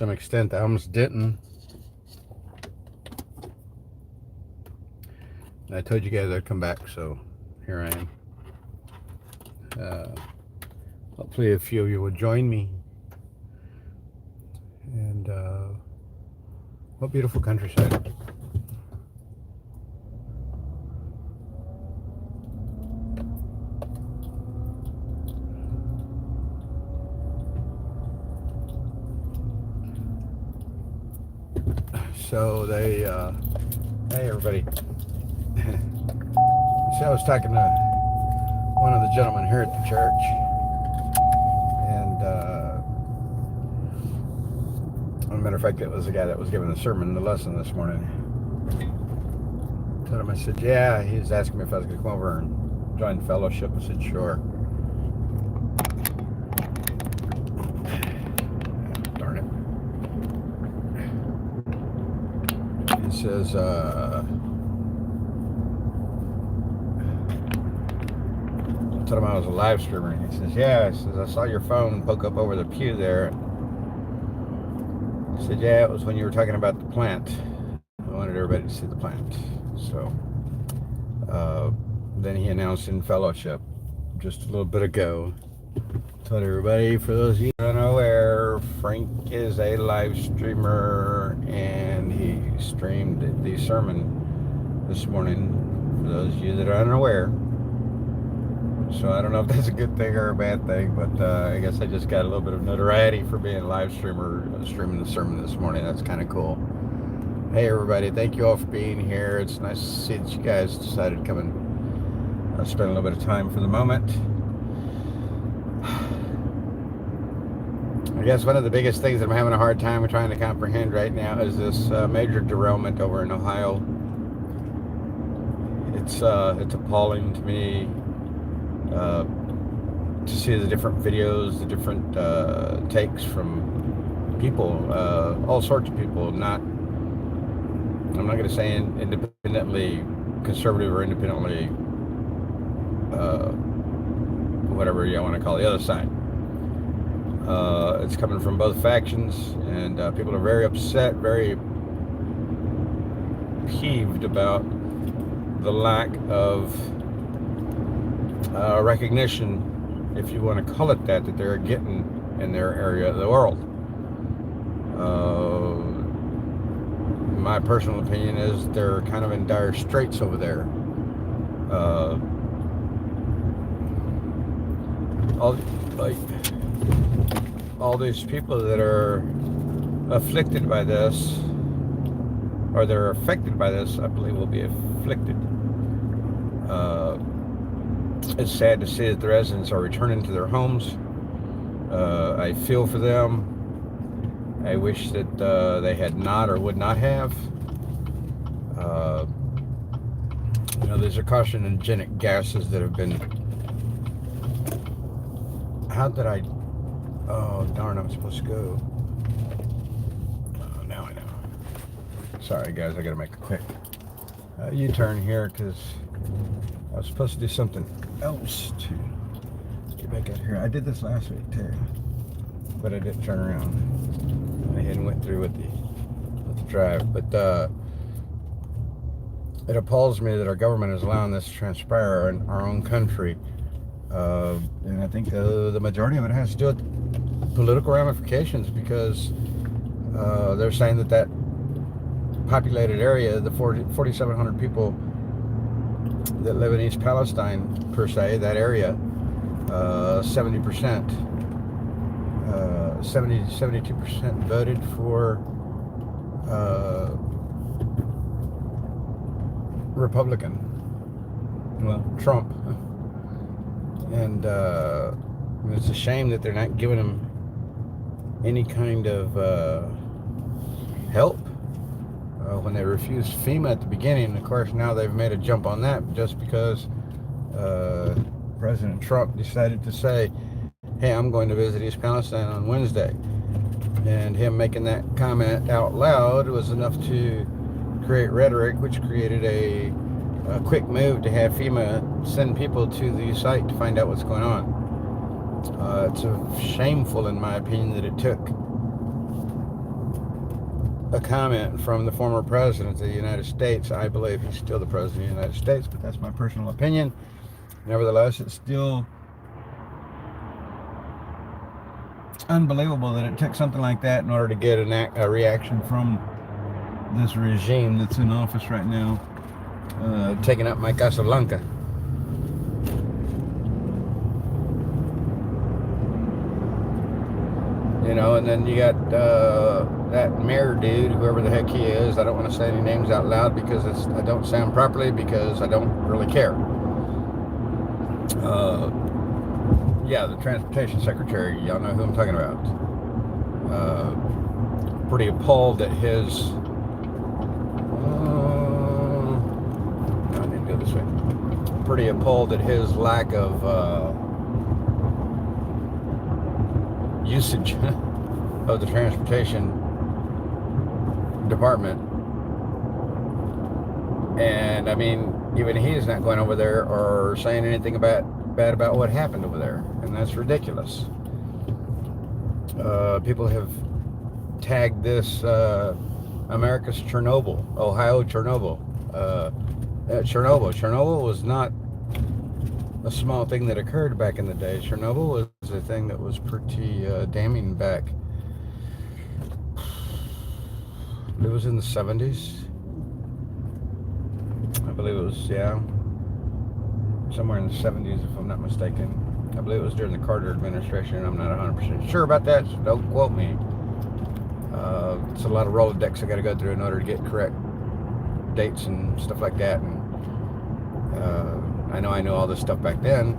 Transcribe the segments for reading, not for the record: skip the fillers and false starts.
some extent. I almost didn't. And I told you guys I'd come back, so here I am. Hopefully a few of you will join me. And what beautiful countryside. So they, hey everybody. See, I was talking to one of the gentlemen here at the church, and as a matter of fact, it was the guy that was giving the lesson this morning. I told him, I said, yeah, he was asking me if I was going to come over and join fellowship. I said, sure. Darn it. He says, I told him I was a live streamer. He says, yeah. He says, I saw your phone poke up over the pew there. He said, yeah, it was when you were talking about the plant. I wanted everybody to see the plant. So then he announced in fellowship just a little bit ago. Told everybody, for those of you unaware, Frank is a live streamer, and he streamed the sermon this morning, for those of you that are unaware. So I don't know if that's a good thing or a bad thing, but I guess I just got a little bit of notoriety for being a live streamer, streaming the sermon this morning. That's kind of cool. Hey everybody, thank you all for being here. It's nice to see that you guys decided to come and spend a little bit of time for the moment. I guess one of the biggest things that I'm having a hard time trying to comprehend right now is this major derailment over in Ohio. It's appalling to me to see the different videos, the different takes from people, all sorts of people. I'm not going to say independently conservative or independently whatever you want to call the other side. It's coming from both factions, and people are very upset, very peeved about the lack of recognition, if you want to call it that they're getting in their area of the world. My personal opinion is they're kind of in dire straits over there. All these people that are afflicted by this, or they're affected by this, I believe will be afflicted. It's sad to see that the residents are returning to their homes. I feel for them. I wish that they had not or would not have. These are carcinogenic gases that have been... How did I... Oh, darn, I'm supposed to go. Oh, now I know. Sorry, guys, I gotta make a quick U-turn here, because I was supposed to do something else to get back out here. I did this last week, too, but I didn't turn around. I hadn't went through with the drive, but it appalls me that our government is allowing this to transpire in our own country. And I think the majority of it has to do with political ramifications, because they're saying that populated area, the 4,700 people that live in East Palestine, per se, that area, 70%, 72% voted for Republican, well, Trump. And it's a shame that they're not giving them any kind of help when they refused FEMA at the beginning. Of course, now they've made a jump on that just because President Trump decided to say, hey, I'm going to visit East Palestine on Wednesday. And him making that comment out loud was enough to create rhetoric, which created a quick move to have FEMA send people to the site to find out what's going on. It's shameful, in my opinion, that it took a comment from the former president of the United States. I believe he's still the president of the United States, but that's my personal opinion. Nevertheless, it's still unbelievable that it took something like that in order to get a reaction from this regime that's in office right now, taking up my Casablanca. You know, and then you got that mayor dude, whoever the heck he is. I don't want to say any names out loud because I don't sound properly, because I don't really care. Yeah, the transportation secretary, y'all know who I'm talking about. Pretty appalled at his... no, I need to go this way. Pretty appalled at his lack of usage of the transportation department. And I mean, even he's not going over there or saying anything bad about what happened over there, and that's ridiculous. People have tagged this America's Chernobyl, Ohio Chernobyl. Chernobyl was not a small thing that occurred back in the day. Chernobyl was a thing that was pretty damning back. It was in the 70s. I believe it was, yeah, somewhere in the 70s, if I'm not mistaken. I believe it was during the Carter administration. I'm not 100% sure about that, so don't quote me. It's a lot of Rolodex I got to go through in order to get correct dates and stuff like that. And I know all this stuff back then.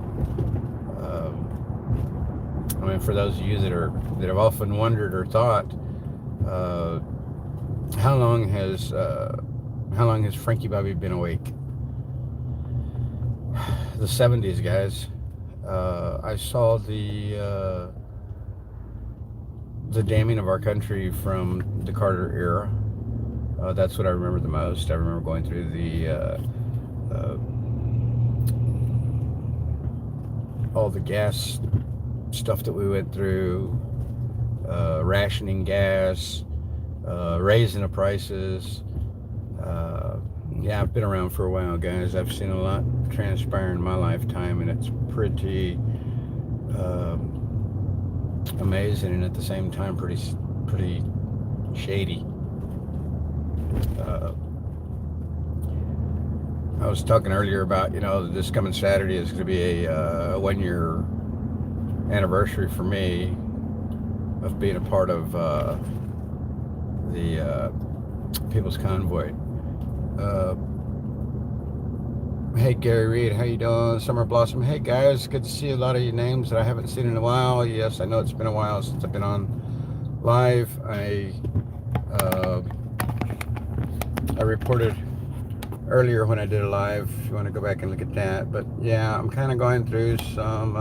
I mean, for those of you that have often wondered or thought, how long has Frankie Bobby been awake? The 70s, guys. I saw the damning of our country from the Carter era. That's what I remember the most. I remember going through all the gas stuff that we went through, rationing gas, raising the prices. Yeah, I've been around for a while, guys. I've seen a lot transpire in my lifetime, and it's pretty amazing, and at the same time pretty shady. I was talking earlier about, this coming Saturday is going to be a 1-year anniversary for me of being a part of the People's Convoy. Hey Gary Reed, how you doing? Summer Blossom. Hey guys, good to see a lot of your names that I haven't seen in a while. Yes, I know it's been a while since I've been on live. I reported earlier when I did a live, if you want to go back and look at that. But yeah, I'm kind of going through some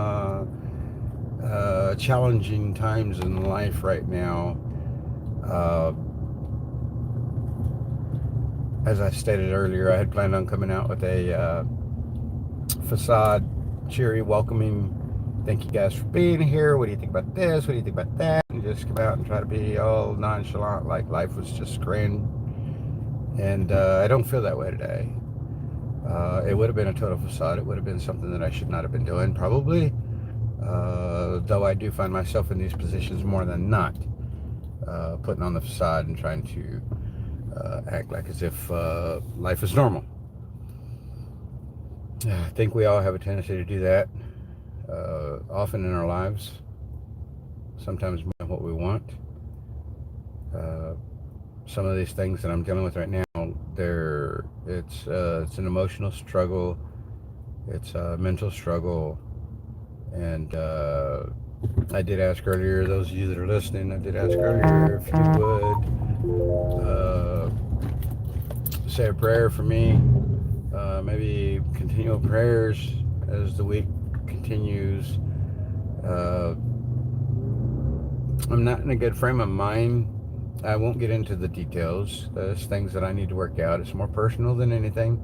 challenging times in life right now. As I stated earlier, I had planned on coming out with a facade, cheery, welcoming, thank you guys for being here, what do you think about this, what do you think about that, and just come out and try to be all nonchalant like life was just grand. And I don't feel that way today. It would have been a total facade. It would have been something that I should not have been doing, probably. Though I do find myself in these positions more than not, putting on the facade and trying to act like as if life is normal. I think we all have a tendency to do that often in our lives, sometimes more than what we want. Some of these things that I'm dealing with right now, it's an emotional struggle, it's a mental struggle, and I did ask earlier, those of you that are listening, I did ask earlier if you would say a prayer for me, maybe continual prayers as the week continues. I'm not in a good frame of mind. I won't get into the details. There's things that I need to work out. It's more personal than anything.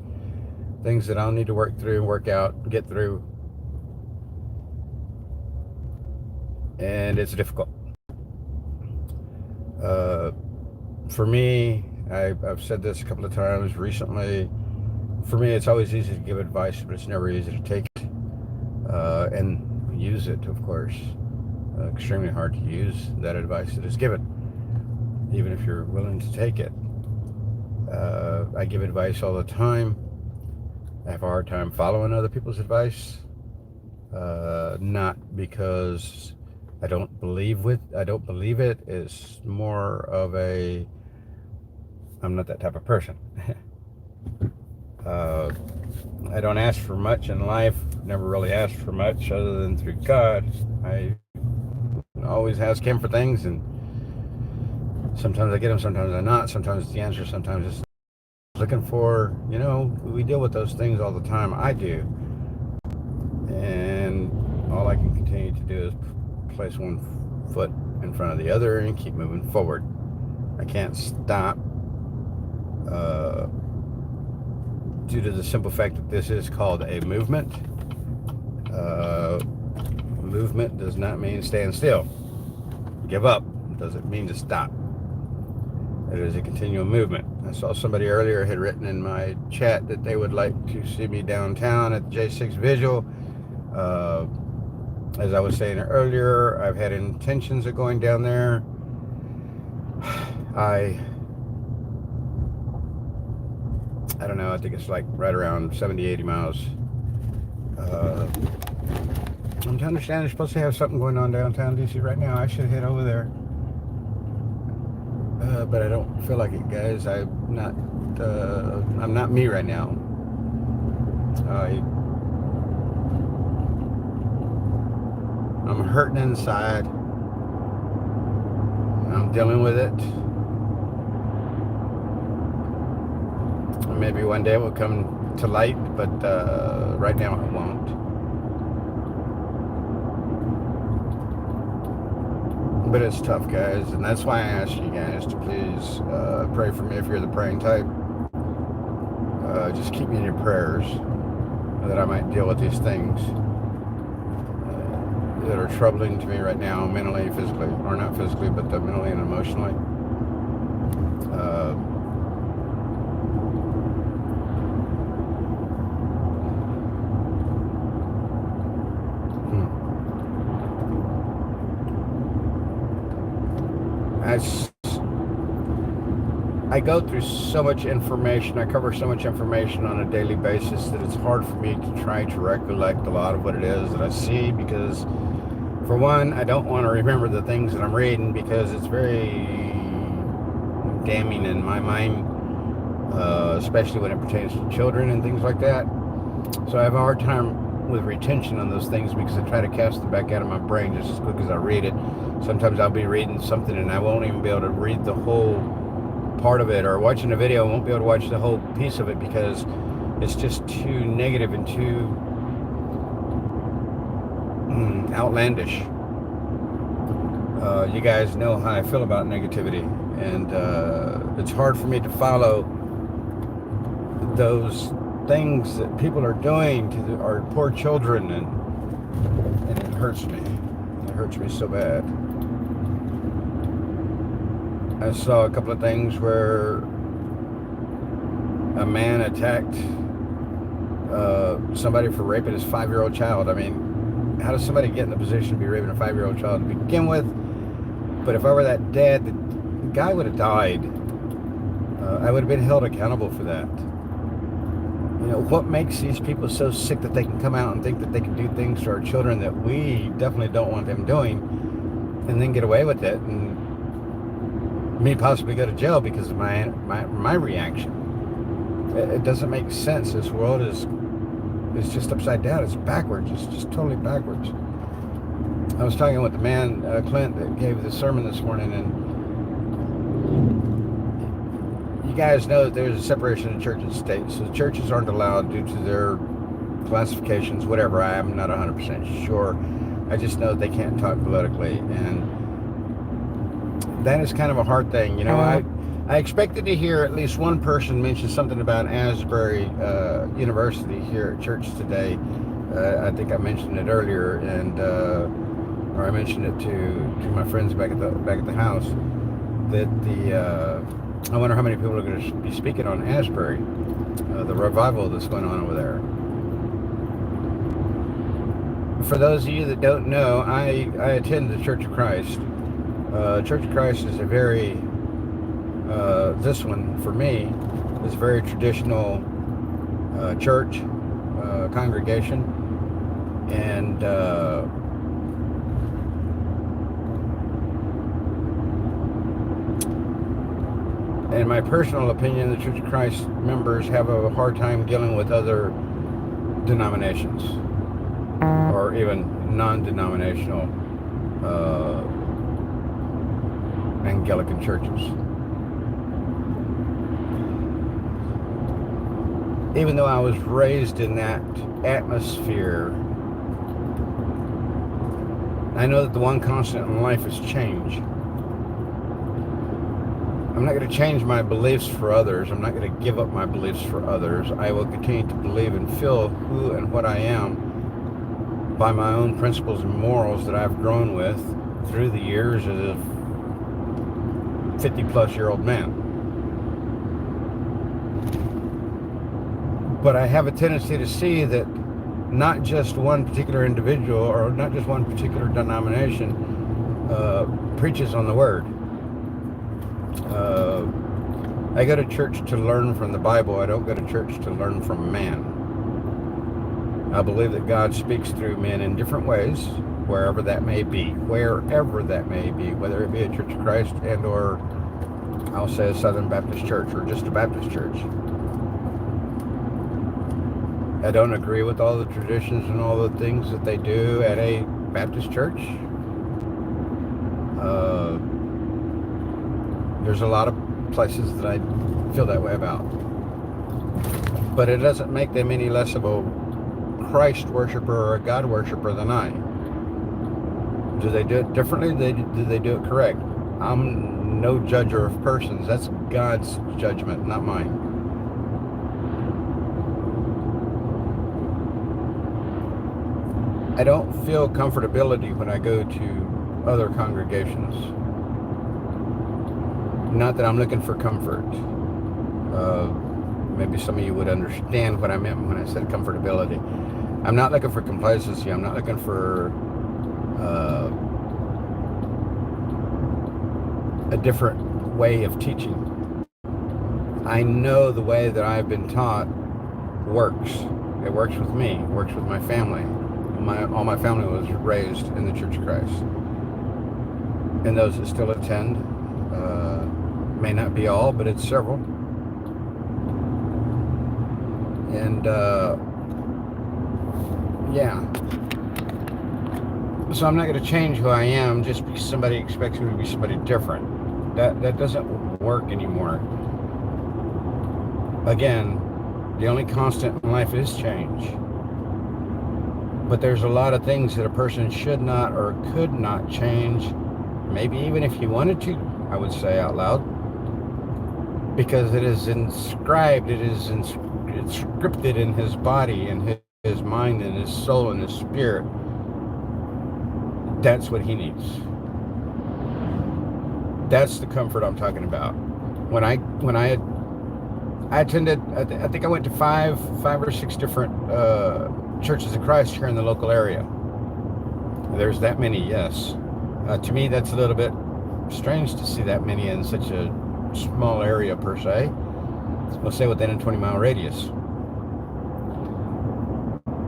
Things that I'll need to work through, work out, get through. And it's difficult. For me, I've said this a couple of times recently. For me, it's always easy to give advice, but it's never easy to take it and use it, of course. Extremely hard to use that advice that is given, even if you're willing to take it. I give advice all the time. I have a hard time following other people's advice, not because I don't believe it. It's more of I'm not that type of person. I don't ask for much in life. Never really asked for much other than through God. I always ask Him for things, and sometimes I get them, sometimes I not. Sometimes it's the answer, sometimes it's looking for. We deal with those things all the time. I do, and all I can continue to do is place one foot in front of the other and keep moving forward. I can't stop. Due to the simple fact that this is called a movement. Movement does not mean stand still. Give up doesn't mean to stop. It is a continual movement. I saw somebody earlier had written in my chat that they would like to see me downtown at the J6 Vigil. As I was saying earlier, I've had intentions of going down there. I don't know, I think it's like right around 70, 80 miles. I'm to understand they're supposed to have something going on downtown DC right now. I should head over there. But I don't feel like it, guys. I'm not me right now. I'm hurting inside. I'm dealing with it. Maybe one day it will come to light, but right now it won't. But it's tough, guys, and that's why I ask you guys to please pray for me if you're the praying type. Just keep me in your prayers that I might deal with these things that are troubling to me right now, mentally, physically, or not physically, but mentally and emotionally. I go through so much information, I cover so much information on a daily basis that it's hard for me to try to recollect a lot of what it is that I see, because for one, I don't want to remember the things that I'm reading because it's very damning in my mind, especially when it pertains to children and things like that. So I have a hard time with retention on those things because I try to cast them back out of my brain just as quick as I read it. Sometimes I'll be reading something and I won't even be able to read the whole part of it, or watching a video, I won't be able to watch the whole piece of it because it's just too negative and too outlandish. You guys know how I feel about negativity, and it's hard for me to follow those things that people are doing to our poor children, and it hurts me. It hurts me so bad. I saw a couple of things where a man attacked somebody for raping his 5-year-old child. I mean, how does somebody get in the position to be raping a 5-year-old child to begin with? But if I were that dad, the guy would have died. I would have been held accountable for that. What makes these people so sick that they can come out and think that they can do things to our children that we definitely don't want them doing, and then get away with it, and me possibly go to jail because of my reaction? It doesn't make sense. This world is just upside down. It's backwards. It's just totally backwards. I was talking with the man, Clint, that gave the sermon this morning, and you guys know that there's a separation of church and state. So the churches aren't allowed due to their classifications, whatever. I am not 100% sure. I just know they can't talk politically, and that is kind of a hard thing. I expected to hear at least one person mention something about Asbury University here at church today. I think I mentioned it earlier, and or I mentioned it to my friends back at the house. that I wonder how many people are going to be speaking on Asbury, the revival that's going on over there. For those of you that don't know, I attend the Church of Christ. Church of Christ is a very, this one for me, is a very traditional church, congregation, and in my personal opinion, the Church of Christ members have a hard time dealing with other denominations, or even non-denominational Anglican churches. Even though I was raised in that atmosphere, I know that the one constant in life is change. I'm not going to change my beliefs for others. I'm not going to give up my beliefs for others. I will continue to believe and feel who and what I am by my own principles and morals that I've grown with through the years as a 50-plus-year-old man. But I have a tendency to see that not just one particular individual or not just one particular denomination preaches on the Word. I go to church to learn from the Bible. I don't go to church to learn from man. I believe that God speaks through men in different ways, wherever that may be, whether it be a Church of Christ and or I'll say a Southern Baptist church or just a Baptist church. I don't agree with all the traditions and all the things that they do at a Baptist church. There's a lot of places that I feel that way about. But it doesn't make them any less of a Christ worshiper or a God worshiper than I. Do they do it differently? Do they do it correct? I'm no judger of persons. That's God's judgment, not mine. I don't feel comfortability when I go to other congregations. Not that I'm looking for comfort. Maybe some of you would understand what I meant when I said comfortability. I'm not looking for complacency. I'm not looking for a different way of teaching. I know the way that I've been taught works. It works with me. It works with my family. All my family was raised in the Church of Christ. And those that still attend, may not be all, but it's several. And yeah. So I'm not going to change who I am just because somebody expects me to be somebody different. That doesn't work anymore. Again, the only constant in life is change. But there's a lot of things that a person should not or could not change, maybe even if he wanted to, I would say out loud, because it is inscribed, it's scripted in his body and his mind and his soul and his spirit. That's what he needs. That's the comfort I'm talking about. When I attended, I think I went to five or six different churches of Christ here in the local area. There's that many, yes. To me, that's a little bit strange to see that many in such a small area per se. We'll say within a 20-mile radius.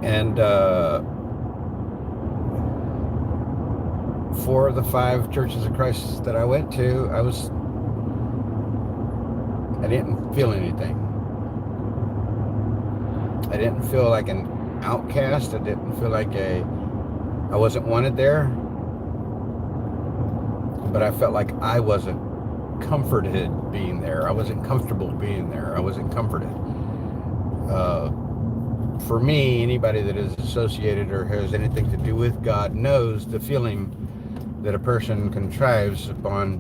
And for the 5 churches of Christ that I went to, I didn't feel anything. I didn't feel like an outcast. I didn't feel like I wasn't wanted there. But I felt like I wasn't comforted being there. I wasn't comfortable being there. I wasn't comforted. For me, anybody that is associated or has anything to do with God knows the feeling that a person contrives upon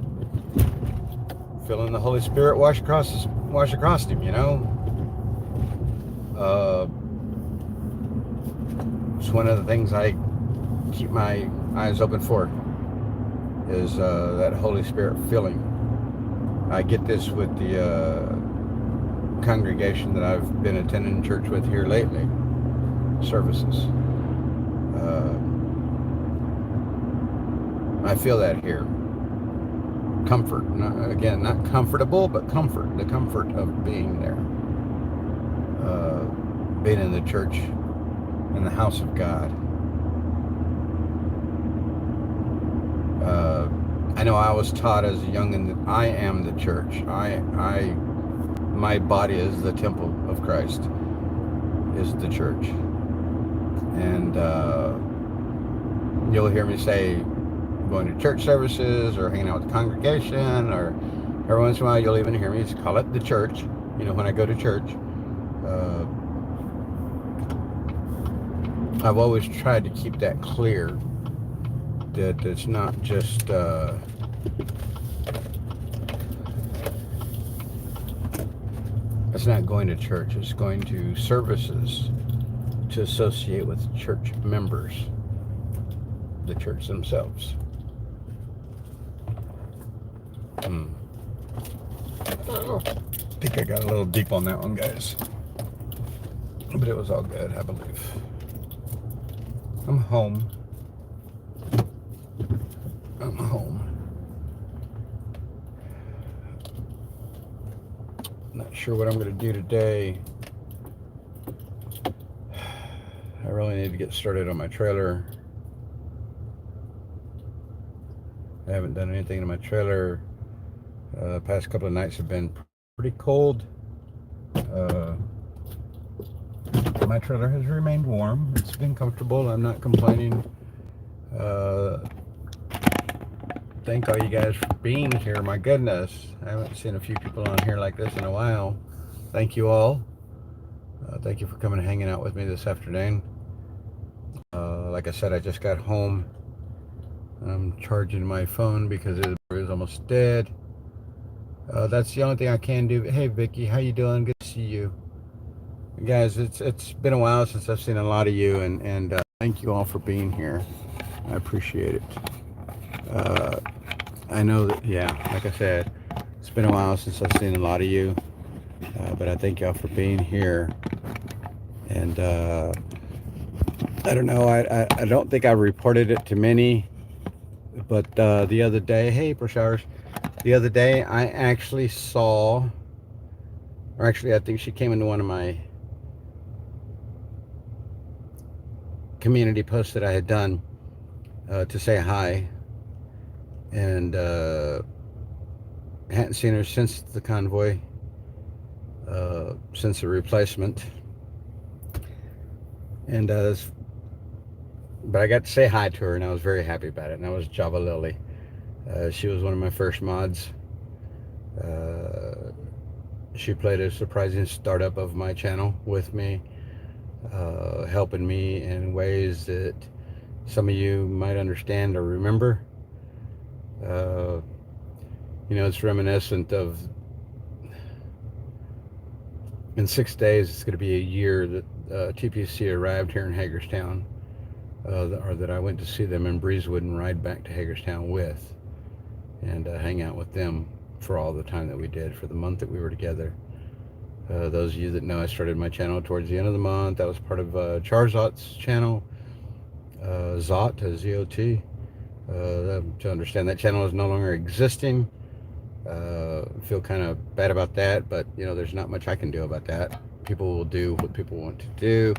feeling the Holy Spirit wash across him, you know. It's one of the things I keep my eyes open for, is that Holy Spirit feeling. I get this with the congregation that I've been attending church with here lately, services. I feel that here. Comfort. Again, not comfortable, but comfort. The comfort of being there. Being in the church, in the house of God. I know I was taught as a youngin' that I am the church. My body is the temple of Christ, is the church. And you'll hear me say, going to church services or hanging out with the congregation, or every once in a while you'll even hear me call it the church, when I go to church. I've always tried to keep that clear, that it's not just it's not going to church, it's going to services to associate with church members, the church themselves. I think I got a little deep on that one, guys, but it was all good, I believe. I'm home. Not sure what I'm going to do today. I really need to get started on my trailer. I haven't done anything to my trailer. Past couple of nights have been pretty cold. My trailer has remained warm. It's been comfortable. I'm not complaining. Thank all you guys for being here. My goodness, I haven't seen a few people on here like this in a while. Thank you all. Thank you for coming and hanging out with me this afternoon. Like I said, I just got home. I'm charging my phone because it was almost dead. That's the only thing I can do. Hey Vicky, how you doing? Good to see you. Guys, it's been a while since I've seen a lot of you, and thank you all for being here. I appreciate it. I know that, like I said, it's been a while since I've seen a lot of you, but I thank y'all for being here. And I don't know, I don't think I reported it to many, but the other day, hey Prashars, the other day I actually saw, or actually I think she came into one of my community posts that I had done to say hi, and hadn't seen her since the convoy, since the replacement, and but I got to say hi to her, and I was very happy about it. And that was Java Lily. She was one of my first mods. She played a surprising startup of my channel with me, helping me in ways that some of you might understand or remember. It's reminiscent of, in 6 days, it's going to be a year that TPC arrived here in Hagerstown, or that I went to see them in Breezewood and ride back to Hagerstown with, and hang out with them for all the time that we did, for the month that we were together. Those of you that know, I started my channel towards the end of the month. I was part of Charzot's channel, Zot, Z-O-T. To understand that channel is no longer existing. Feel kind of bad about that, but there's not much I can do about that. People will do what people want to do.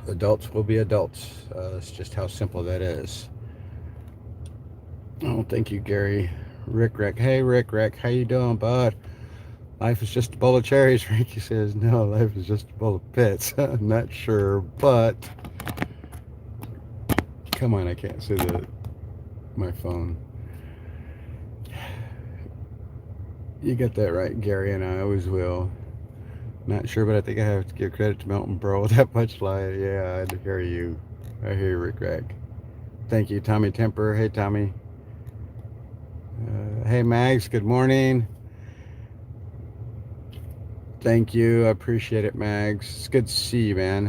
Adults will be adults. It's just how simple that is. Oh, thank you, Gary. Rick Rec. Hey, Rick Rec. How you doing, bud? Life is just a bowl of cherries. Ricky says, no, life is just a bowl of pits. I'm not sure, but come on, I can't see my phone. You got that right, Gary, and I always will. Not sure, but I think I have to give credit to Mountain Bro. That much light. Yeah, I hear you. I hear you, Rick Rag. Thank you, Tommy Temper. Hey, Tommy. Hey, Mags. Good morning. Thank you. I appreciate it, Mags. It's good to see you, man.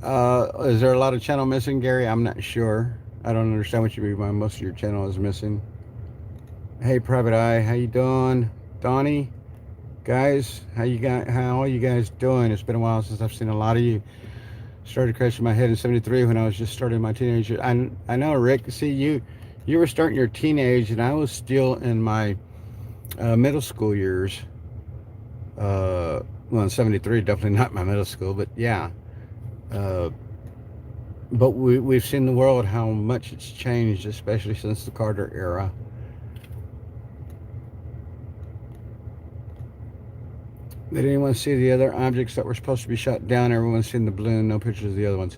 Is there a lot of channel missing, Gary? I'm not sure. I don't understand what you mean by most of your channel is missing. Hey, Private Eye, how you doing? Donnie, guys, how are you guys doing? It's been a while since I've seen a lot of you. Started crashing my head in '73 when I was just starting my teenager. I know, Rick. See, you were starting your teenage, and I was still in my middle school years. Well, in '73, definitely not my middle school, but yeah. Uh, but we've seen the world, how much it's changed, especially since the Carter era. Did anyone see the other objects that were supposed to be shot down? Everyone's seen the balloon, no pictures of the other ones.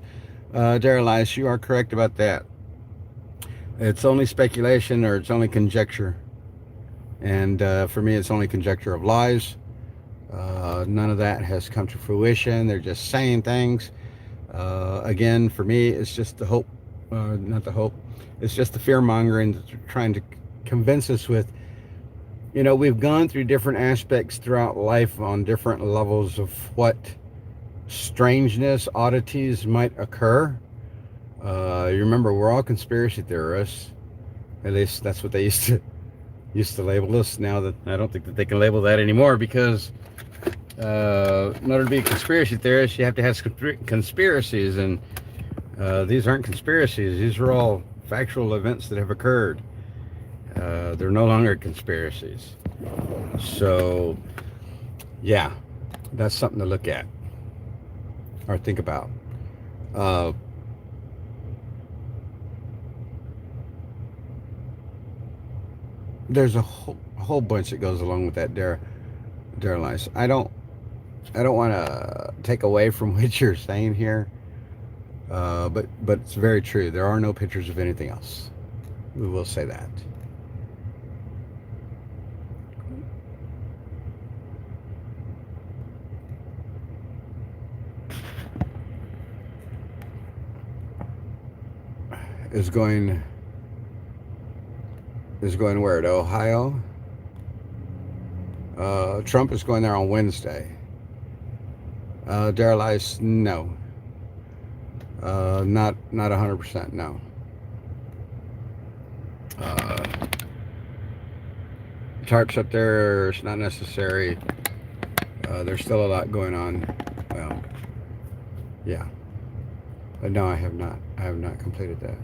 Derailment, you are correct about that. It's only speculation, or it's only conjecture. And for me, it's only conjecture of lies. None of that has come to fruition. They're just saying things. Again, for me, it's just the hope, not the hope. It's just the fear mongering that they're trying to convince us with. You know, we've gone through different aspects throughout life on different levels of what strangeness, oddities might occur. You remember, we're all conspiracy theorists. At least that's what they used to label us. Now that I don't think that they can label that anymore, because in order to be a conspiracy theorist, you have to have conspiracies, and these aren't conspiracies. These are all factual events that have occurred. They're no longer conspiracies. So, yeah, that's something to look at or think about. There's a whole bunch that goes along with that derelice. I don't want to take away from what you're saying here, but it's very true. There are no pictures of anything else. We will say that. Is going where? To Ohio? Trump is going there on Wednesday. Derelice, no. Not 100%, no. Tarps up there, it's not necessary. There's still a lot going on. Well, yeah. But no, I have not completed that.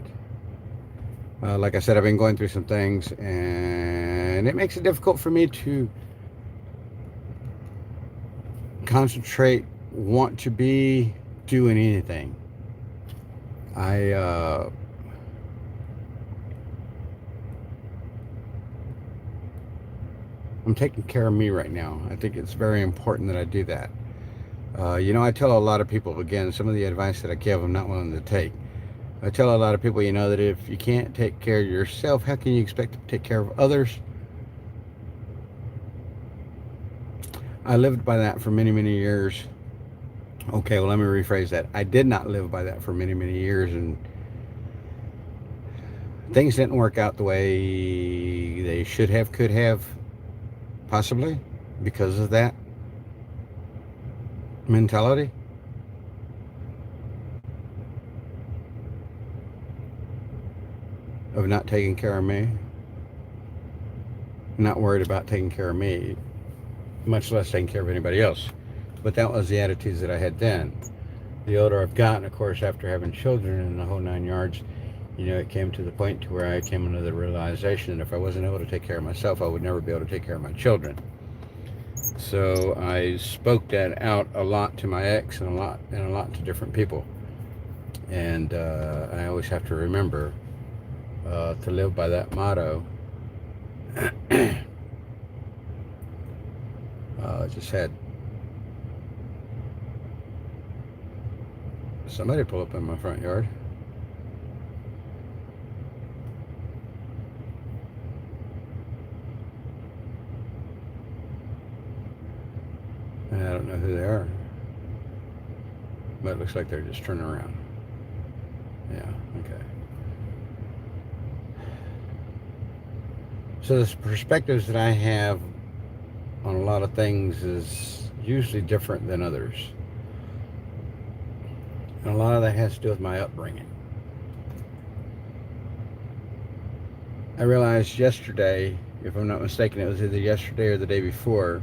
Like I said, I've been going through some things, and it makes it difficult for me to concentrate, want to be doing anything. I'm taking care of me right now. I think it's very important that I do that. You know, I tell a lot of people, again, some of the advice that I give, I'm not willing to take. I tell a lot of people, you know, that if you can't take care of yourself, how can you expect to take care of others? I lived by that for many, many years. Okay, well, let me rephrase that. I did not live by that for many, many years, and things didn't work out the way they should have, could have, possibly, because of that mentality. Of not taking care of me, not worried about taking care of me, much less taking care of anybody else. But that was the attitudes that I had then. The older I've gotten, of course, after having children and the whole 9 yards, you know, it came to the point to where I came into the realization that if I wasn't able to take care of myself, I would never be able to take care of my children. So I spoke that out a lot to my ex and a lot to different people. And I always have to remember to live by that motto. I just had somebody pull up in my front yard. And I don't know who they are, but it looks like they're just turning around. Yeah, okay. So the perspectives that I have on a lot of things is usually different than others. And a lot of that has to do with my upbringing. I realized yesterday, if I'm not mistaken, it was either yesterday or the day before.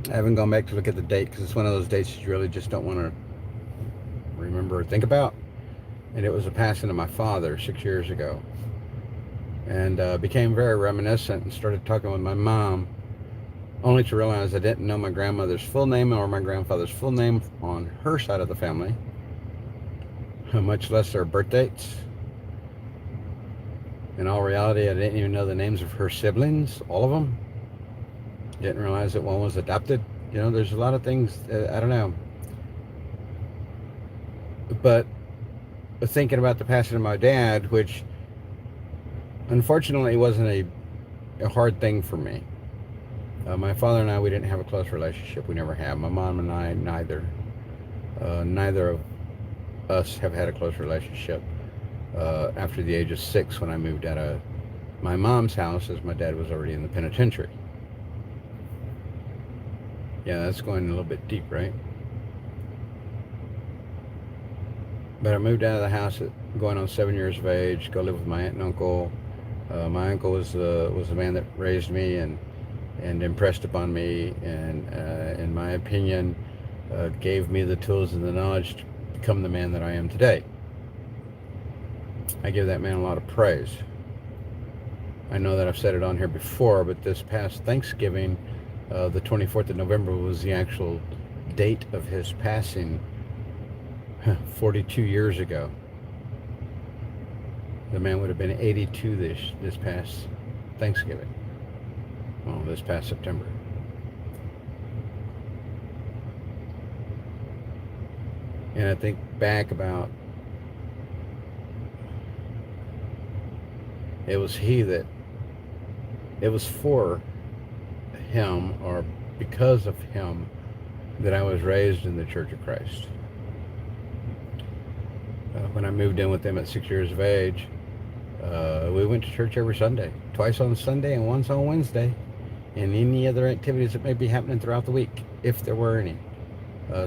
I haven't gone back to look at the date because it's one of those dates you really just don't want to remember or think about. And it was a passing of my father 6 years ago. And became very reminiscent and started talking with my mom, only to realize I didn't know my grandmother's full name or my grandfather's full name on her side of the family, much less their birth dates. In all reality, I didn't even know the names of her siblings, all of them. Didn't realize that one was adopted. There's a lot of things, I don't know. But thinking about the passing of my dad, which unfortunately wasn't a hard thing for me. My father and I, we didn't have a close relationship. We never have. My mom and I, neither. Neither of us have had a close relationship after the age of 6 when I moved out of my mom's house, as my dad was already in the penitentiary. Yeah, that's going a little bit deep, right? But I moved out of the house at going on 7 years of age, go live with my aunt and uncle. My uncle was the man that raised me and impressed upon me, and in my opinion, gave me the tools and the knowledge to become the man that I am today. I give that man a lot of praise. I know that I've said it on here before, but this past Thanksgiving, the 24th of November, was the actual date of his passing 42 years ago. The man would have been 82 this past Thanksgiving. Well, this past September. And I think back about it was for him or because of him that I was raised in the Church of Christ. When I moved in with them at 6 years of age, we went to church every Sunday, twice on Sunday and once on Wednesday, and any other activities that may be happening throughout the week, if there were any.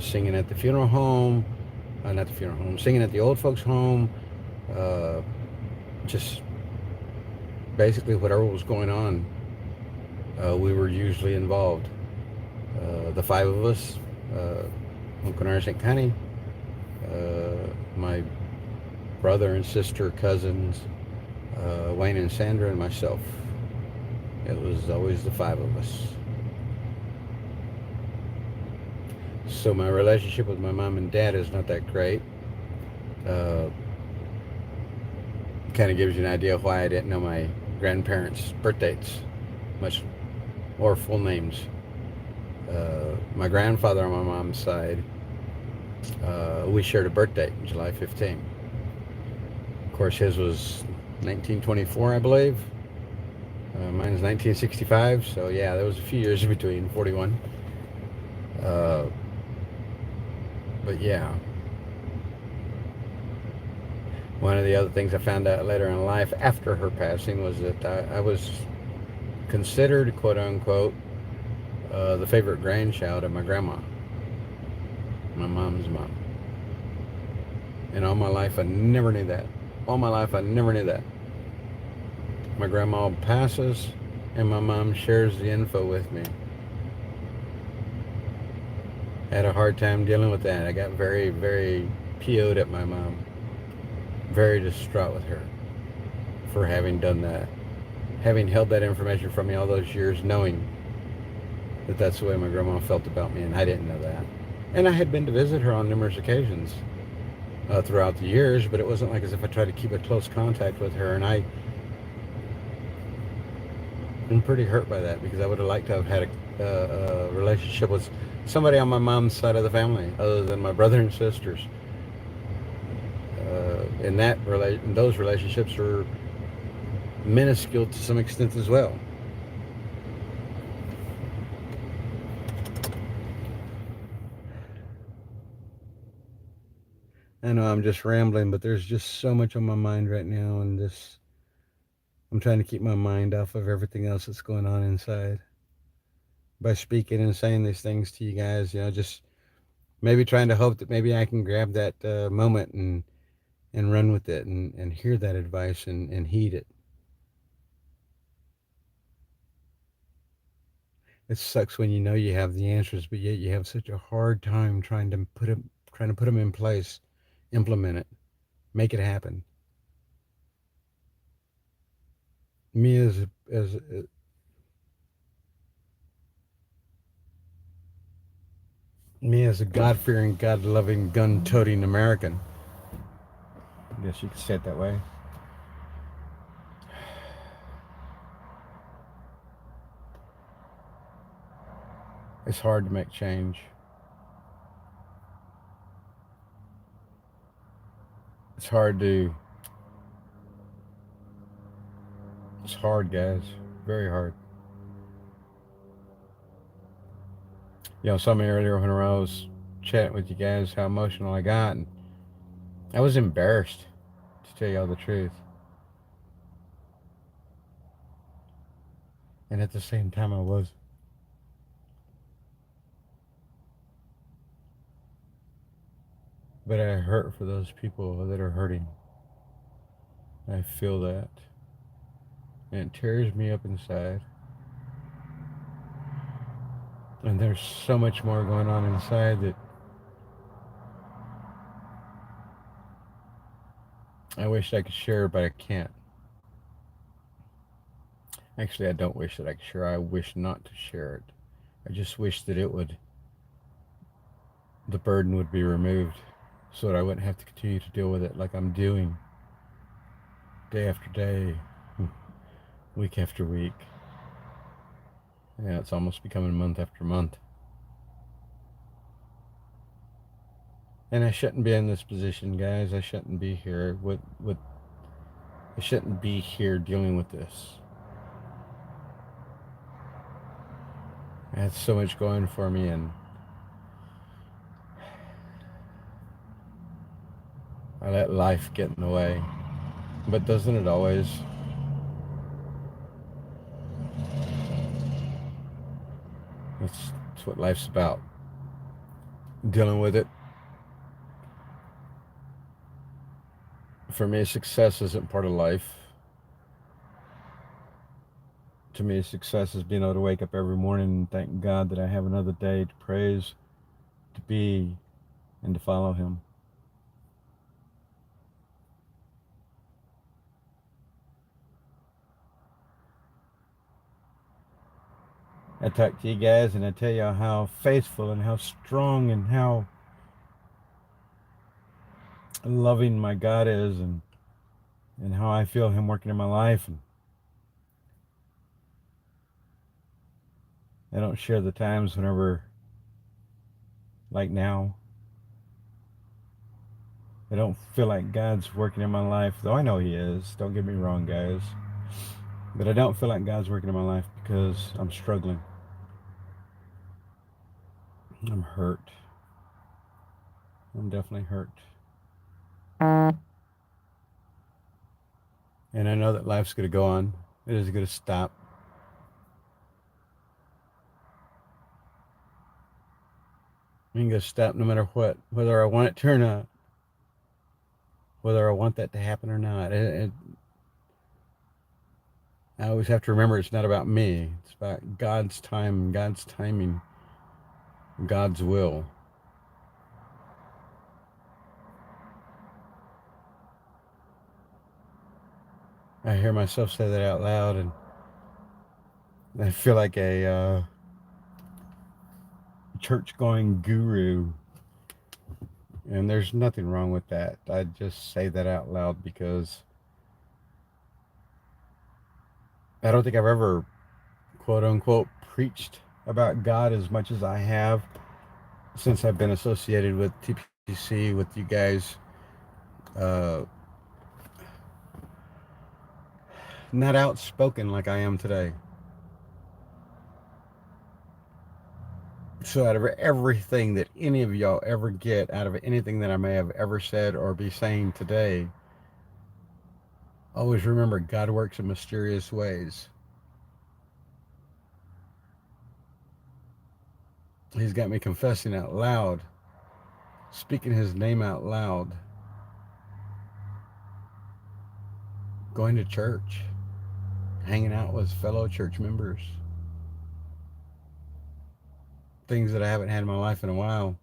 Singing at the funeral home, not the funeral home, singing at the old folks' home, just basically whatever was going on, we were usually involved. The 5 of us, Uncle and St. Connie, my brother and sister, cousins, Wayne and Sandra, and myself. It was always the 5 of us. So my relationship with my mom and dad is not that great. Kind of gives you an idea of why I didn't know my grandparents' birth dates, much or full names. My grandfather on my mom's side, we shared a birth date, July 15. Of course, his was 1924, I believe. Mine is 1965, so yeah, there was a few years in between, 41. But yeah. One of the other things I found out later in life after her passing was that I was considered, quote unquote, the favorite grandchild of my grandma, my mom's mom. And all my life I never knew that. All my life I never knew that. My grandma passes and my mom shares the info with me. Had a hard time dealing with that. I got very, very PO'd at my mom. Very distraught with her for having done that. Having held that information from me all those years, knowing that that's the way my grandma felt about me, and I didn't know that. And I had been to visit her on numerous occasions throughout the years, but it wasn't like as if I tried to keep a close contact with her, and I'm pretty hurt by that because I would have liked to have had a relationship with somebody on my mom's side of the family other than my brother and sisters. And those relationships are minuscule to some extent as well. I know I'm just rambling, but there's just so much on my mind right now, and I'm trying to keep my mind off of everything else that's going on inside by speaking and saying these things to you guys. Just maybe trying to hope that maybe I can grab that moment and and run with it and hear that advice and heed it. It sucks when you know you have the answers, but yet you have such a hard time trying to put them in place, implement it, make it happen. Me as me as a God fearing, God loving, gun toting American, I guess you could say it that way. It's hard to make change. It's hard to. It's hard, guys. Very hard. Saw me earlier when I was chatting with you guys how emotional I got, and I was embarrassed to tell you all the truth. And at the same time, I was. But I hurt for those people that are hurting. I feel that. And it tears me up inside. And there's so much more going on inside that I wish I could share, but I can't. Actually, I don't wish that I could share. I wish not to share it. I just wish that the burden would be removed so that I wouldn't have to continue to deal with it like I'm doing day after day, week after week. Yeah, it's almost becoming month after month. And I shouldn't be in this position, guys. I shouldn't be here. I shouldn't be here dealing with this. I had so much going for me, and I let life get in the way. But doesn't it always? That's what life's about. Dealing with it. For me, success isn't part of life. To me, success is being able to wake up every morning and thank God that I have another day to praise, to be, and to follow Him. I talk to you guys and I tell you how faithful and how strong and how loving my God is, and how I feel Him working in my life. And I don't share the times whenever, like now, I don't feel like God's working in my life, though I know He is. Don't get me wrong, guys. But I don't feel like God's working in my life because I'm struggling. I'm hurt. I'm definitely hurt. And I know that life's going to go on. It is going to stop. I'm going to stop no matter what, whether I want it to or not, whether I want that to happen or not. I always have to remember it's not about me. It's about God's time, God's timing, God's will. I hear myself say that out loud, and I feel like a church-going guru. And there's nothing wrong with that. I just say that out loud because I don't think I've ever, quote unquote, preached about God as much as I have since I've been associated with TPC, with you guys. Uh, not outspoken like I am today. So out of everything that any of y'all ever get out of anything that I may have ever said or be saying today, always remember God works in mysterious ways. He's got me confessing out loud, speaking His name out loud, going to church, hanging out with fellow church members, things that I haven't had in my life in a while.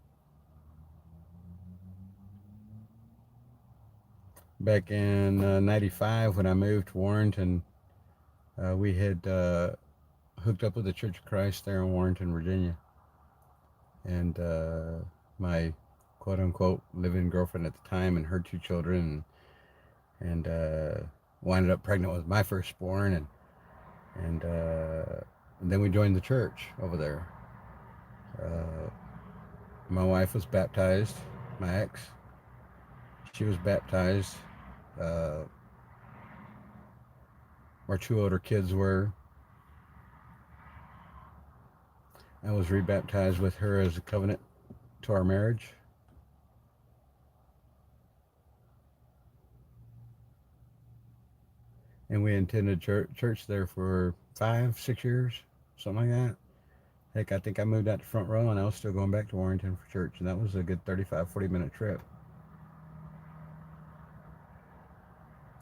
Back in '95, when I moved to Warrenton, we had hooked up with the Church of Christ there in Warrenton, Virginia. And my quote unquote living girlfriend at the time and her two children, and wound up pregnant with my firstborn, and then we joined the church over there. Uh, my wife was baptized, my ex, she was baptized. Uh, our two older kids were. I was rebaptized with her as a covenant to our marriage. And we attended church there for 5, 6 years, something like that. Heck, I think I moved out to Front Row and I was still going back to Warrenton for church, and that was a good 35, 40-minute trip.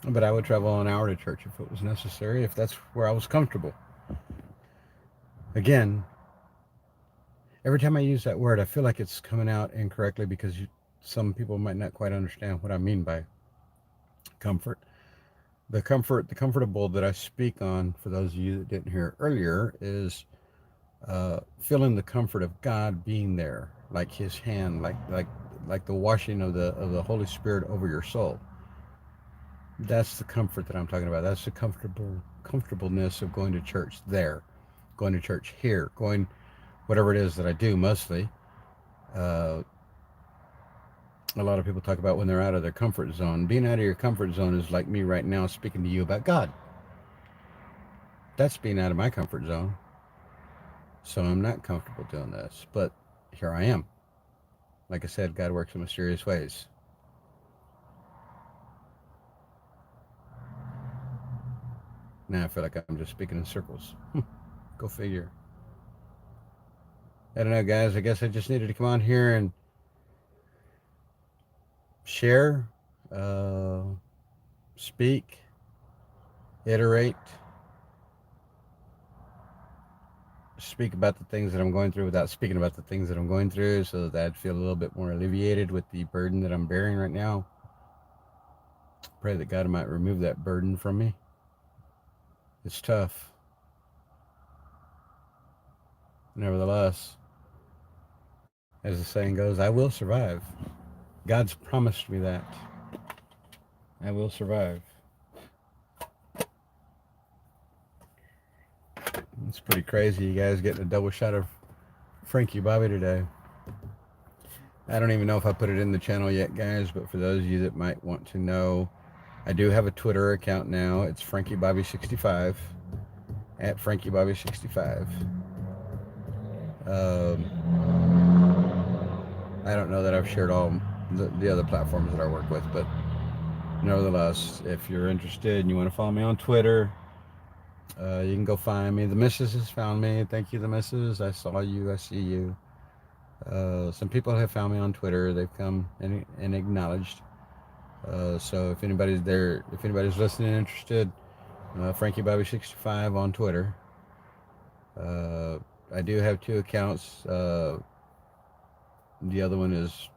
But I would travel an hour to church if it was necessary, if that's where I was comfortable. Again, every time I use that word, I feel like it's coming out incorrectly because some people might not quite understand what I mean by comfort. The comfortable that I speak on, for those of you that didn't hear earlier, is feeling the comfort of God being there, like His hand, like the washing of the Holy Spirit over your soul. That's the comfort that I'm talking about. That's the comfortableness of going to church there, going to church here, going whatever it is that I do mostly. Uh, a lot of people talk about when they're out of their comfort zone. Being out of your comfort zone is like me right now speaking to you about God. That's being out of my comfort zone. So I'm not comfortable doing this, but here I am. Like I said, God works in mysterious ways. Now I feel like I'm just speaking in circles. Go figure. I don't know, guys. I guess I just needed to come on here and share, uh, speak, iterate, speak about the things that I'm going through without speaking about the things that I'm going through, so that I'd feel a little bit more alleviated with the burden that I'm bearing right now. Pray that God might remove that burden from me. It's tough. Nevertheless, as the saying goes, I will survive. God's promised me that. I will survive. It's pretty crazy, you guys getting a double shot of Frankie Bobby today. I don't even know if I put it in the channel yet, guys, but for those of you that might want to know, I do have a Twitter account now. It's FrankieBobby65, at FrankieBobby65. I don't know that I've shared all the other platforms that I work with, but nevertheless, if you're interested and you want to follow me on Twitter, you can go find me. The missus has found me. Thank you, the missus. I saw you. I see you. Some people have found me on Twitter. They've come and acknowledged. So if anybody's there, if anybody's listening and interested, FrankieBobby65 on Twitter. I do have two accounts. The other one is,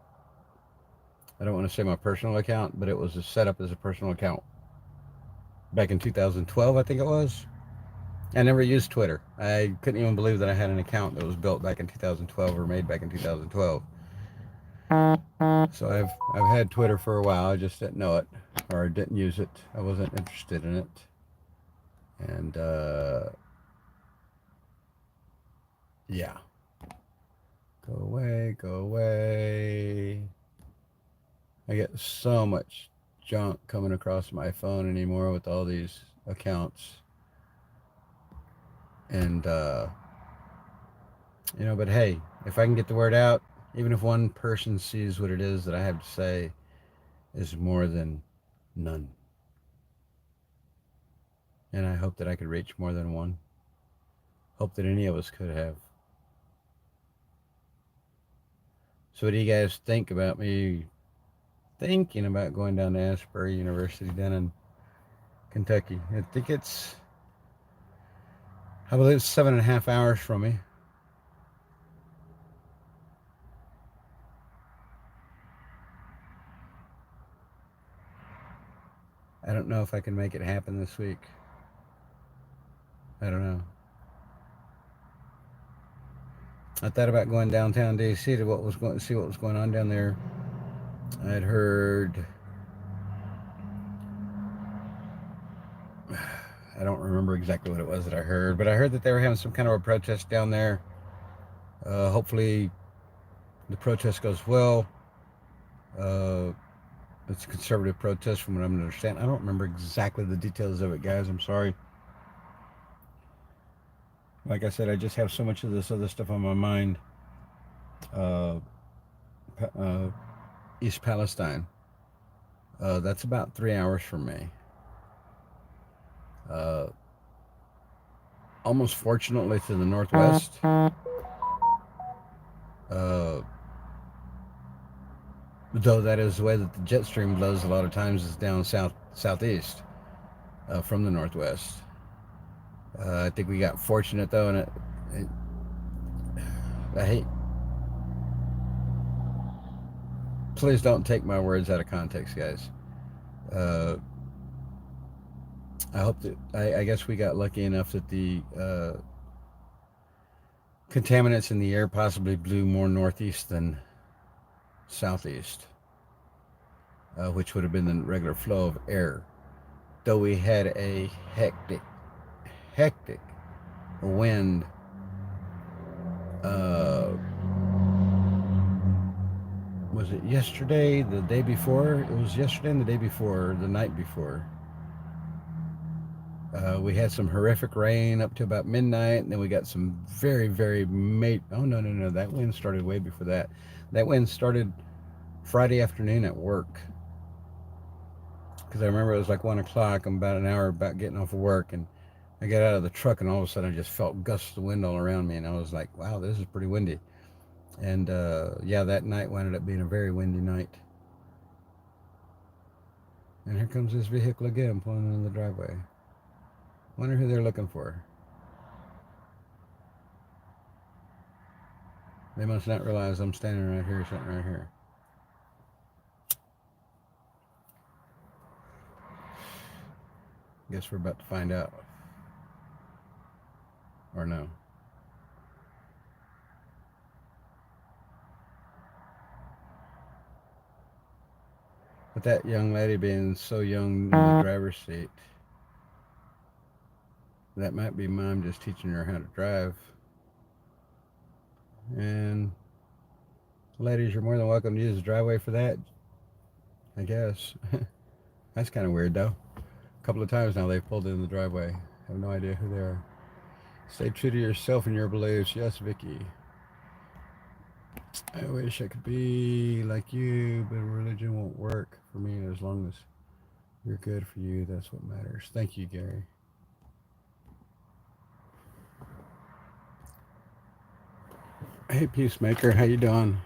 I don't want to say my personal account, but it was set up as a personal account back in 2012, I think it was. I never used Twitter. I couldn't even believe that I had an account that was built back in 2012 or made back in 2012. So I've had Twitter for a while. I just didn't know it, or didn't use it. I wasn't interested in it. And yeah, go away, go away. I get so much junk coming across my phone anymore with all these accounts. And but hey, if I can get the word out, even if one person sees what it is that I have to say, is more than none. And I hope that I could reach more than one. Hope that any of us could have. So what do you guys think about me thinking about going down to Asbury University down in Kentucky. I think I believe it's 7.5 hours from me. I don't know if I can make it happen this week. I don't know. I thought about going downtown DC to see what was going on down there. I'd heard, I don't remember exactly what it was that I heard, but I heard that they were having some kind of a protest down there. Hopefully the protest goes well. Uh, it's a conservative protest from what I'm understanding. I don't remember exactly the details of it, guys. I'm sorry. Like I said, I just have so much of this other stuff on my mind. Uh, uh, East Palestine. That's about 3 hours from me. Uh, Almost fortunately to the northwest. Though that is the way that the jet stream blows a lot of times is down southeast from the northwest. I think we got fortunate though, and I hate. Please don't take my words out of context, guys. Uh, I hope that I guess we got lucky enough that the contaminants in the air possibly blew more northeast than southeast, which would have been the regular flow of air. Though we had a hectic wind. Uh, was it yesterday? The day before? It was yesterday and the day before, the night before. We had some horrific rain up to about midnight, and then we got some very, very Oh no! That wind started way before that. That wind started Friday afternoon at work, because I remember it was like 1 o'clock. I'm about an hour about getting off of work, and I got out of the truck, and all of a sudden I just felt gusts of wind all around me, and I was like, "Wow, this is pretty windy." And yeah, that night wound up being a very windy night. And here comes this vehicle again, pulling into the driveway. Wonder who they're looking for. They must not realize I'm standing right here, sitting right here. Guess we're about to find out. Or no. But that young lady being so young in the driver's seat, that might be mom just teaching her how to drive. And ladies, you're more than welcome to use the driveway for that, I guess. That's kind of weird, though. A couple of times now they've pulled in the driveway. I have no idea who they are. Stay true to yourself and your beliefs. Yes, Vicky. I wish I could be like you, but religion won't work for me as long as you're good for you. That's what matters. Thank you, Gary. Hey, Peacemaker, how you doing?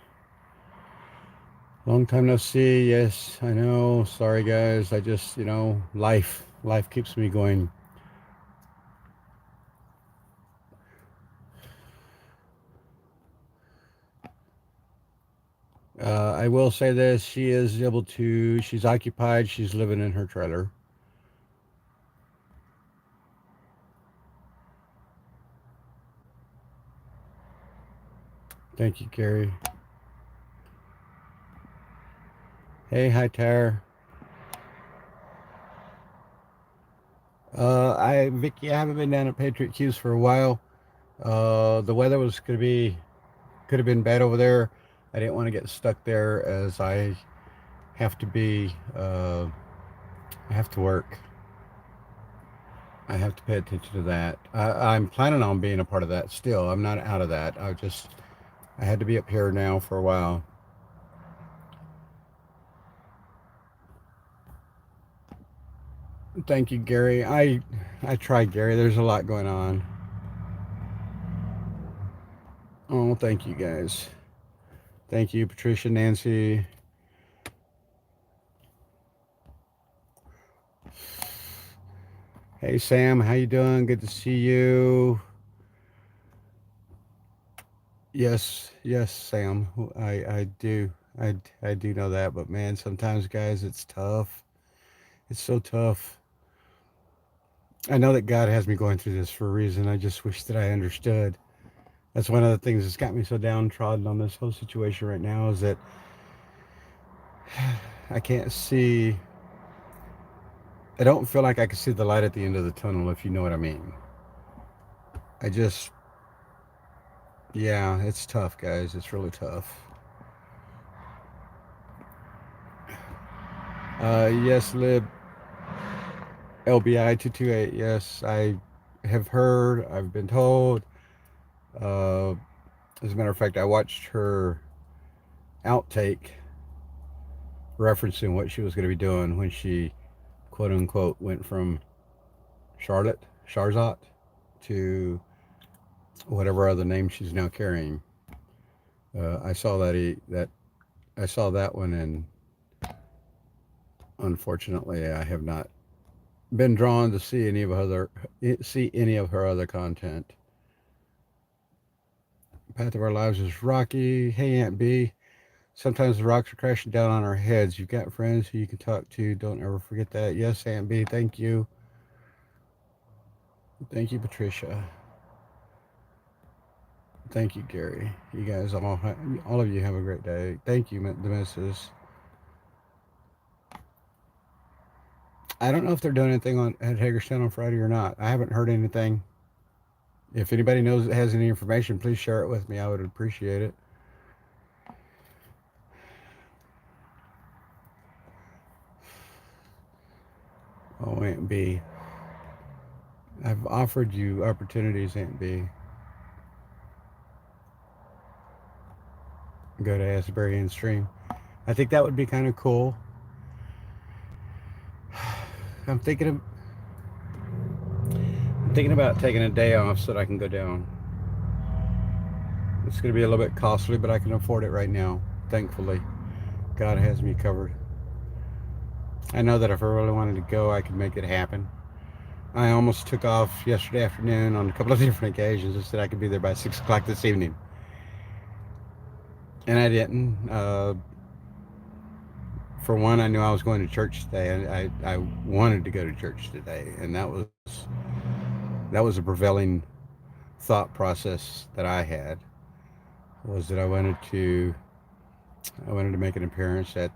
Long time no see. Yes, I know. Sorry, guys. I just, life keeps me going. I will say this. She's occupied. She's living in her trailer. Thank you, Gary. Hey, hi, Tara. Vicky, I haven't been down at Patriot Q's for a while. The weather could have been bad over there. I didn't want to get stuck there as have to be, I have to work. I have to pay attention to that. I'm planning on being a part of that still. I'm not out of that. I had to be up here now for a while. Thank you, Gary. I tried, Gary. There's a lot going on. Oh, thank you, guys. Thank you, Patricia, Nancy. Hey Sam, how you doing? Good to see you. Yes, yes, Sam. I do. I do know that, but man, sometimes guys, it's tough. It's so tough. I know that God has me going through this for a reason. I just wish that I understood. That's one of the things that's got me so downtrodden on this whole situation right now is that I can't see. I don't feel like I can see the light at the end of the tunnel, if you know what I mean. I just, yeah, it's tough, guys. It's really tough. Yes, Lib LBI 228. Yes, I have heard. I've been told. Uh, as a matter of fact, I watched her outtake referencing what she was going to be doing when she, quote unquote, went from Sharzot, to whatever other name she's now carrying. I saw that I saw that one, and unfortunately, I have not been drawn to see any of her other content. Path of our lives is rocky. Hey, Aunt B. Sometimes the rocks are crashing down on our heads. You've got friends who you can talk to. Don't ever forget that. Yes, Aunt B. Thank you. Thank you, Patricia. Thank you, Gary. You guys all of you have a great day. Thank you, the missus. I don't know if they're doing anything on at Hagerstown on Friday or not. I haven't heard anything. If anybody knows that has any information, please share it with me. I would appreciate it. Oh, Aunt B. I've offered you opportunities, Aunt B. Go to Asbury and stream. I think that would be kind of cool. I'm thinking of I'm thinking about taking a day off so that I can go down. It's going to be a little bit costly, but I can afford it right now. Thankfully, God has me covered. I know that if I really wanted to go, I could make it happen. I almost took off yesterday afternoon on a couple of different occasions. I said I could be there by 6 o'clock this evening, and I didn't. For one, I knew I was going to church today. I wanted to go to church today, and that was a prevailing thought process that I had, was that I wanted to make an appearance at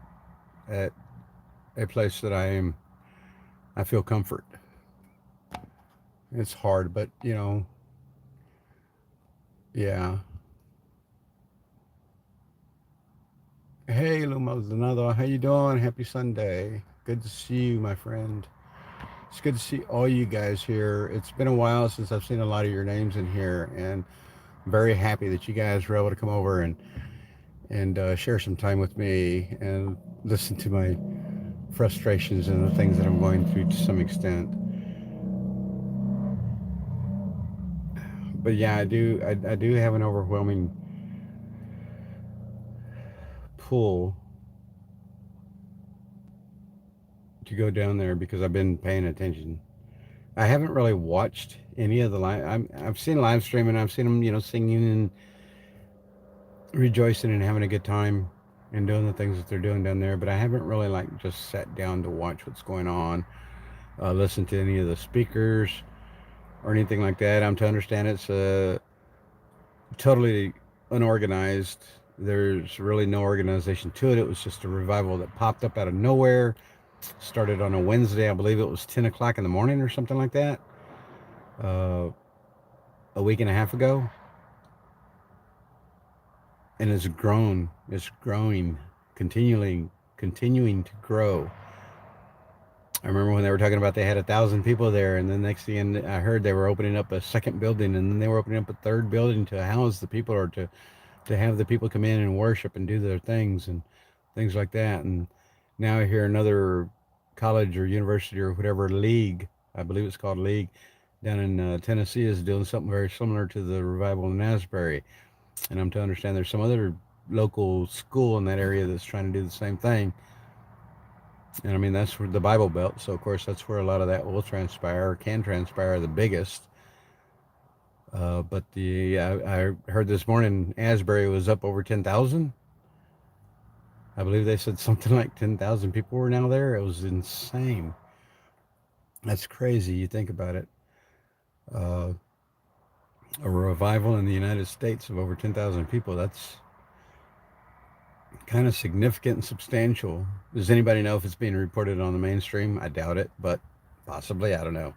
a place that I feel comfort. It's hard, but yeah. Hey, Lumaldonado, how you doing? Happy Sunday. Good to see you, my friend. It's good to see all you guys here. It's been a while since I've seen a lot of your names in here, and I'm very happy that you guys were able to come over and share some time with me and listen to my frustrations and the things that I'm going through to some extent. But yeah, I do have an overwhelming pull to go down there because I've been paying attention. I haven't really watched any of the live. I've seen live streaming. I've seen them, singing and rejoicing and having a good time and doing the things that they're doing down there. But I haven't really like just sat down to watch what's going on, listen to any of the speakers or anything like that. I'm to understand it's totally unorganized. There's really no organization to it. It was just a revival that popped up out of nowhere. Started on a Wednesday, I believe it was 10 o'clock in the morning or something like that, uh, a week and a half ago. And it's grown. It's growing, continuing to grow. I remember when they were talking about they had 1,000 people there, and the next thing I heard they were opening up a second building, and then they were opening up a third building to house the people, or to have the people come in and worship and do their things and things like that. And now I hear another college or university or whatever league, I believe it's called League, down in Tennessee, is doing something very similar to the revival in Asbury. And I'm to understand there's some other local school in that area that's trying to do the same thing. And I mean, that's where the Bible Belt. So, of course, that's where a lot of that will transpire, or can transpire the biggest. But I heard this morning Asbury was up over 10,000. I believe they said something like 10,000 people were now there. It was insane. That's crazy. You think about it. Uh, a revival in the United States of over 10,000 people. That's kind of significant and substantial. Does anybody know if it's being reported on the mainstream? I doubt it, but possibly. I don't know.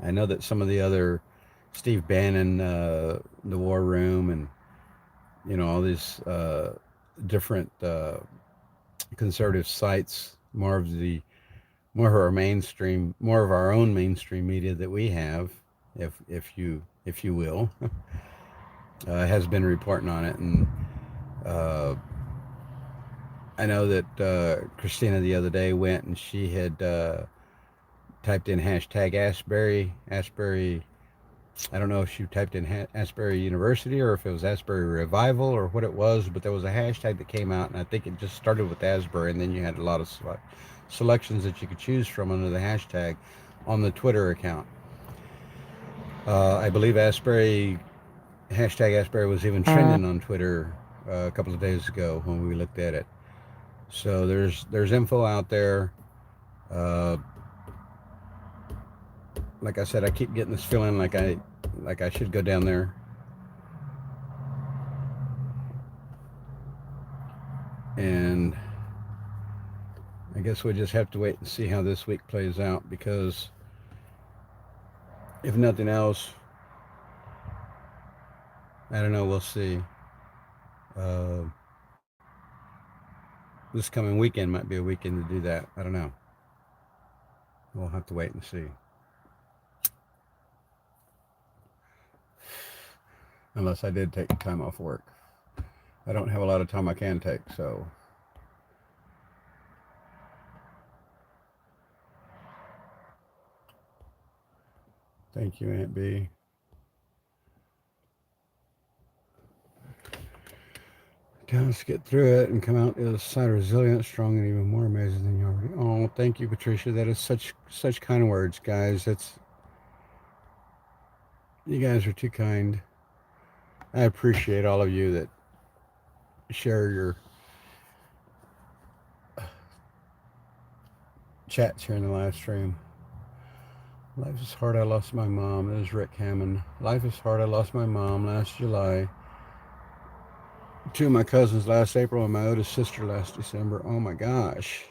I know that some of the other Steve Bannon, the War Room, and all these different conservative sites, more of our mainstream, more of our own mainstream media that we have, if you will, has been reporting on it. And uh, I know that Christina the other day went and she had typed in hashtag Asbury. I don't know if she typed in Asbury University or if it was Asbury Revival or what it was, but there was a hashtag that came out, and I think it just started with Asbury, and then you had a lot of selections that you could choose from under the hashtag on the Twitter account. I believe hashtag Asbury was even trending on Twitter a couple of days ago when we looked at it. So there's info out there. Uh, like I said, I keep getting this feeling like I should go down there. And I guess we just have to wait and see how this week plays out, because if nothing else, I don't know, we'll see. Uh, this coming weekend might be a weekend to do that. I don't know. We'll have to wait and see. Unless I did take time off work. I don't have a lot of time I can take, so. Thank you, Aunt B. Let's get through it and come out the other side resilient, strong, and even more amazing than you already. Oh, thank you, Patricia. That is such kind words, guys. You guys are too kind. I appreciate all of you that share your chats here in the live stream. Life is hard. I lost my mom. This is Rick Hammond. Life is hard. I lost my mom last July. Two of my cousins last April and my oldest sister last December. Oh my gosh.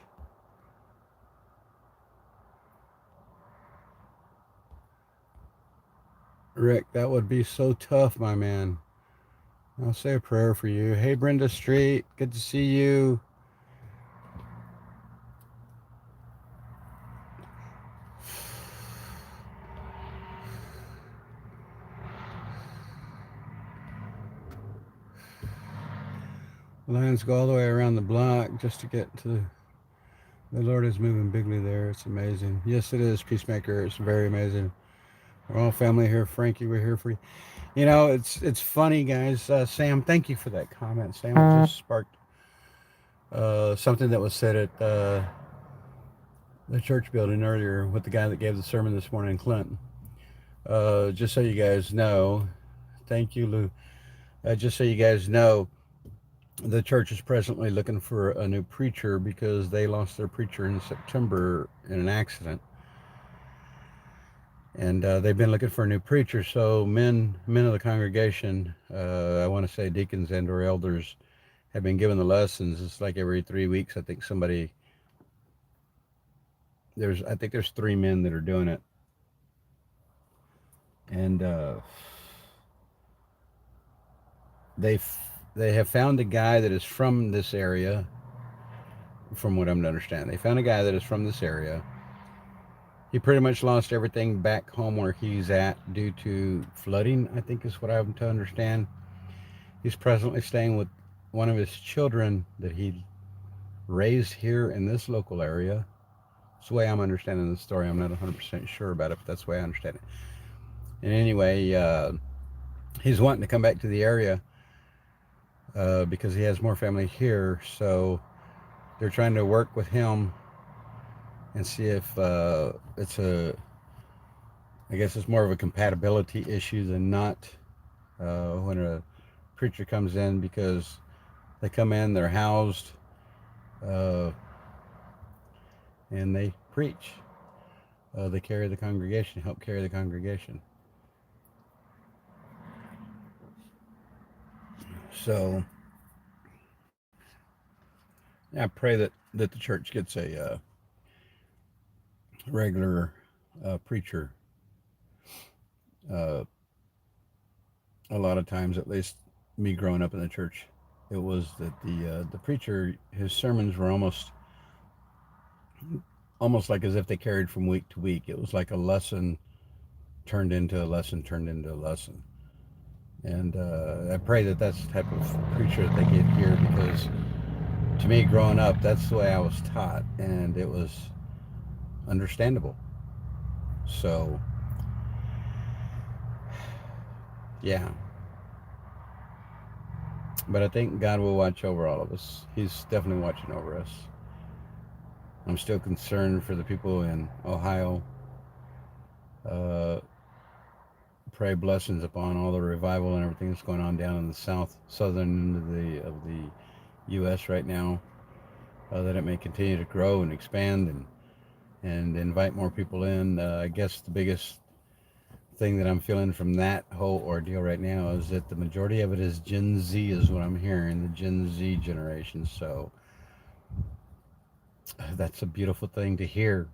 Rick, that would be so tough, my man. I'll say a prayer for you. Hey, Brenda Street. Good to see you. Lions go all the way around the block just to get to the Lord is moving bigly there. It's amazing. Yes, it is, Peacemaker. It's very amazing. We're all family here. Frankie, we're here for you. It's funny, guys. Sam, thank you for that comment. Sam, it just sparked something that was said at the church building earlier with the guy that gave the sermon this morning, Clinton. Just so you guys know, thank you, Lou. Just so you guys know, the church is presently looking for a new preacher because they lost their preacher in September in an accident. And they've been looking for a new preacher. So men of the congregation, I want to say deacons and or elders, have been given the lessons. It's like every 3 weeks, I think there's 3 men that are doing it. And they have found a guy that is from this area, from what I'm to understand. They found a guy that is from this area. He pretty much lost everything back home where he's at due to flooding, I think is what I'm to understand. He's presently staying with one of his children that he raised here in this local area. That's the way I'm understanding the story. I'm not 100% sure about it, but that's the way I understand it. And anyway, he's wanting to come back to the area because he has more family here. So they're trying to work with him and see if I guess it's more of a compatibility issue than not when a preacher comes in, because they come in, they're housed, uh, and they preach. They carry the congregation, help carry the congregation. So yeah, I pray that the church gets a regular preacher. Uh, a lot of times, at least me growing up in the church, it was that the preacher, his sermons were almost like as if they carried from week to week. It was like a lesson turned into a lesson turned into a lesson. And I pray that that's the type of preacher that they get here, because to me, growing up, that's the way I was taught, and it was understandable. So, yeah. But I think God will watch over all of us. He's definitely watching over us. I'm still concerned for the people in Ohio. Uh, Pray blessings upon all the revival and everything that's going on down in the southern end of the U.S. right now. That it may continue to grow and expand and invite more people in. I guess the biggest thing that I'm feeling from that whole ordeal right now is that the majority of it is Gen Z, is what I'm hearing, the Gen Z generation. So that's a beautiful thing to hear.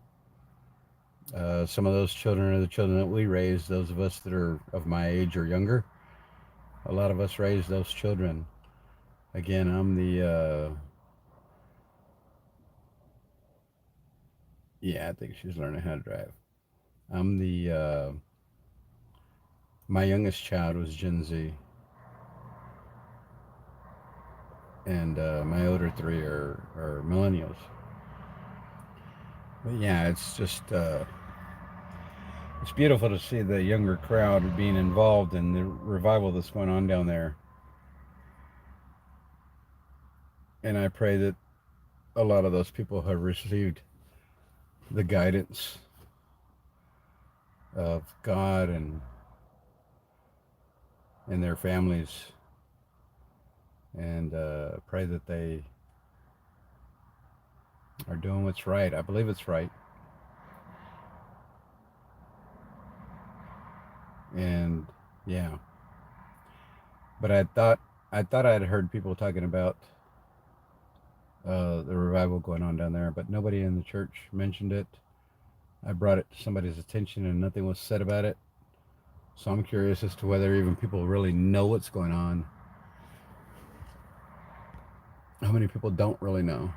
Some of those children are the children that we raised, those of us that are of my age or younger. A lot of us raised those children. Again, I'm yeah, I think she's learning how to drive. I'm my youngest child was Gen Z, and my older three are millennials. But yeah, it's beautiful to see the younger crowd being involved in the revival that's going on down there. And I pray that a lot of those people have received the guidance of God and their families, and pray that they are doing what's right. I believe it's right. And yeah, but I thought I'd heard people talking about the revival going on down there, but nobody in the church mentioned it. I brought it to somebody's attention and nothing was said about it. So I'm curious as to whether even people really know what's going on. How many people don't really know?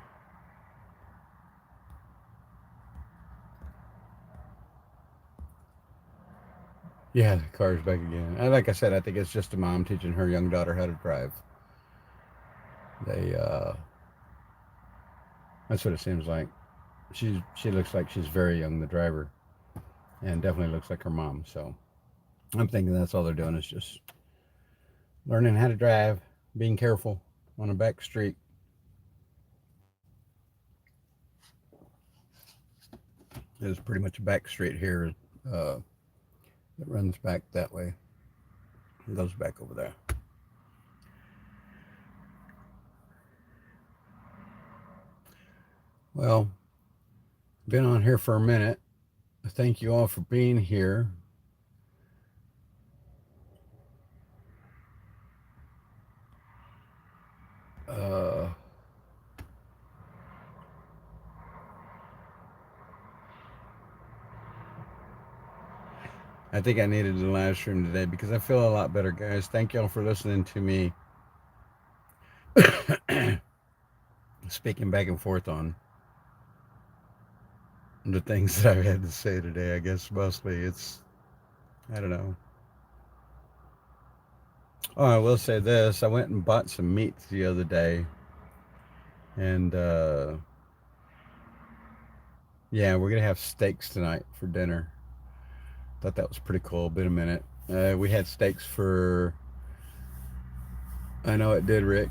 Yeah, the car's back again. And like I said, I think it's just a mom teaching her young daughter how to drive. They That's what it seems like. She looks like she's very young, the driver, and definitely looks like her mom. So I'm thinking that's all they're doing is just learning how to drive, being careful on a back street. There's pretty much a back street here uh, that runs back that way and goes back over there. Well, been on here for a minute. Thank you all for being here. Uh, I think I needed the live stream today because I feel a lot better, guys. Thank y'all for listening to me speaking back and forth on the things that I've had to say today. I guess mostly I don't know. Oh, I will say this. I went and bought some meat the other day. And yeah, we're going to have steaks tonight for dinner. Thought that was pretty cool. Been a minute. We had steaks for, I know it did, Rick.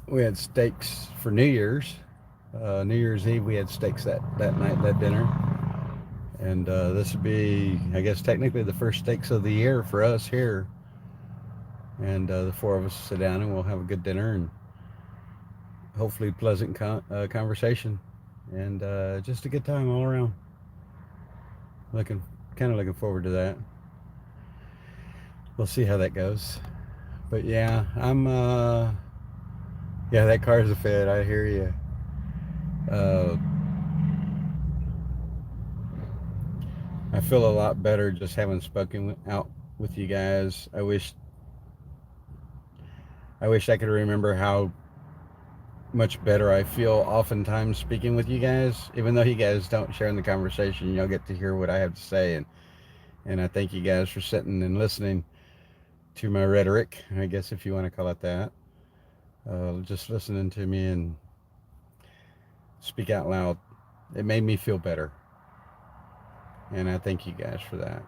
We had steaks for New Year's. New Year's Eve we had steaks that night, that dinner. And this would be, I guess, technically the first steaks of the year for us here. And the four of us sit down and we'll have a good dinner and hopefully pleasant conversation. And just a good time all around. Looking, kind of looking forward to that. We'll see how that goes. But yeah, yeah, that car's a fit. I hear you. Uh, I feel a lot better just having spoken out with you guys. I wish I could remember how much better I feel oftentimes speaking with you guys, even though you guys don't share in the conversation. You'll get to hear what I have to say, and I thank you guys for sitting and listening to my rhetoric, I guess if you want to call it that. Just listening to me and speak out loud. It made me feel better, and I thank you guys for that.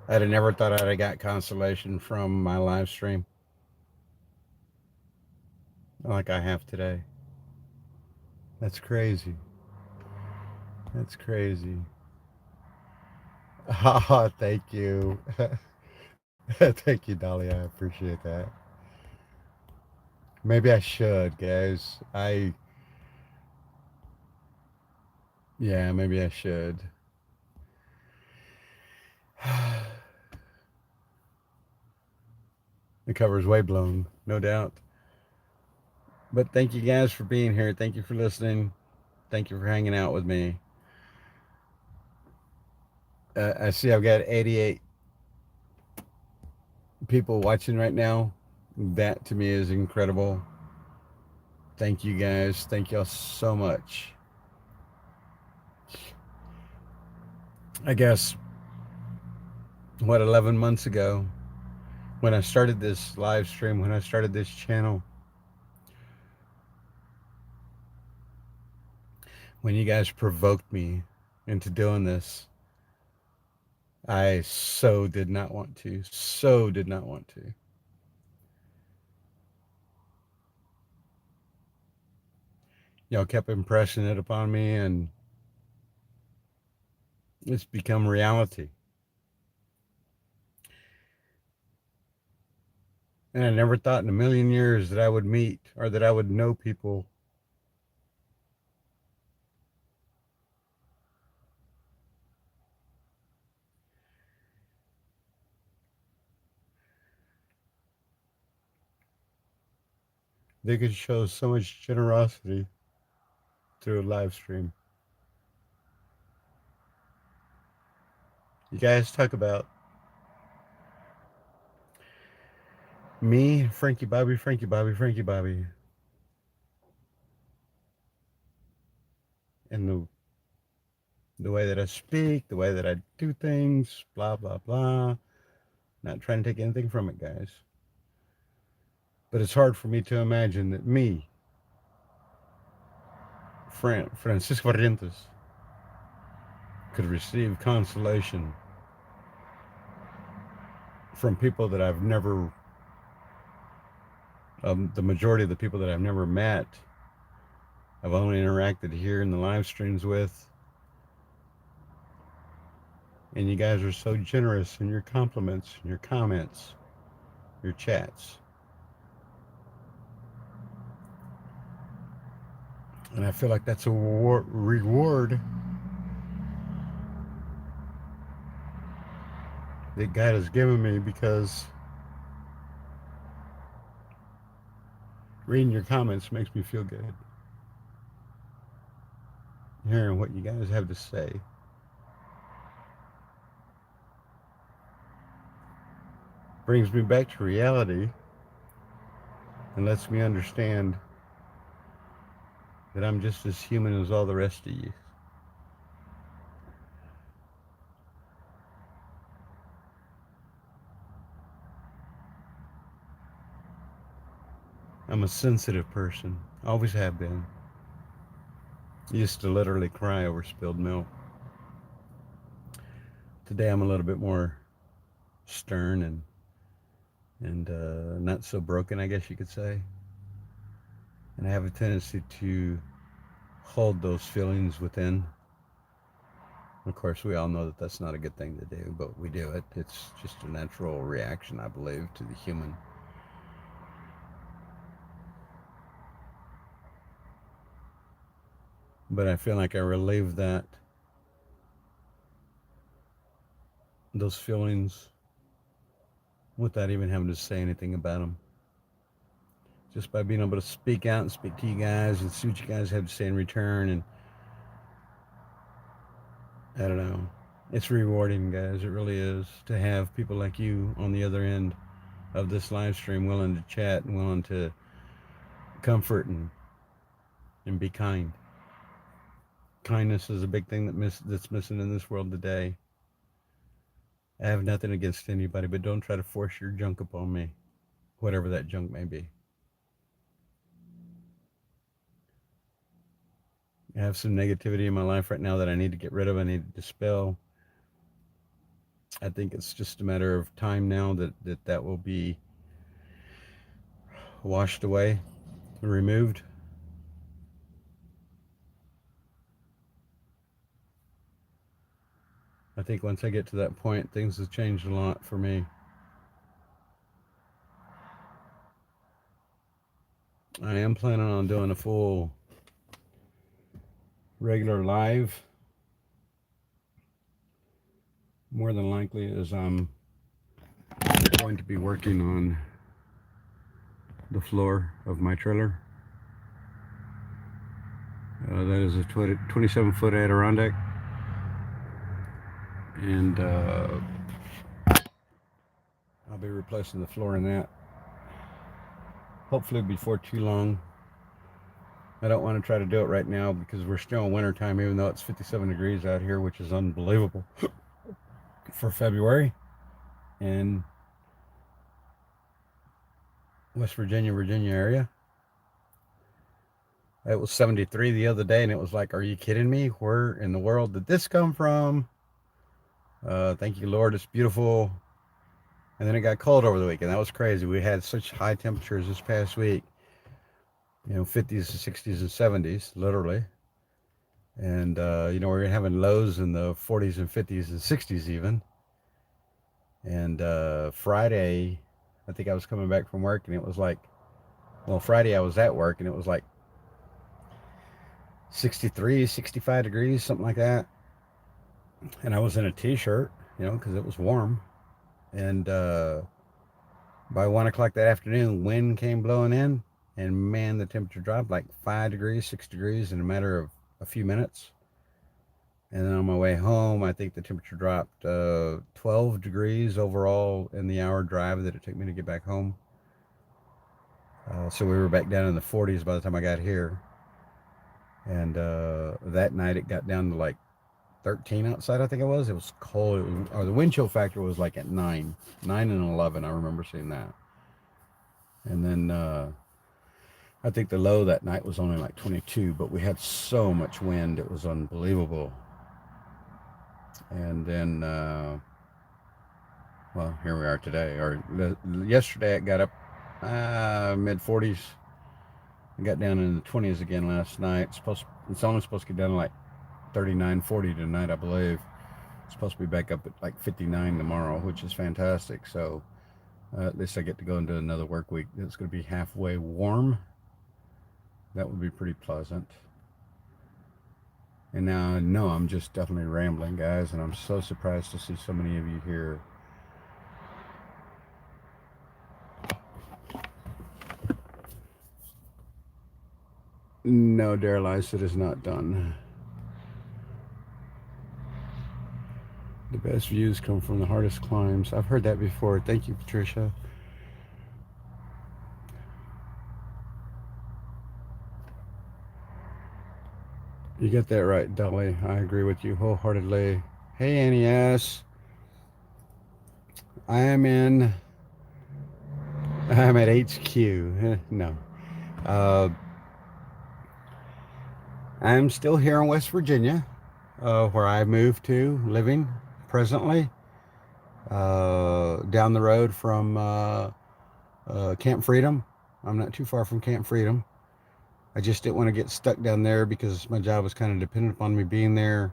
I'd have never thought I'd have got consolation from my live stream like I have today. That's crazy. That's crazy. Oh, thank you. Thank you, Dolly. I appreciate that. Maybe I should, guys. Yeah, maybe I should. The cover's way blown, no doubt. But thank you guys for being here. Thank you for listening. Thank you for hanging out with me. I see I've got 88 people watching right now. That to me is incredible. Thank you guys. Thank y'all so much. I guess, what, 11 months ago, when I started this live stream, when I started this channel, when you guys provoked me into doing this, I so did not want to. So did not want to. Y'all kept impressing it upon me, and it's become reality. And I never thought in a million years that I would meet or that I would know people that could show so much generosity through a live stream. You guys talk about me, Frankie Bobby, Frankie Bobby, Frankie Bobby, and the way that I speak, the way that I do things, blah blah blah. Not trying to take anything from it, guys. But it's hard for me to imagine that me, Francisco Barrientos, could receive consolation from people that I've never, the majority of the people that I've never met, I've only interacted here in the live streams with. And you guys are so generous in your compliments, your comments, your chats. And I feel like that's a reward that God has given me, because reading your comments makes me feel good. Hearing what you guys have to say brings me back to reality and lets me understand that I'm just as human as all the rest of you. I'm a sensitive person, always have been. Used to literally cry over spilled milk. Today I'm a little bit more stern and not so broken, I guess you could say. And I have a tendency to hold those feelings within. Of course, we all know that that's not a good thing to do, but we do it. It's just a natural reaction, I believe, to the human. But I feel like I relieve those feelings without even having to say anything about them. Just by being able to speak out and speak to you guys and see what you guys have to say in return. And I don't know. It's rewarding, guys. It really is to have people like you on the other end of this live stream willing to chat and willing to comfort and be kind. Kindness is a big thing that's missing in this world today. I have nothing against anybody, but don't try to force your junk upon me, whatever that junk may be. I have some negativity in my life right now that I need to get rid of. I need to dispel. I think it's just a matter of time now that will be washed away, removed. I think once I get to that point, things have changed a lot for me. I am planning on doing a full regular live, more than likely, as I'm going to be working on the floor of my trailer. That is a 27-foot Adirondack, and I'll be replacing the floor in that, hopefully before too long. I don't want to try to do it right now because we're still in winter time, even though it's 57 degrees out here, which is unbelievable for February. And West Virginia, Virginia area. It was 73 the other day, and it was like, are you kidding me? Where in the world did this come from? Thank you, Lord. It's beautiful. And then it got cold over the weekend. That was crazy. We had such high temperatures this past week. 50s, 60s, and 70s, literally. And, we're having lows in the 40s and 50s and 60s even. And Friday, I think I was coming back from work, and it was like, Friday I was at work, and it was like 63, 65 degrees, something like that. And I was in a t-shirt, because it was warm. And by 1 o'clock that afternoon, wind came blowing in, and man, the temperature dropped like 5 degrees, 6 degrees in a matter of a few minutes. And then on my way home, I think the temperature dropped 12 degrees overall in the hour drive that it took me to get back home. So we were back down in the 40s by the time I got here. And that night it got down to like 13 outside, I think it was. It was cold. The wind chill factor was like at 9 and 11. I remember seeing that. And then I think the low that night was only like 22, but we had so much wind. It was unbelievable. And then, here we are today. Or yesterday it got up mid 40s. It got down in the 20s again last night. It's only supposed to get down to like 39, 40 tonight, I believe. It's supposed to be back up at like 59 tomorrow, which is fantastic. So at least I get to go into another work week. It's going to be halfway warm. That would be pretty pleasant. And now I know I'm just definitely rambling, guys, and I'm so surprised to see so many of you here. No, Daryl, it is not done. The best views come from the hardest climbs. I've heard that before. Thank you, Patricia. You get that right, Dolly. I agree with you wholeheartedly. Hey, Annie S. I'm at HQ. No. I'm still here in West Virginia, where I moved to, living presently, down the road from Camp Freedom. I'm not too far from Camp Freedom. I just didn't want to get stuck down there because my job was kind of dependent upon me being there.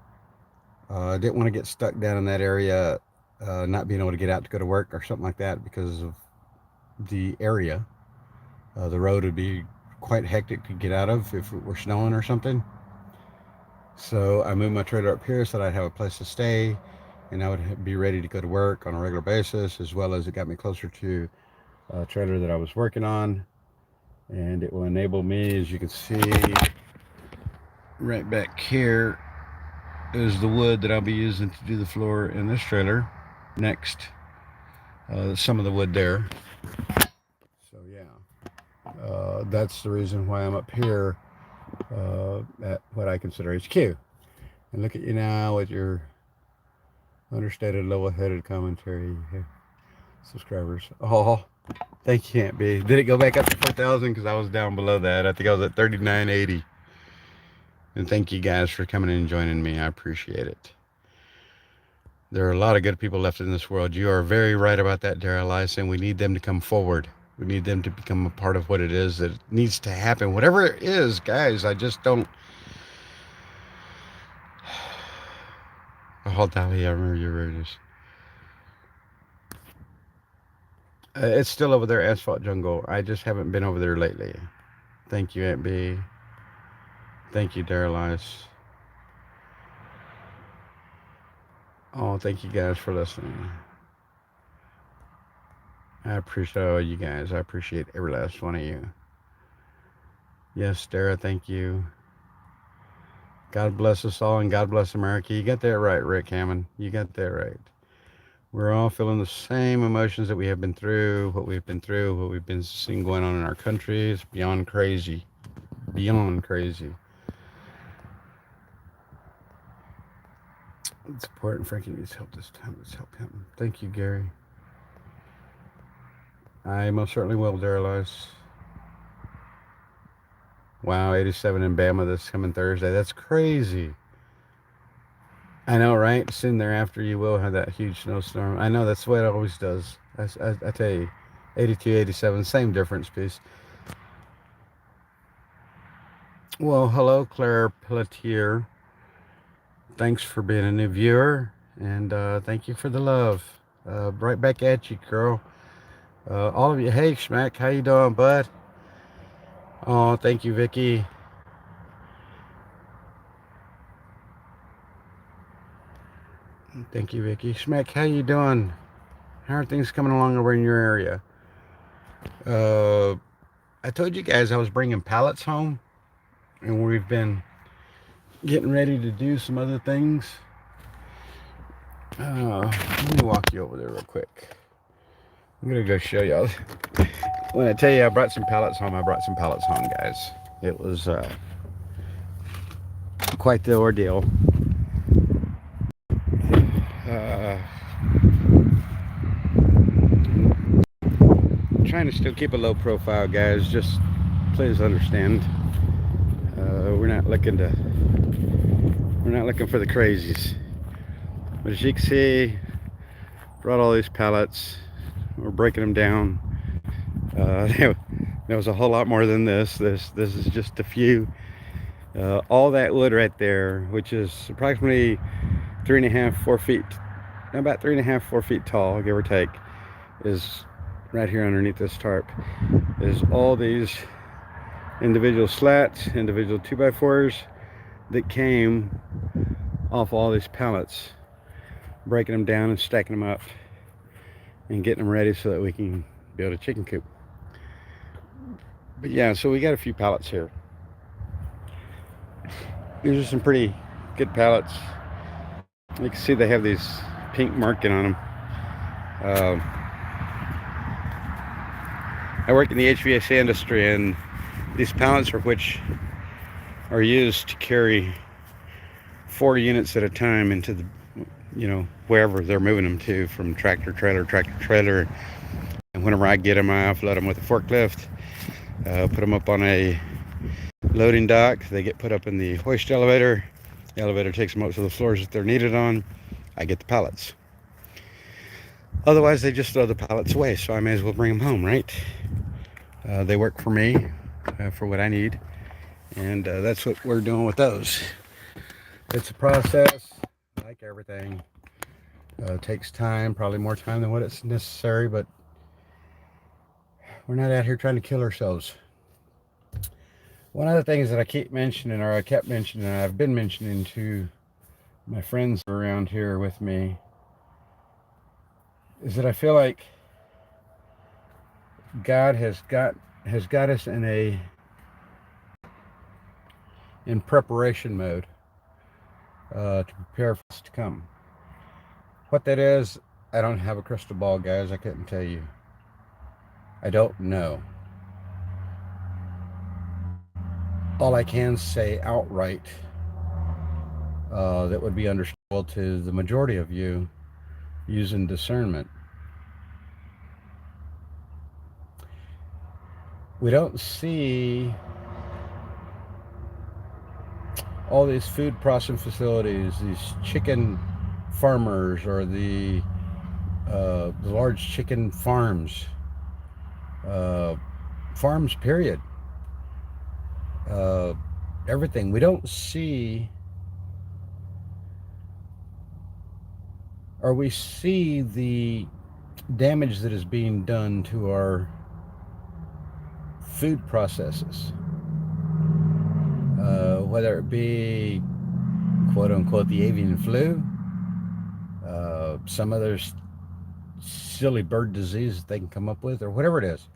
I didn't want to get stuck down in that area, not being able to get out to go to work or something like that because of the area. The road would be quite hectic to get out of if it were snowing or something. So I moved my trailer up here so that I'd have a place to stay and I would be ready to go to work on a regular basis, as well as it got me closer to a trailer that I was working on. And it will enable me, as you can see, right back here is the wood that I'll be using to do the floor in this trailer. Next, some of the wood there. So yeah, that's the reason why I'm up here at what I consider HQ. And look at you now with your understated, level-headed commentary. Subscribers. Oh, thank you, Aunt B. Did it go back up to 4,000? Because I was down below that. I think I was at 3980. And thank you guys for coming in and joining me. I appreciate it. There are a lot of good people left in this world. You are very right about that, Derailment, and we need them to come forward. We need them to become a part of what it is that needs to happen. Whatever it is, guys, I just don't... Oh, Dolly, I remember your radius. It's still over there, Asphalt Jungle. I just haven't been over there lately. Thank you, Aunt B. Thank you, Derailment. Oh, thank you guys for listening. I appreciate all you guys. I appreciate every last one of you. Yes, Dara, thank you. God bless us all and God bless America. You got that right, Rick Hammond. You got that right. We're all feeling the same emotions that we have been through, what we've been seeing going on in our country. It's beyond crazy. Beyond crazy. It's important. Frankie needs help this time. Let's help him. Thank you, Gary. I most certainly will, Derailment. Wow, 87 in Bama this coming Thursday. That's crazy. I know, right? Soon thereafter, you will have that huge snowstorm. I know, that's the way it always does. I tell you, 82, 87, same difference, piece. Well, hello, Claire Pelletier. Thanks for being a new viewer, and thank you for the love. Right back at you, girl. All of you. Hey, Schmack, how you doing, bud? Oh, thank you, Vicky. Thank you, Vicky. Schmack, how you doing? How are things coming along over in your area? I told you guys I was bringing pallets home, and we've been getting ready to do some other things. Let me walk you over there real quick. I'm gonna go show y'all. When I tell you I brought some pallets home, I brought some pallets home, guys. It was quite the ordeal. Trying to still keep a low profile, guys. Just please understand. We're not looking for the crazies. But as you can see, brought all these pallets. We're breaking them down. There was a whole lot more than this. This is just a few. All that wood right there, which is approximately 3.5, 4 feet, about 3.5, 4 feet tall, give or take, is right here underneath this tarp. Is all these individual slats, individual 2x4s that came off all these pallets, breaking them down and stacking them up and getting them ready so that we can build a chicken coop. But yeah, so we got a few pallets here. These are some pretty good pallets. You can see they have these pink marking on them. I work in the HVAC industry, and these pallets which are used to carry 4 units at a time into the, wherever they're moving them to, from tractor trailer. And whenever I get them, I offload them with a forklift, put them up on a loading dock. They get put up in the hoist elevator. The elevator takes them up to the floors that they're needed on. I get the pallets. Otherwise, they just throw the pallets away, so I may as well bring them home, right? They work for me, for what I need. And that's what we're doing with those. It's a process, like everything. It takes time, probably more time than what it's necessary, but we're not out here trying to kill ourselves. One of the things that I keep mentioning, or I kept mentioning, and I've been mentioning to my friends around here with me, is that I feel like God has got us in preparation mode to prepare for us to come. What that is, I don't have a crystal ball, guys. I couldn't tell you. I don't know. All I can say outright that would be understandable to the majority of you using discernment. We don't see all these food processing facilities, these chicken farmers, or the large chicken farms, uh, farms, period. Uh, Everything. We don't see, or we see the damage that is being done to our food processes, whether it be quote unquote the avian flu, some other silly bird disease that they can come up with, or whatever it is.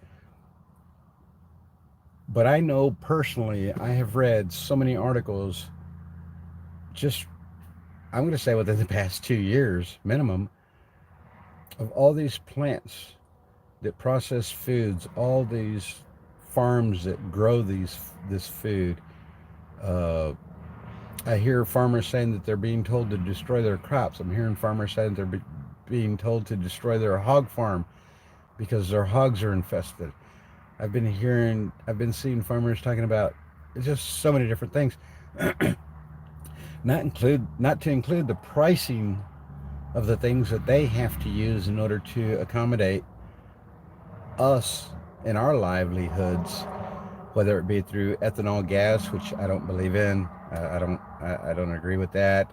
But I know personally, I have read so many articles, just, I'm going to say within the past 2 years minimum, of all these plants that process foods, all these farms that grow this food. Uh, I hear farmers saying that they're being told to destroy their crops. I'm hearing farmers saying they're being told to destroy their hog farm because their hogs are infested. I've been seeing farmers talking about just so many different things. Not to include the pricing of the things that they have to use in order to accommodate us in our livelihoods, whether it be through ethanol gas, which I don't believe in. I don't agree with that.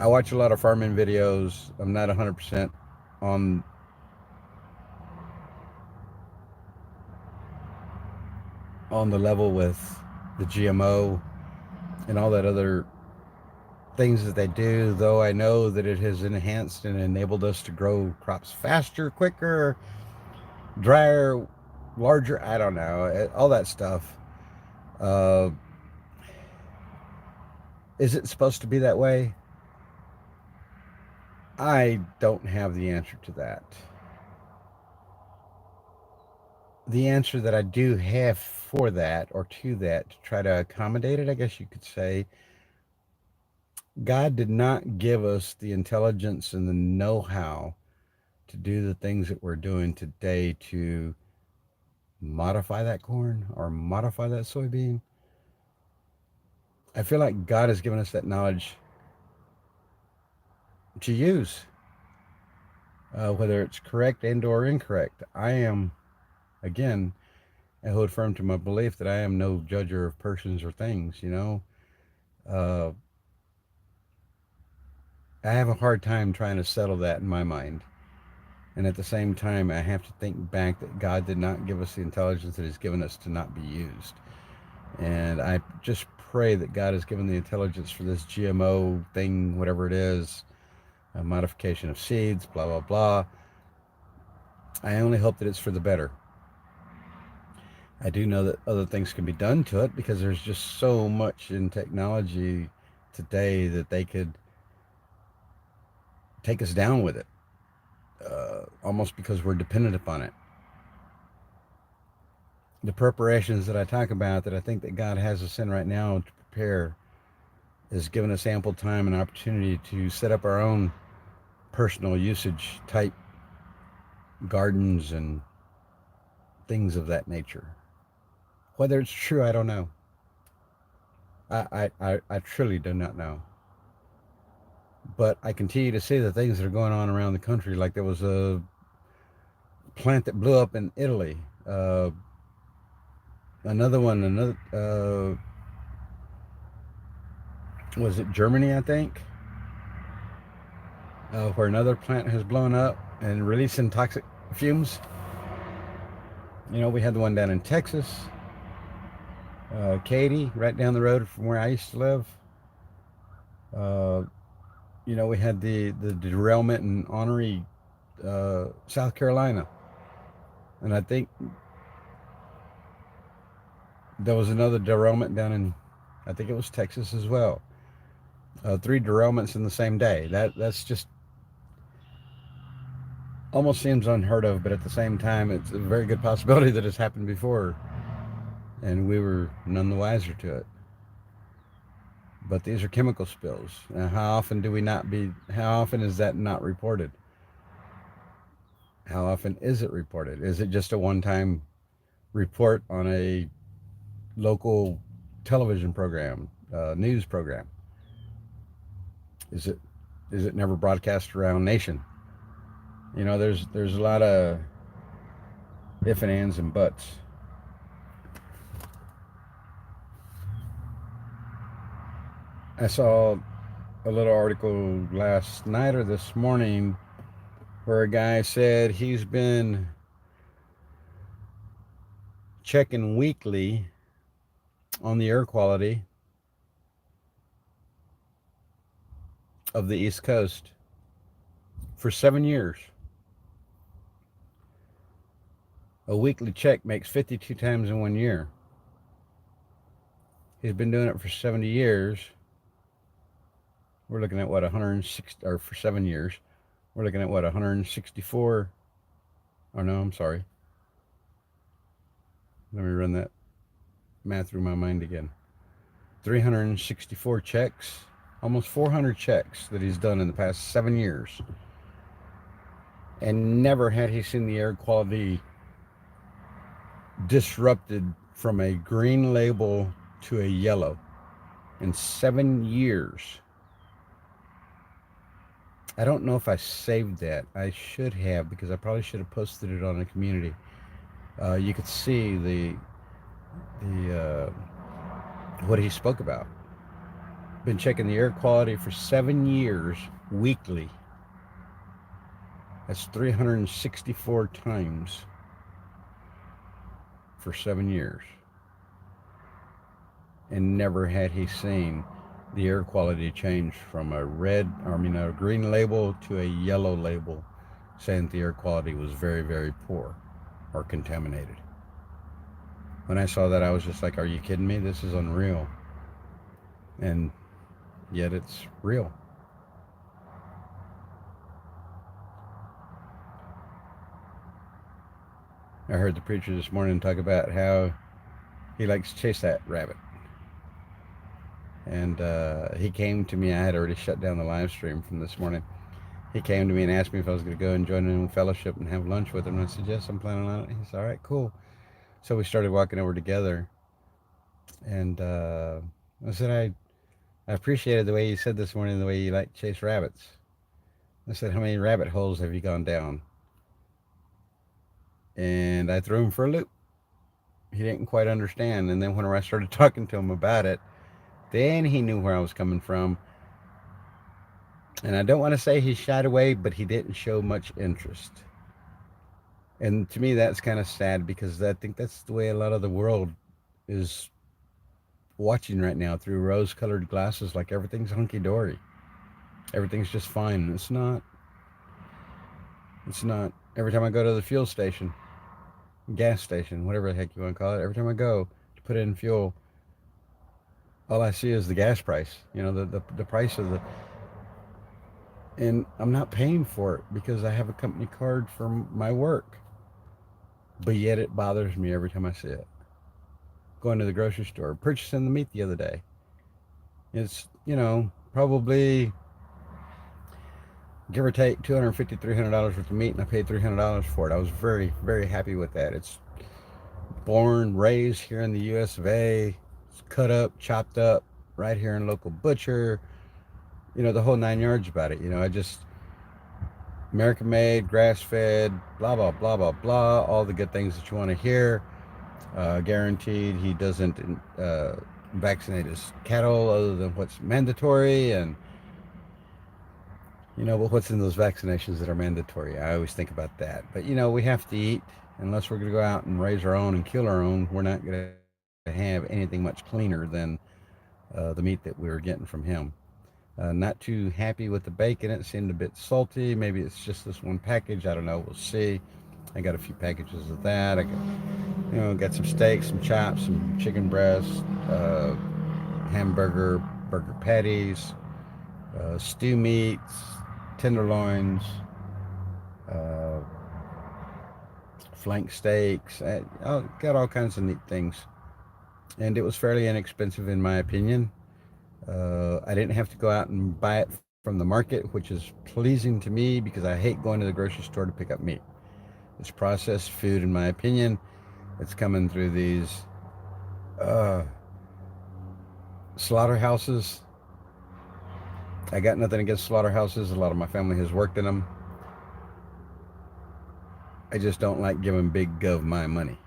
I watch a lot of farming videos. I'm not 100% on the level with the GMO and all that other things that they do, though I know that it has enhanced and enabled us to grow crops faster, quicker, drier, larger. I don't know, all that stuff. Uh, is it supposed to be that way? I don't have the answer to that. The answer that I do have for that, or to that, to try to accommodate it, I guess you could say, God did not give us the intelligence and the know how to do the things that we're doing today to modify that corn or modify that soybean. I feel like God has given us that knowledge to use, whether it's correct and or incorrect. I am, again, I hold firm to my belief that I am no judger of persons or things, Uh, I have a hard time trying to settle that in my mind. And at the same time, I have to think back that God did not give us the intelligence that He's given us to not be used. And I just pray that God has given the intelligence for this GMO thing, whatever it is, a modification of seeds, blah, blah, blah. I only hope that it's for the better. I do know that other things can be done to it because there's just so much in technology today that they could take us down with it, almost because we're dependent upon it. The preparations that I talk about, that I think that God has us in right now to prepare, is giving us ample time and opportunity to set up our own personal usage type gardens and things of that nature. Whether it's true, I don't know. I truly do not know. But I continue to see the things that are going on around the country. Like there was a plant that blew up in Italy. another one, was it Germany, I think, where another plant has blown up and releasing toxic fumes. We had the one down in Texas, Katy, right down the road from where I used to live. Uh, we had the derailment in Honorary, South Carolina, and I think there was another derailment down in, I think it was Texas as well. Three derailments in the same day. That's just almost seems unheard of, but at the same time, it's a very good possibility that it's happened before, and we were none the wiser to it. But these are chemical spills. Now, how often do we not be? How often is that not reported? How often is it reported? Is it just a one-time report on a local television program, news program? Is it never broadcast around nation? There's a lot of if and ands and buts. I saw a little article last night or this morning where a guy said he's been checking weekly on the air quality of the East Coast for 7 years. A weekly check makes 52 times in 1 year. He's been doing it for 70 years. We're looking at what, 160, or for 7 years. We're looking at what, 164, oh no, I'm sorry. Let me run that math through my mind again. 364 checks, almost 400 checks that he's done in the past 7 years. And never had he seen the air quality disrupted from a green label to a yellow in 7 years. I don't know if I saved that. I should have, because I probably should have posted it on the community. You could see the what he spoke about. Been checking the air quality for 7 years weekly. That's 364 times for 7 years. And never had he seen the air quality change from a green label to a yellow label, saying the air quality was very, very poor or contaminated. When I saw that, I was just like, are you kidding me? This is unreal. And yet it's real. I heard the preacher this morning talk about how he likes to chase that rabbit. And he came to me. I had already shut down the live stream from this morning. He came to me and asked me if I was going to go and join in fellowship and have lunch with him. And I said, yes, I'm planning on it. He said, all right, cool. So we started walking over together. And I said, I appreciated the way you said this morning, the way you like to chase rabbits. I said, how many rabbit holes have you gone down? And I threw him for a loop. He didn't quite understand. And then whenever I started talking to him about it, then he knew where I was coming from. And I don't want to say he shied away, but he didn't show much interest. And to me, that's kind of sad, because I think that's the way a lot of the world is watching right now, through rose-colored glasses, like everything's hunky-dory. Everything's just fine. It's not. It's not. Every time I go to the fuel station, gas station, whatever the heck you want to call it, every time I go to put in fuel, all I see is the gas price. The price of the... And I'm not paying for it because I have a company card from my work. But yet it bothers me every time I see it. Going to the grocery store, purchasing the meat the other day. It's, probably, give or take, $250, $300 worth of meat, and I paid $300 for it. I was very, very happy with that. It's born, raised here in the US of A. It's cut up, chopped up, right here in local butcher. The whole 9 yards about it. American made, grass fed, blah, blah, blah, blah, blah, all the good things that you want to hear. Guaranteed he doesn't vaccinate his cattle other than what's mandatory. And but what's in those vaccinations that are mandatory? I always think about that. But we have to eat. Unless we're going to go out and raise our own and kill our own, we're not going to have anything much cleaner than the meat that we were getting from him. Not too happy with the bacon. It seemed a bit salty. Maybe it's just this one package. I don't know. We'll see. I got a few packages of that. Got some steaks, some chops, some chicken breast, hamburger, burger patties, stew meats, tenderloins, uh, flank steaks. I got all kinds of neat things. And it was fairly inexpensive in my opinion. I didn't have to go out and buy it from the market, which is pleasing to me because I hate going to the grocery store to pick up meat. It's processed food, in my opinion. It's coming through these uh, slaughterhouses. I got nothing against slaughterhouses. A lot of my family has worked in them. I just don't like giving Big Gov my money.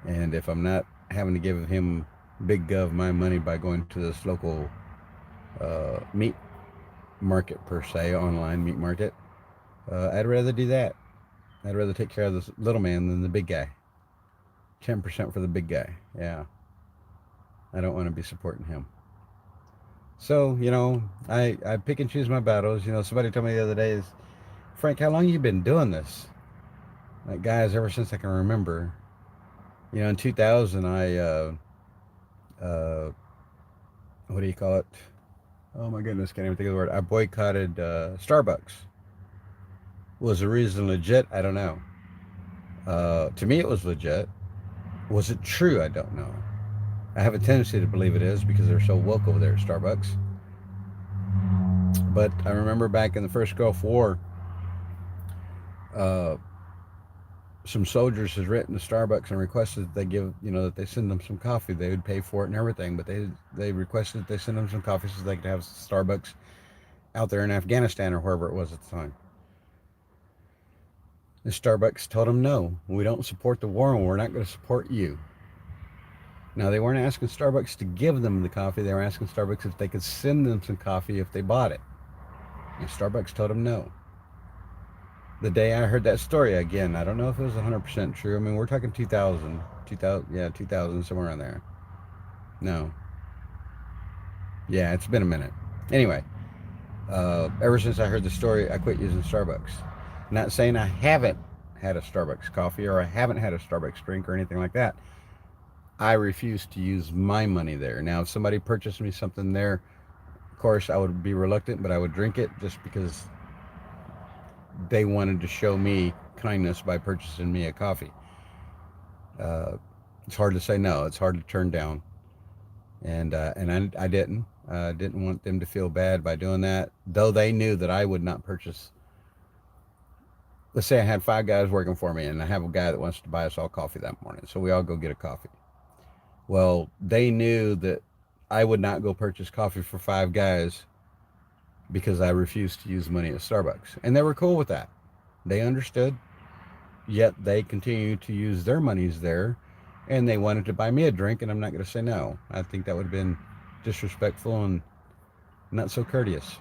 And if I'm not having to give him Big Gov my money by going to this local meat market, per se, online meat market, I'd rather do that. I'd rather take care of this little man than the big guy. 10% for the big guy. Yeah. I don't want to be supporting him. So, I pick and choose my battles. Somebody told me the other day is, Frank, how long you been doing this? Like, guys, ever since I can remember. In 2000, uh, what do you call it? Oh my goodness, can't even think of the word. I boycotted Starbucks. Was the reason legit? I don't know. To me, it was legit. Was it true? I don't know. I have a tendency to believe it is because they're so woke over there at Starbucks. But I remember back in the first Gulf War, uh, some soldiers had written to Starbucks and requested that they give, that they send them some coffee. They would pay for it and everything, but they requested that they send them some coffee so they could have Starbucks out there in Afghanistan or wherever it was at the time. The Starbucks told them, no, we don't support the war and we're not going to support you. Now, they weren't asking Starbucks to give them the coffee. They were asking Starbucks if they could send them some coffee if they bought it. And Starbucks told them no. The day I heard that story, again, I don't know if it was 100% true. I mean, we're talking 2000, somewhere around there. No. Yeah, it's been a minute. Anyway, ever since I heard the story, I quit using Starbucks. Not saying I haven't had a Starbucks coffee or I haven't had a Starbucks drink or anything like that. I refuse to use my money there. Now, if somebody purchased me something there, of course, I would be reluctant, but I would drink it just because they wanted to show me kindness by purchasing me a coffee. It's hard to say no. It's hard to turn down, and I didn't want them to feel bad by doing that. Though they knew that I would not purchase. Let's say I had 5 guys working for me, and I have a guy that wants to buy us all coffee that morning, so we all go get a coffee. Well, they knew that I would not go purchase coffee for 5 guys because I refused to use money at Starbucks, and they were cool with that. They understood. Yet they continue to use their monies there, and they wanted to buy me a drink, and I'm not going to say no. I think that would have been disrespectful and not so courteous.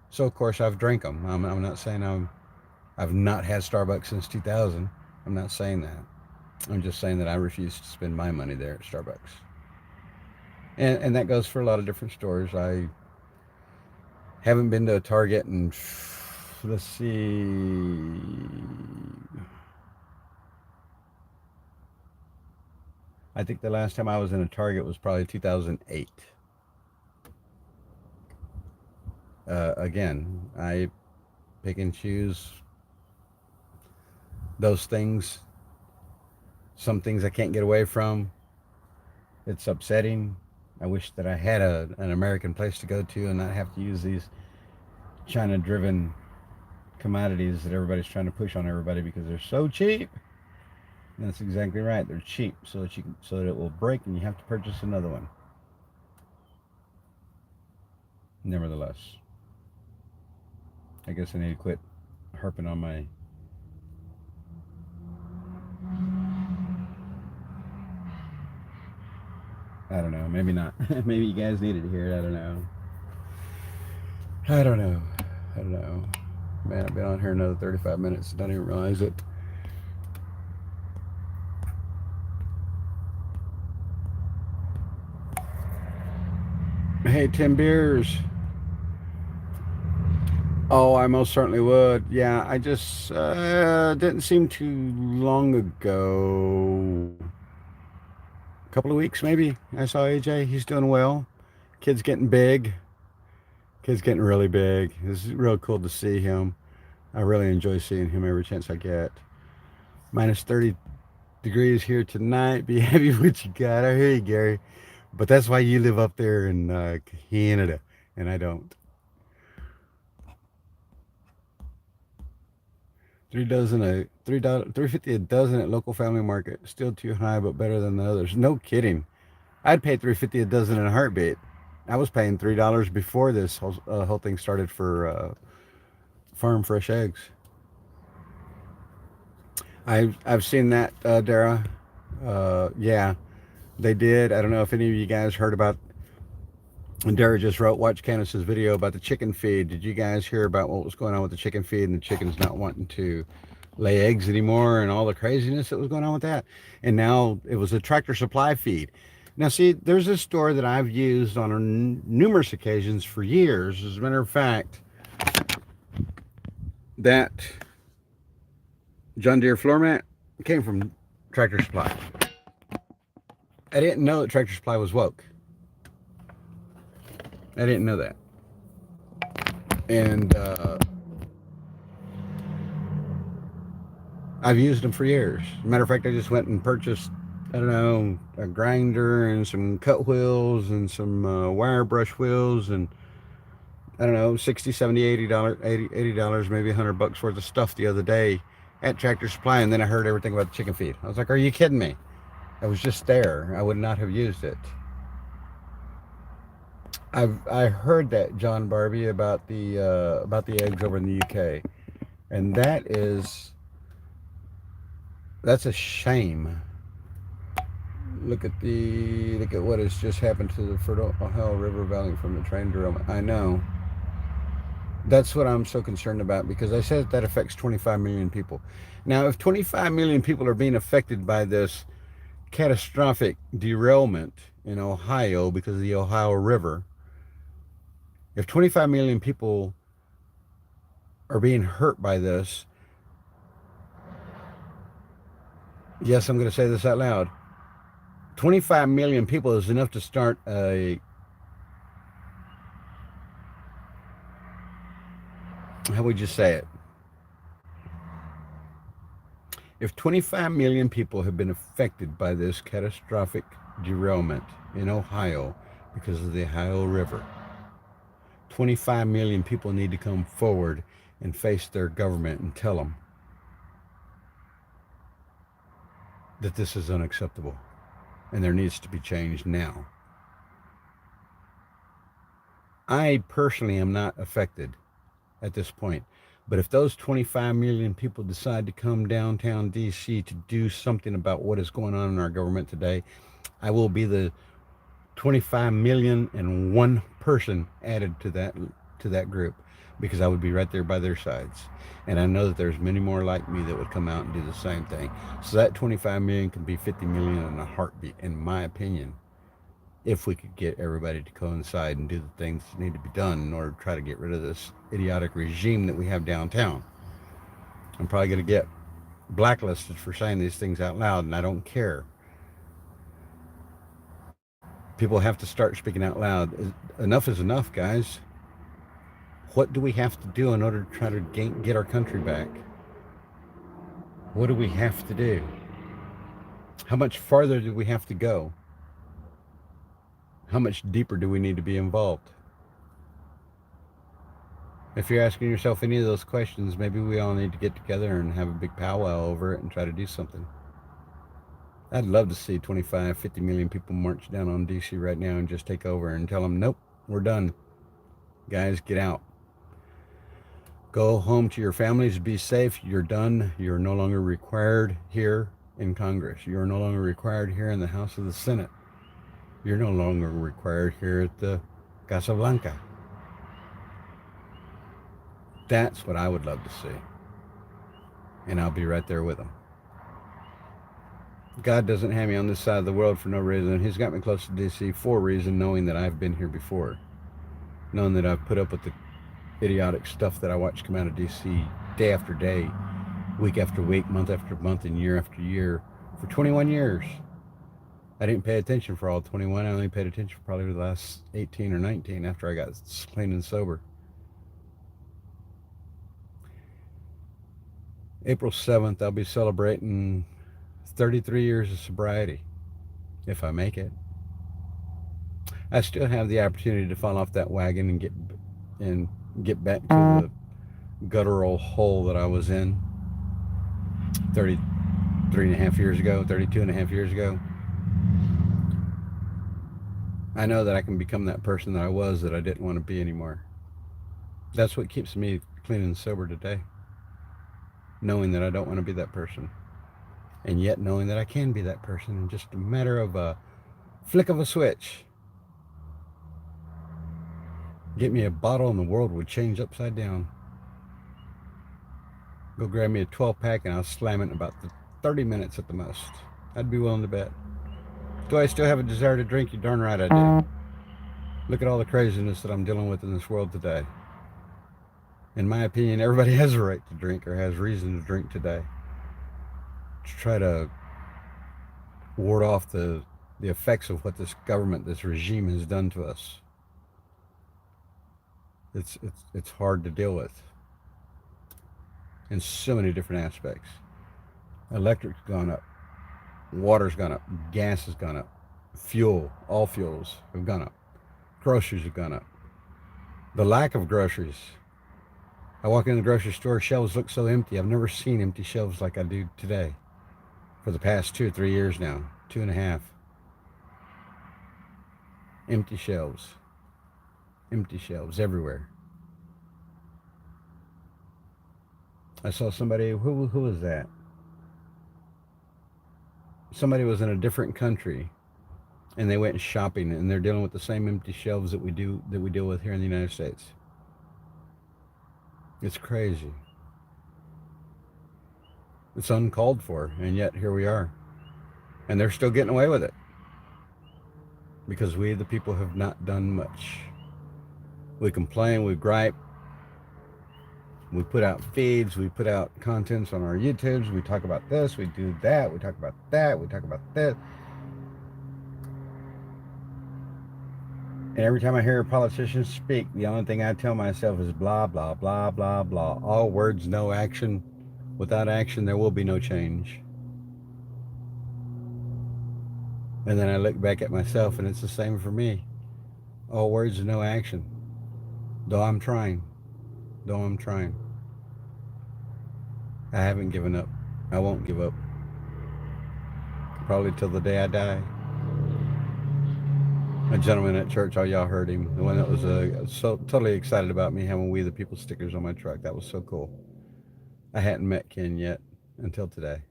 So of course I've drank them. I'm not saying I've not had Starbucks since 2000. I'm not saying that. I'm just saying that I refuse to spend my money there at Starbucks. And that goes for a lot of different stores. I haven't been to a Target and let's see. I think the last time I was in a Target was probably 2008. Again, I pick and choose those things. Some things I can't get away from. It's upsetting. I wish that I had an American place to go to and not have to use these China-driven commodities that everybody's trying to push on everybody because they're so cheap. And that's exactly right. They're cheap so that it will break and you have to purchase another one. Nevertheless, I guess I need to quit harping on my I don't know. Maybe not. Maybe you guys needed to hear it. I don't know. I don't know. I don't know. Man, I've been on here another 35 minutes. Don't even realize it. Hey, Tim Beers. Oh, I most certainly would. Yeah, I just didn't seem too long ago. A couple of weeks maybe. I saw AJ. He's doing well. Kid's getting big. Kid's getting really big. It's real cool to see him. I really enjoy seeing him every chance I get. Minus 30 degrees here tonight. Be happy with what you got. I hear you, Gary. But that's why you live up there in Canada, and I don't. 3.50 a dozen at local family market. Still too high, but better than the others. No kidding. I'd pay 3.50 a dozen in a heartbeat. I was paying $3 before this whole thing started for farm fresh eggs. I've seen that, Dara. Yeah, they did. I don't know if any of you guys heard about. And Dara just wrote, watch Candace's video about the chicken feed. Did you guys hear about what was going on with the chicken feed and the chickens not wanting to lay eggs anymore and all the craziness that was going on with that? And now it was a Tractor Supply feed. Now, see, there's a store that I've used on numerous occasions for years. As a matter of fact, that John Deere floor mat came from Tractor Supply. I didn't know that Tractor Supply was woke. I didn't know that. And I've used them for years. As a matter of fact, I just went and purchased, I don't know, a grinder and some cut wheels and some wire brush wheels and I don't know, 60, 70, $80, maybe $100 worth of stuff the other day at Tractor Supply. And then I heard everything about the chicken feed. I was like, are you kidding me? I was just there. I would not have used it. I heard that, John Barbie, about the eggs over in the UK, and that's a shame. Look at what has just happened to the Fertile Ohio River Valley from the train derailment. I know. That's what I'm so concerned about because I said that affects 25 million people. Now, if 25 million people are being affected by this catastrophic derailment in Ohio because of the Ohio River, if 25 million people are being hurt by this, yes, I'm going to say this out loud. 25 million people is enough to start how would you say it? If 25 million people have been affected by this catastrophic derailment in Ohio because of the Ohio River, 25 million people need to come forward and face their government and tell them that this is unacceptable and there needs to be change now. I personally am not affected at this point, but if those 25 million people decide to come downtown DC to do something about what is going on in our government today, I will be the 25 million and one person added to that group because I would be right there by their sides. And I know that there's many more like me that would come out and do the same thing. So that 25 million can be 50 million in a heartbeat, in my opinion, if we could get everybody to coincide and do the things that need to be done in order to try to get rid of this idiotic regime that we have downtown. I'm probably going to get blacklisted for saying these things out loud, and I don't care. People have to start speaking out loud. Enough is enough, guys. What do we have to do in order to try to get our country back? What do we have to do? How much farther do we have to go? How much deeper do we need to be involved? If you're asking yourself any of those questions, maybe we all need to get together and have a big powwow over it and try to do something. I'd love to see 25, 50 million people march down on DC right now and just take over and tell them, nope, we're done. Guys, get out. Go home to your families, be safe. You're done. You're no longer required here in Congress. You're no longer required here in the House of the Senate. You're no longer required here at the Casablanca. That's what I would love to see. And I'll be right there with them. God doesn't have me on this side of the world for no reason. He's got me close to DC for a reason, knowing that I've been here before. Knowing that I've put up with the idiotic stuff that I watch come out of DC day after day, week after week, month after month, and year after year for 21 years. I didn't pay attention for all 21. I only paid attention for probably the last 18 or 19 after I got clean and sober. April 7th, I'll be celebrating 33 years of sobriety, if I make it. I still have the opportunity to fall off that wagon and get back to the guttural hole that I was in 33 and a half years ago, 32 and a half years ago. I know that I can become that person that I was that I didn't want to be anymore. That's what keeps me clean and sober today. Knowing that I don't want to be that person. And yet knowing that I can be that person in just a matter of a flick of a switch. Get me a bottle and the world would change upside down. Go grab me a 12-pack and I'll slam it in about 30 minutes at the most. I'd be willing to bet. Do I still have a desire to drink? You're darn right I do. Look at all the craziness that I'm dealing with in this world today. In my opinion, everybody has a right to drink or has reason to drink today. To try to ward off the effects of what this government, this regime has done to us. It's hard to deal with in so many different aspects. Electric's gone up, water's gone up, gas has gone up, all fuels have gone up, groceries have gone up. The lack of groceries. I walk in the grocery store, shelves look so empty. I've never seen empty shelves like I do today. For the past 2 or 3 years now, 2.5. Empty shelves everywhere. I saw somebody, who was that? Somebody was in a different country and they went shopping and they're dealing with the same empty shelves that we deal with here in the United States. It's crazy. It's uncalled for, and yet here we are. And they're still getting away with it. Because we, the people, have not done much. We complain, we gripe, we put out feeds, we put out contents on our YouTubes, we talk about this, we do that, we talk about that, we talk about that. And every time I hear a politician speak, the only thing I tell myself is blah, blah, blah, blah, blah. All words, no action. Without action, there will be no change. And then I look back at myself and it's the same for me. All words, no action. Though I'm trying. I haven't given up. I won't give up. Probably till the day I die. A gentleman at church, all y'all heard him. The one that was so totally excited about me having We the People stickers on my truck. That was so cool. I hadn't met Ken yet until today.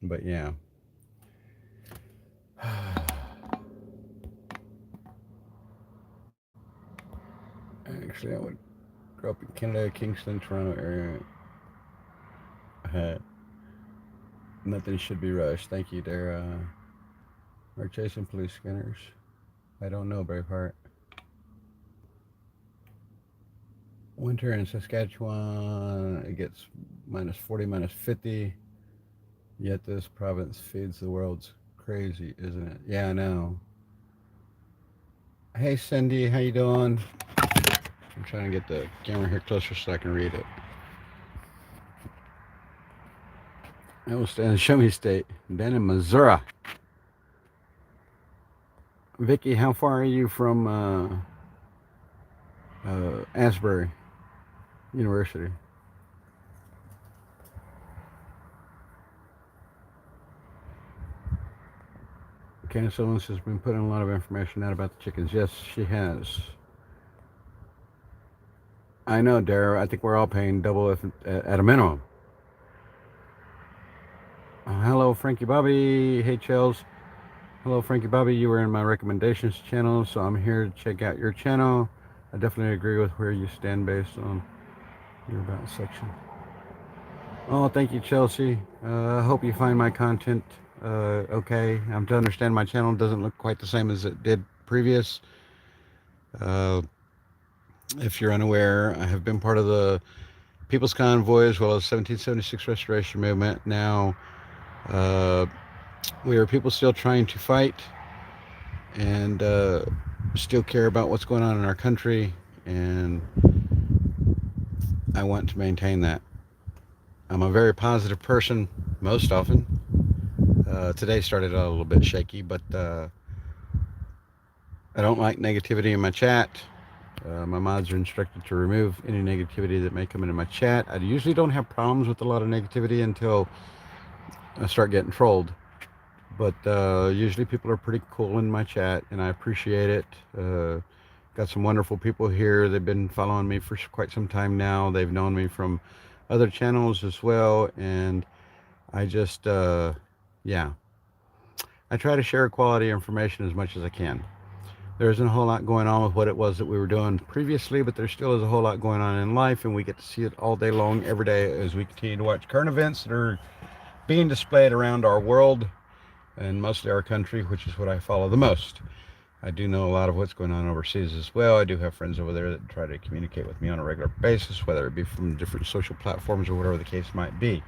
But yeah. Actually, I would grow up in Canada, Kingston, Toronto area. Nothing should be rushed. Thank you, Dara. We're chasing police scanners. I don't know, Braveheart. Winter in Saskatchewan, it gets minus 40, minus 50. Yet this province feeds the world's crazy, isn't it? Yeah, I know. Hey, Cindy, how you doing? I'm trying to get the camera here closer so I can read it. I will stay in the Show Me State, then in Missouri. Vicky, how far are you from Asbury University? Candace Owens has been putting a lot of information out about the chickens. Yes, she has. I know, Dara. I think we're all paying double if at a minimum. Hello, Frankie Bobby. Hey, Chels. Hello, Frankie Bobby. You were in my recommendations channel, so I'm here to check out your channel. I definitely agree with where you stand based on your about section. Oh, thank you, Chelsea. I hope you find my content okay. I'm to understand my channel doesn't look quite the same as it did previous. Uh, if you're unaware, I have been part of the People's Convoy as well as 1776 Restoration Movement. Now, uh, we are people still trying to fight and still care about what's going on in our country, and I want to maintain that. I'm a very positive person most often. Today started out a little bit shaky, but I don't like negativity in my chat. My mods are instructed to remove any negativity that may come into my chat. I usually don't have problems with a lot of negativity until I start getting trolled. But usually people are pretty cool in my chat, and I appreciate it. Got some wonderful people here. They've been following me for quite some time now. They've known me from other channels as well, and I just, yeah, I try to share quality information as much as I can. There isn't a whole lot going on with what it was that we were doing previously, but there still is a whole lot going on in life, and we get to see it all day long, every day, as we continue to watch current events that are being displayed around our world and mostly our country, which is what I follow the most. I do know a lot of what's going on overseas as well. I do have friends over there that try to communicate with me on a regular basis, whether it be from different social platforms or whatever the case might be.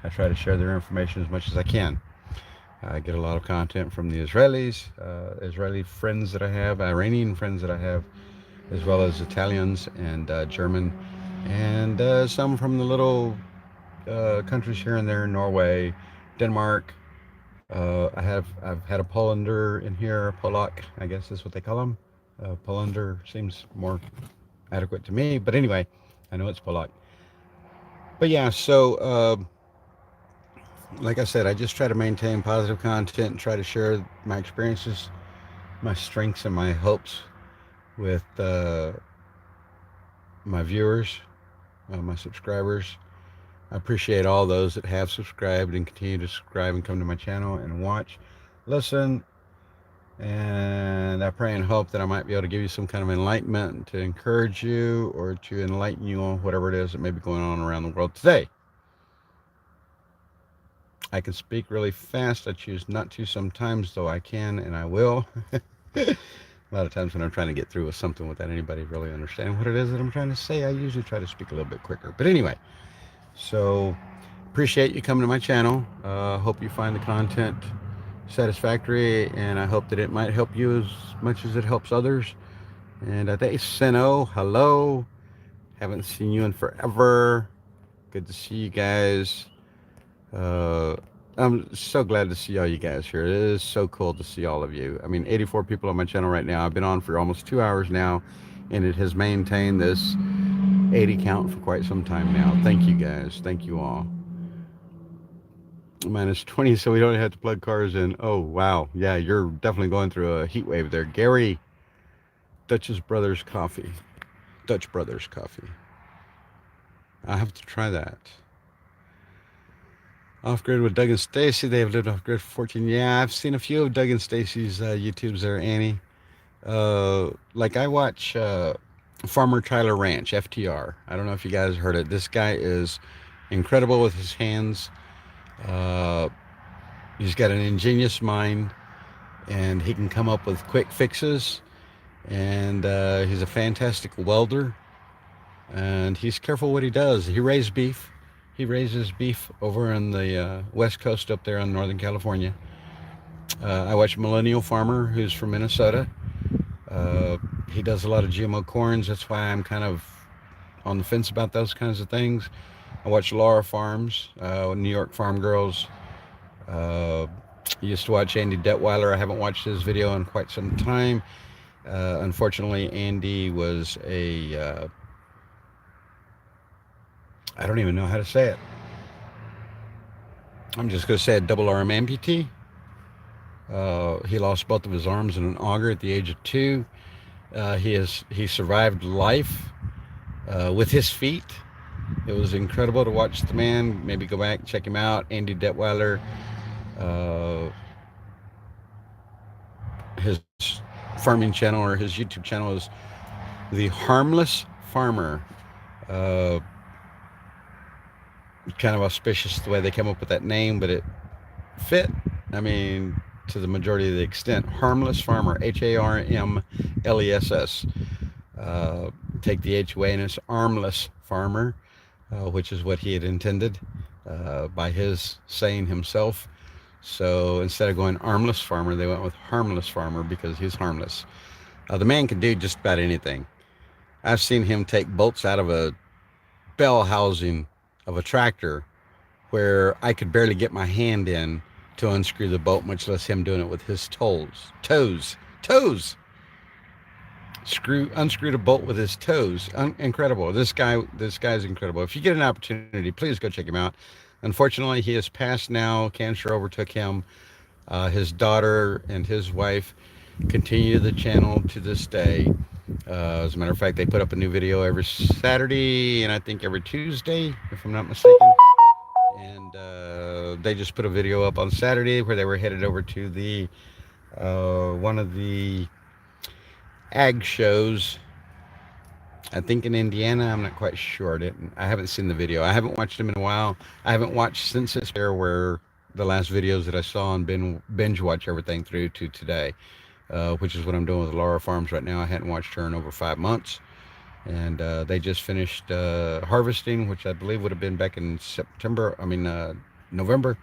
I try to share their information as much as I can. I get a lot of content from the Israelis, Israeli friends that I have, Iranian friends that I have, as well as Italians and German, and some from the little countries here and there, Norway, Denmark. I've had a Polander in here, Polak, I guess is what they call them. Polander seems more adequate to me, but anyway, I know it's Polak. But yeah, so like I said, I just try to maintain positive content and try to share my experiences, my strengths, and my hopes with my viewers, my subscribers. I appreciate all those that have subscribed and continue to subscribe and come to my channel and watch, listen, and I pray and hope that I might be able to give you some kind of enlightenment to encourage you or to enlighten you on whatever it is that may be going on around the world today. I can speak really fast. I choose not to sometimes, though I can and I will. A lot of times when I'm trying to get through with something without anybody really understanding what it is that I'm trying to say, I usually try to speak a little bit quicker. But anyway, so appreciate you coming to my channel. Hope you find the content satisfactory, and I hope that it might help you as much as it helps others. And I think Seno, hello. Haven't seen you in forever. Good to see you guys. I'm so glad to see all you guys here. It is so cool to see all of you. I mean, 84 people on my channel right now. I've been on for almost 2 hours now, and it has maintained this 80 count for quite some time now. Thank you guys. Thank you all. Minus 20, so we don't have to plug cars in. Oh, wow. Yeah, you're definitely going through a heat wave there. Gary, Dutch's Brothers Coffee. Dutch Brothers Coffee. I have to try that. Off-grid with Doug and Stacy. They've lived off-grid for 14. Yeah, I've seen a few of Doug and Stacy's YouTubes there, Annie. Like I watch Farmer Tyler Ranch, FTR. I don't know if you guys heard it. This guy is incredible with his hands. He's got an ingenious mind, and he can come up with quick fixes. And he's a fantastic welder, and he's careful what he does. He raises beef. He raises beef over on the west coast up there in Northern California. I watch Millennial Farmer, who's from Minnesota. He does a lot of GMO corns. That's why I'm kind of on the fence about those kinds of things. I watch Laura Farms, New York Farm Girls. Used to watch Andy Detweiler. I haven't watched his video in quite some time. Unfortunately, Andy was a I don't even know how to say it. I'm just going to say a double arm amputee. He lost both of his arms in an auger at the age of 2. He survived life with his feet. It was incredible to watch the man. Maybe go back, check him out. Andy Detweiler. farming channel, or his YouTube channel is The Harmless Farmer. Uh, Kind of auspicious the way they came up with that name, but it fit. I mean, to the majority of the extent. Harmless Farmer, Harmless. Take the H away, and it's armless farmer, which is what he had intended by his saying himself. So instead of going armless farmer, they went with harmless farmer because he's harmless. The man can do just about anything. I've seen him take bolts out of a bell housing of a tractor where I could barely get my hand in to unscrew the bolt, much less him doing it with his toes. Unscrewed a bolt with his toes. Incredible. This guy's incredible. If you get an opportunity, please go check him out. Unfortunately, he has passed now. Cancer overtook him. His daughter and his wife continue the channel to this day. As a matter of fact, they put up a new video every Saturday and I think every Tuesday, if I'm not mistaken. And they just put a video up on Saturday where they were headed over to the one of the ag shows, I think in Indiana. I'm not quite sure. I haven't seen the video. I haven't watched them in a while. I haven't watched since it's there, where the last videos that I saw and binge watch everything through to today, which is what I'm doing with Laura Farms right now. I hadn't watched her in over 5 months. And they just finished harvesting, which I believe would have been back in November.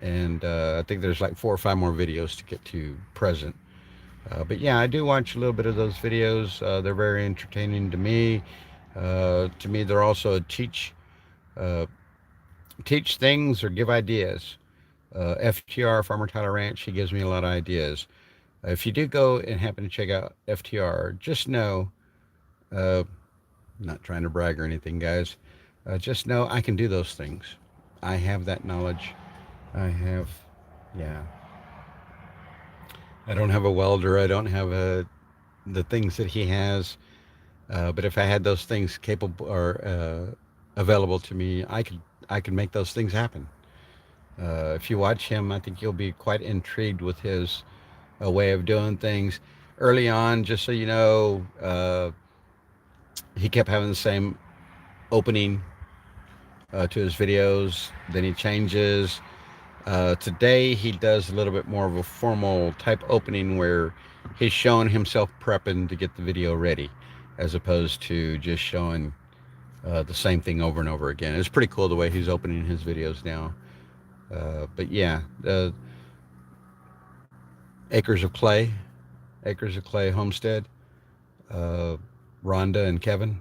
And I think there's like 4 or 5 more videos to get to present. But yeah, I do watch a little bit of those videos. They're very entertaining to me. To me, they're also a teach things or give ideas. FTR, Farmer Tyler Ranch, he gives me a lot of ideas. If you do go and happen to check out FTR, just know, not trying to brag or anything, guys, just know I can do those things. I have that knowledge. I don't have a welder. I don't have the things that he has. But if I had those things capable or available to me, I could make those things happen. If you watch him, I think you'll be quite intrigued with his way of doing things. Early on, just so you know, he kept having the same opening to his videos. Then he changes. Today he does a little bit more of a formal type opening where he's showing himself prepping to get the video ready, as opposed to just showing the same thing over and over again. It's pretty cool the way he's opening his videos now. But yeah, Acres of Clay Homestead, Rhonda and Kevin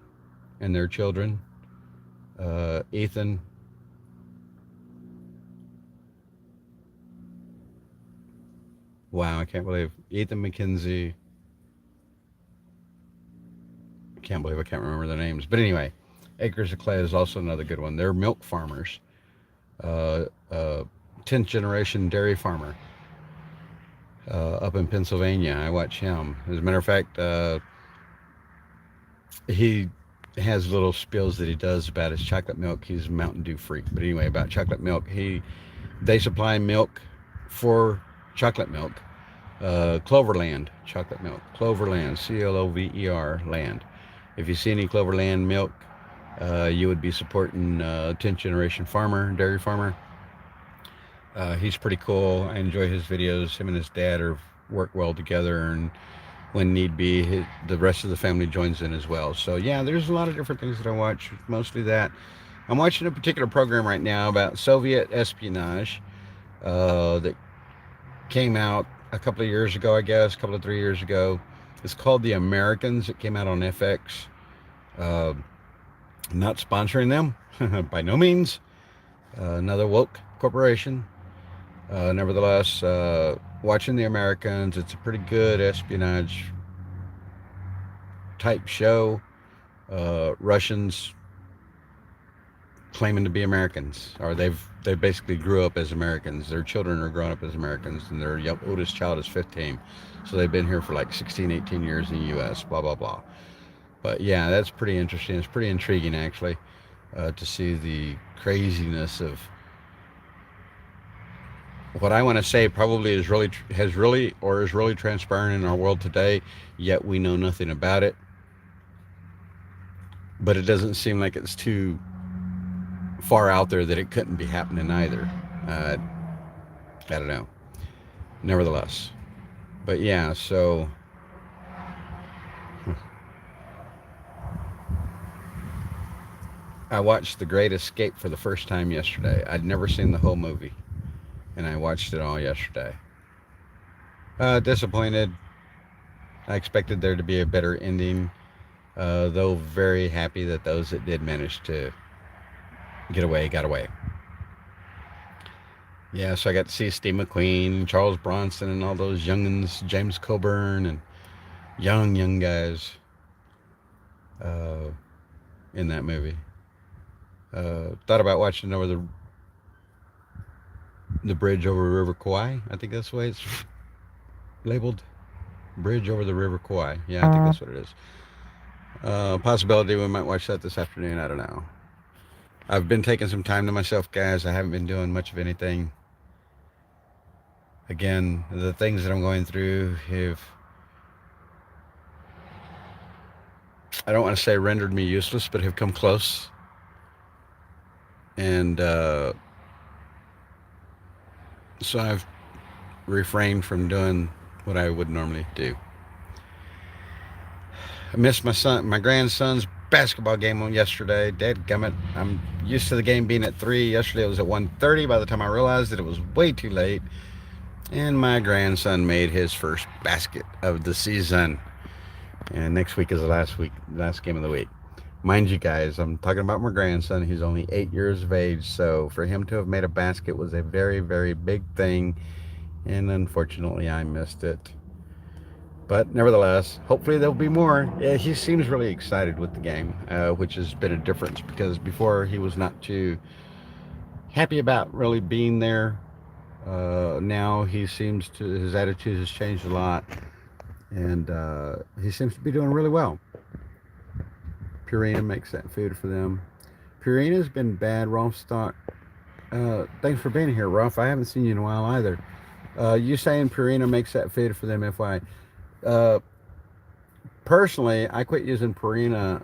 and their children, Ethan, wow, I can't believe Ethan McKenzie. I can't believe I can't remember their names. But anyway, Acres of Clay is also another good one. They're milk farmers. 10th generation dairy farmer up in Pennsylvania. I watch him. As a matter of fact, he has little spills that he does about his chocolate milk. He's a Mountain Dew freak. But anyway, about chocolate milk, they supply milk for chocolate milk. Cloverland chocolate milk. Cloverland, Clover land. If you see any Cloverland milk, you would be supporting 10th generation farmer, dairy farmer. He's pretty cool. I enjoy his videos. Him and his dad work well together, and when need be, the rest of the family joins in as well. So yeah, there's a lot of different things that I watch. Mostly that. I'm watching a particular program right now about Soviet espionage that came out a couple of years ago, I guess, a couple of 3 years ago. It's called The Americans. It came out on FX. I'm not sponsoring them by no means. Another woke corporation. Nevertheless, watching The Americans, it's a pretty good espionage type show. Russians claiming to be Americans, or they basically grew up as Americans. Their children are grown up as Americans, and their oldest child is 15. So they've been here for like 16, 18 years in the U.S., blah, blah, blah. But yeah, that's pretty interesting. It's pretty intriguing, actually, to see the craziness of what I want to say probably is really transparent in our world today, yet we know nothing about it. But it doesn't seem like it's too far out there that it couldn't be happening either. Uh, I don't know. Nevertheless, but yeah. So I watched The Great Escape for the first time yesterday. I'd never seen the whole movie, and I watched it all yesterday. Disappointed. I expected there to be a better ending, though very happy that those that did manage to get away got away. Yeah, so I got to see Steve McQueen, Charles Bronson, and all those youngins, James Coburn, and young guys uh, in that movie. Thought about watching over the bridge over River Kwai. I think that's the way it's labeled. Bridge over the River Kwai. Yeah, I think that's what it is. Possibility we might watch that this afternoon. I don't know. I've been taking some time to myself, guys. I haven't been doing much of anything. Again, the things that I'm going through have, I don't want to say rendered me useless, but have come close. And so I've refrained from doing what I would normally do. I missed my grandson's basketball game on yesterday. Dadgummit. I'm used to the game being at 3. Yesterday it was at 1:30 by the time I realized that it was way too late. And my grandson made his first basket of the season. And next week is the last game of the week. Mind you guys, I'm talking about my grandson. He's only 8 years of age. So for him to have made a basket was a very, very big thing. And unfortunately, I missed it. But nevertheless, hopefully there'll be more. Yeah, he seems really excited with the game, which has been a difference because before he was not too happy about really being there. Now his attitude has changed a lot, and he seems to be doing really well. Purina makes that food for them. Purina's been bad. Rolf Stock. Thanks for being here, Rolf. I haven't seen you in a while either. You saying Purina makes that food for them, FY? Personally, I quit using Purina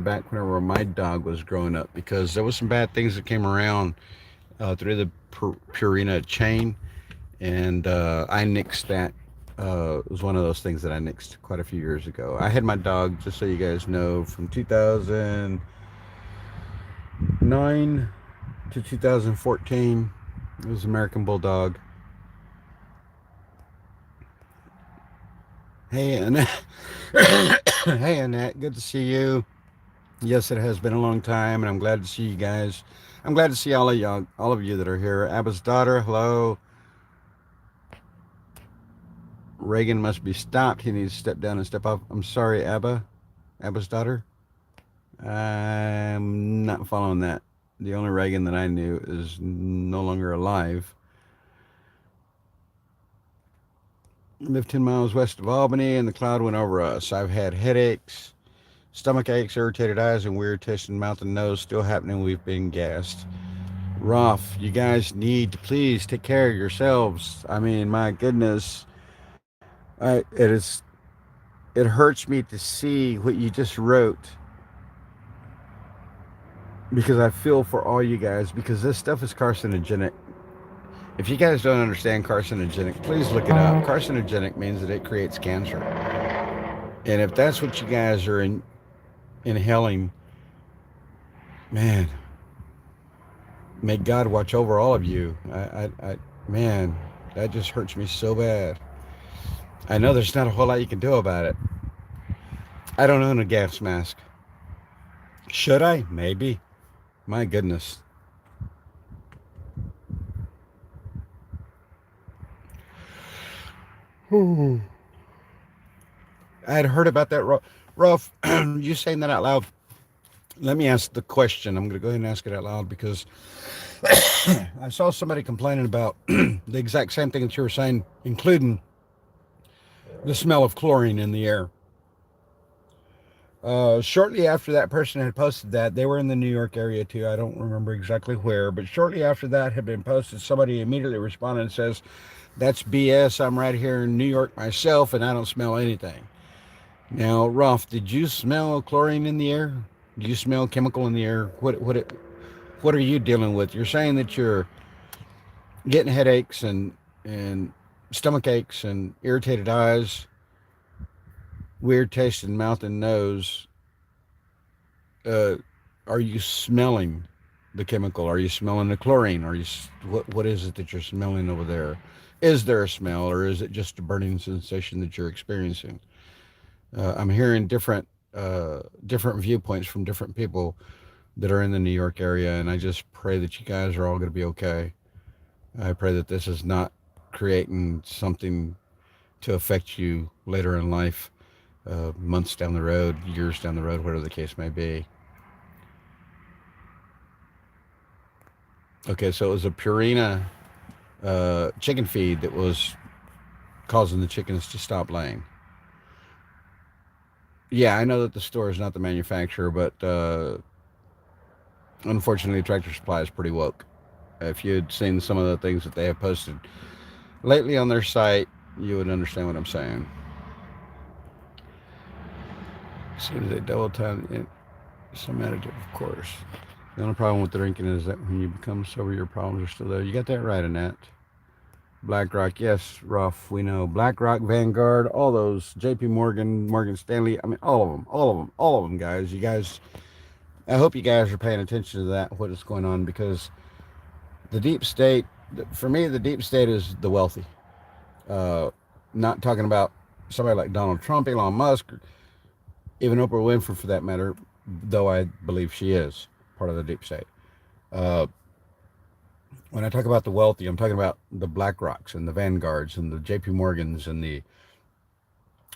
back whenever my dog was growing up because there was some bad things that came around through the Purina chain, and I nixed that. It was one of those things that I nixed quite a few years ago. I had my dog, just so you guys know, from 2009 to 2014. It was an American Bulldog. Hey, Annette. Hey, Annette. Good to see you. Yes, it has been a long time, and I'm glad to see you guys. I'm glad to see all of you that are here. Abba's daughter, hello. Reagan must be stopped. He needs to step down and step up. I'm sorry, Abba's daughter. I'm not following that. The only Reagan that I knew is no longer alive. I live 10 miles west of Albany, and the cloud went over us. I've had headaches, stomach aches, irritated eyes, and weird taste in mouth and nose. Still happening. We've been gassed. Rough. You guys need to please take care of yourselves. I mean, my goodness. It hurts me to see what you just wrote, because I feel for all you guys, because this stuff is carcinogenic. If you guys don't understand carcinogenic, please look it up. Carcinogenic means that it creates cancer. And if that's what you guys are inhaling, man, may God watch over all of you. Man, that just hurts me so bad. I know there's not a whole lot you can do about it. I don't own a gas mask. Should I? Maybe. My goodness. I had heard about that, Rolf. You saying that out loud? Let me ask the question. I'm going to go ahead and ask it out loud because I saw somebody complaining about the exact same thing that you were saying, including the smell of chlorine in the air. Shortly after that person had posted that, they were in the New York area too. I don't remember exactly where, but shortly after that had been posted, somebody immediately responded and says, "That's BS. I'm right here in New York myself, and I don't smell anything." Now, Rolf, did you smell chlorine in the air? Do you smell chemical in the air? What are you dealing with? You're saying that you're getting headaches and stomach aches and irritated eyes, weird taste in mouth and nose. uh, are you smelling the chemical? Are you smelling the chlorine? What is it that you're smelling over there? Is there a smell, or is it just a burning sensation that you're experiencing? I'm hearing different viewpoints from different people that are in the New York area, and I just pray that you guys are all going to be okay. I pray that this is not creating something to affect you later in life, months down the road, years down the road, whatever the case may be. Okay, so it was a Purina chicken feed that was causing the chickens to stop laying. Yeah, I know that the store is not the manufacturer, but unfortunately, Tractor Supply is pretty woke. If you had seen some of the things that they have posted lately on their site, you would understand what I'm saying. As soon as they double time it, some additive, of course. The only problem with drinking is that when you become sober, your problems are still there. You got that right, Annette. BlackRock, yes, Ruff, we know. BlackRock, Vanguard, all those, JP Morgan, Morgan Stanley, I mean, all of them, all of them, all of them, guys. You guys, I hope you guys are paying attention to that, what is going on, because the deep state, for me, the deep state is the wealthy. Uh, Not talking about somebody like Donald Trump, Elon Musk, or even Oprah Winfrey for that matter, though I believe she is part of the deep state. Uh, when I talk about the wealthy, I'm talking about the BlackRocks and the Vanguards and the JP Morgans and the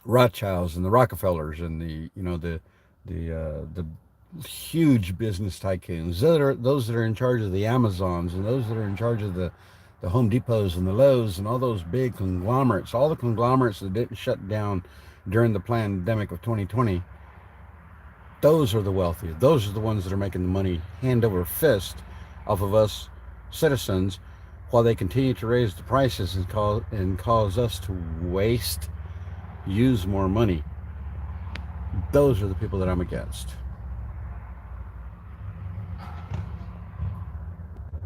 Rothschilds and the Rockefellers and the huge business tycoons. Those that are in charge of the Amazons and those that are in charge of the Home Depots and the Lowe's and all those big conglomerates, all the conglomerates that didn't shut down during the pandemic of 2020. Those are the wealthy. Those are the ones that are making the money hand over fist off of us citizens, while they continue to raise the prices and cause us to use more money. Those are the people that I'm against.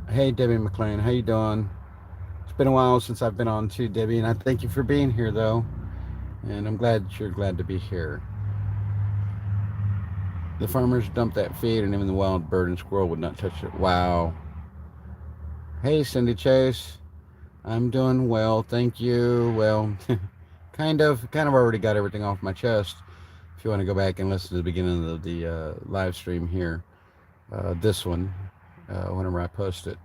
Hey, Debbie McLean, how you doing? It's been a while since I've been on too, Debbie, and I thank you for being here, though. And I'm glad that you're glad to be here. The farmers dumped that feed, and even the wild bird and squirrel would not touch it. Wow. Hey, Cindy Chase. I'm doing well, thank you. Well, kind of already got everything off my chest. If you want to go back and listen to the beginning of the live stream here, this one, whenever I post it.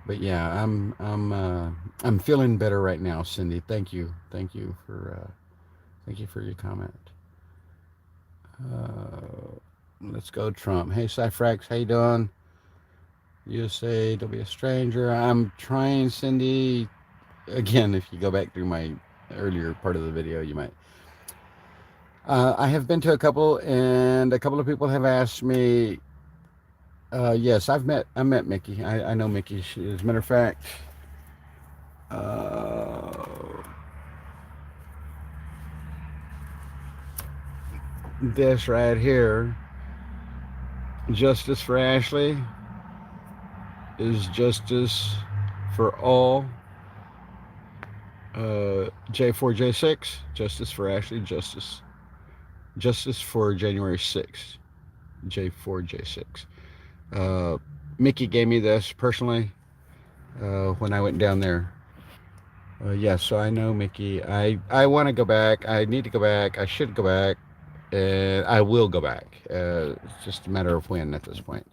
But yeah, I'm feeling better right now, Cindy. Thank you for your comment. Let's go, Trump. Hey, Cyfrax, how you doing? You say don't be a stranger. I'm trying, Cindy. Again, if you go back through my earlier part of the video, you might. I have been to a couple, and a couple of people have asked me. Yes, I met Mickey. I know Mickey. As a matter of fact, uh, this right here, Justice for Ashley, is justice for all. J4, J6, justice for Ashley, justice for January 6th, J4, J6. Mickey gave me this personally when I went down there. Yes, so I know Mickey. I want to go back. I need to go back. I should go back. And I will go back. It's just a matter of when at this point.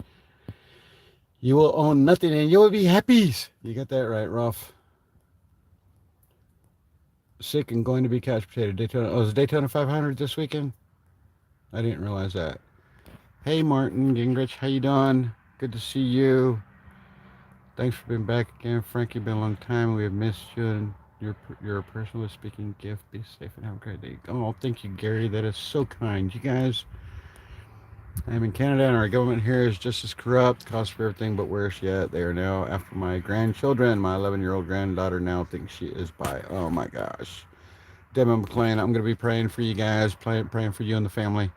You will own nothing and you will be happy. You got that right, Ruff. Sick and going to be couch potato. Daytona. Oh, is Daytona 500 this weekend? I didn't realize that. Hey, Martin Gingrich. How you doing? Good to see you. Thanks for being back again, Frankie. Been a long time. We have missed you, and you're a person with speaking gift. Be safe and have a great day. Oh, thank you, Gary. That is so kind. You guys, I'm in Canada, and our government here is just as corrupt, cost for everything but worse yet. They are now after my grandchildren. My 11-year-old granddaughter now thinks she is bi. Oh my gosh. Devin McLean, I'm going to be praying for you guys, praying for you and the family.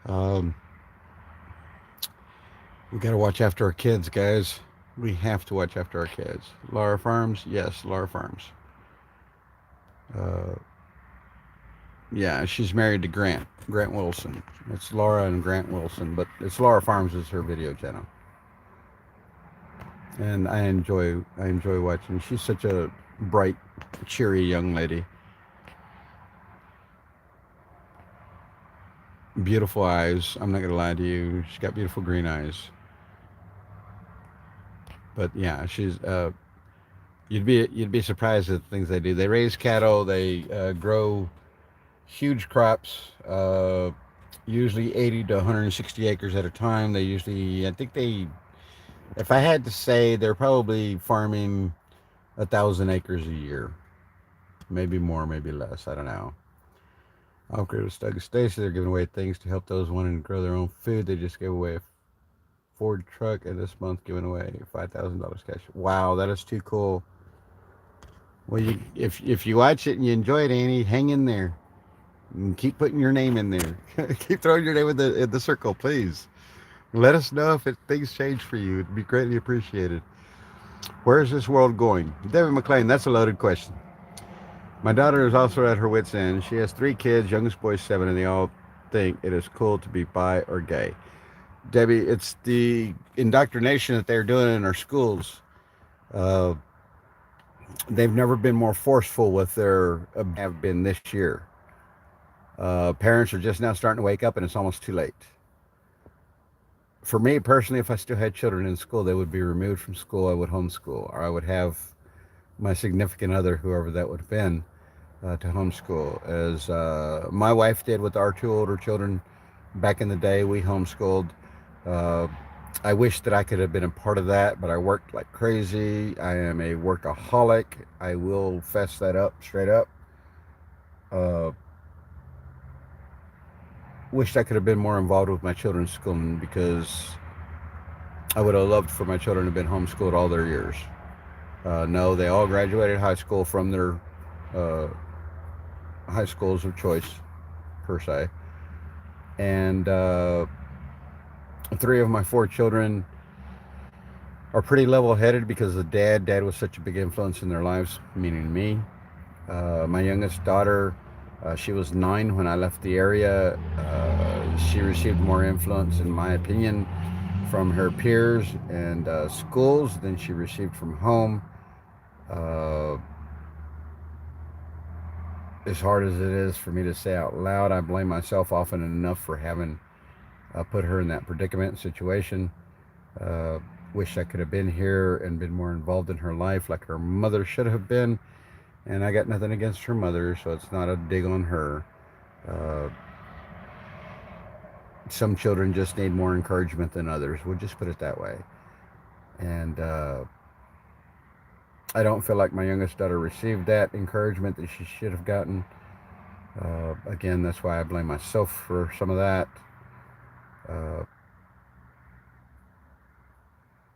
Um, we got to watch after our kids, guys. We have to watch after our kids. Laura Farms, yes, Laura Farms. Uh, yeah, she's married to Grant Wilson. It's Laura and Grant Wilson, but it's Laura Farms is her video channel, and I enjoy watching. She's such a bright, cheery young lady. Beautiful eyes. I'm not gonna lie to you. She's got beautiful green eyes. But yeah, she's you'd be surprised at the things they do. They raise cattle. They grow huge crops. Usually 80 to 160 acres at a time. They usually, I think they, if I had to say, they're probably farming 1,000 acres a year, maybe more, maybe less. I don't know. Outgrid Doug Stacy, they're giving away things to help those wanting to grow their own food. They just gave away a Ford truck, and this month giving away $5,000 cash. Wow, that is too cool. Well, if you watch it and you enjoy it, Annie, hang in there and keep putting your name in there. Keep throwing your name in the circle, please. Let us know if things change for you. It'd be greatly appreciated. Where is this world going? David McLean, that's a loaded question. My daughter is also at her wit's end. She has 3 kids, youngest boy is 7, and they all think it is cool to be bi or gay. Debbie, it's the indoctrination that they're doing in our schools. Uh, they've never been more forceful with their have been this year. Parents are just now starting to wake up, and it's almost too late. For me personally, if I still had children in school, they would be removed from school. I would homeschool, or I would have my significant other, whoever that would have been, to homeschool, as my wife did with our 2 older children. Back in the day, we homeschooled. Uh, I wish that I could have been a part of that, but I worked like crazy. I am a workaholic. I will fess that up straight up. Uh, Wished I could have been more involved with my children's schooling, because I would have loved for my children to have been homeschooled all their years. No, they all graduated high school from their uh, high schools of choice, per se. And 3 of my 4 children are pretty level-headed because of dad was such a big influence in their lives, meaning me. My youngest daughter, she was 9 when I left the area. She received more influence, in my opinion, from her peers and schools than she received from home. Uh, as hard as it is for me to say out loud, I blame myself often enough for having put her in that predicament situation. Uh, Wish I could have been here and been more involved in her life like her mother should have been. And I got nothing against her mother, so it's not a dig on her. Uh, some children just need more encouragement than others. We'll just put it that way. And I don't feel like my youngest daughter received that encouragement that she should have gotten. Again, that's why I blame myself for some of that. Uh,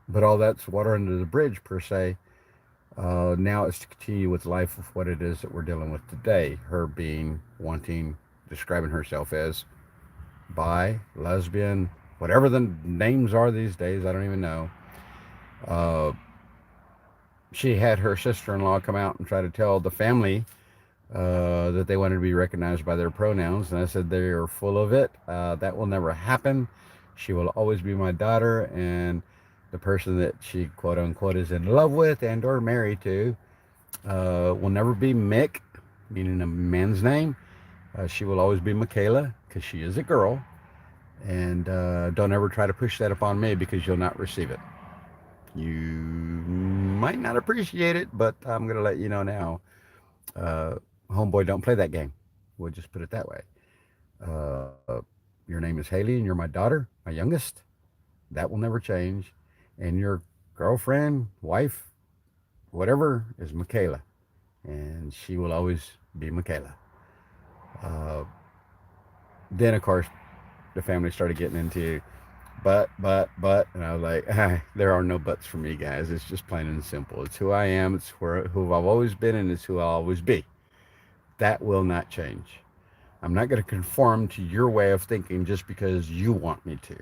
but all that's water under the bridge, per se. Now it's to continue with life with what it is that we're dealing with today. Her being, wanting, describing herself as bi, lesbian, whatever the names are these days, I don't even know. Uh, she had her sister-in-law come out and try to tell the family that they wanted to be recognized by their pronouns, and I said they are full of it. That will never happen. She will always be my daughter, and the person that she quote unquote is in love with and or married to will never be Mick, meaning a man's name. She will always be Michaela, because she is a girl. And don't ever try to push that upon me, because you'll not receive it. You might not appreciate it, but I'm going to let you know now. Uh, Homeboy, don't play that game. We'll just put it that way. Uh, your name is Haley, and you're my daughter, my youngest. That will never change. And your girlfriend, wife, whatever, is Michaela. And she will always be Michaela. Uh, then, of course, the family started getting into but, and I was like, there are no buts for me, guys. It's just plain and simple. It's who I am. It's who I've always been, and it's who I'll always be. That will not change. I'm not going to conform to your way of thinking just because you want me to.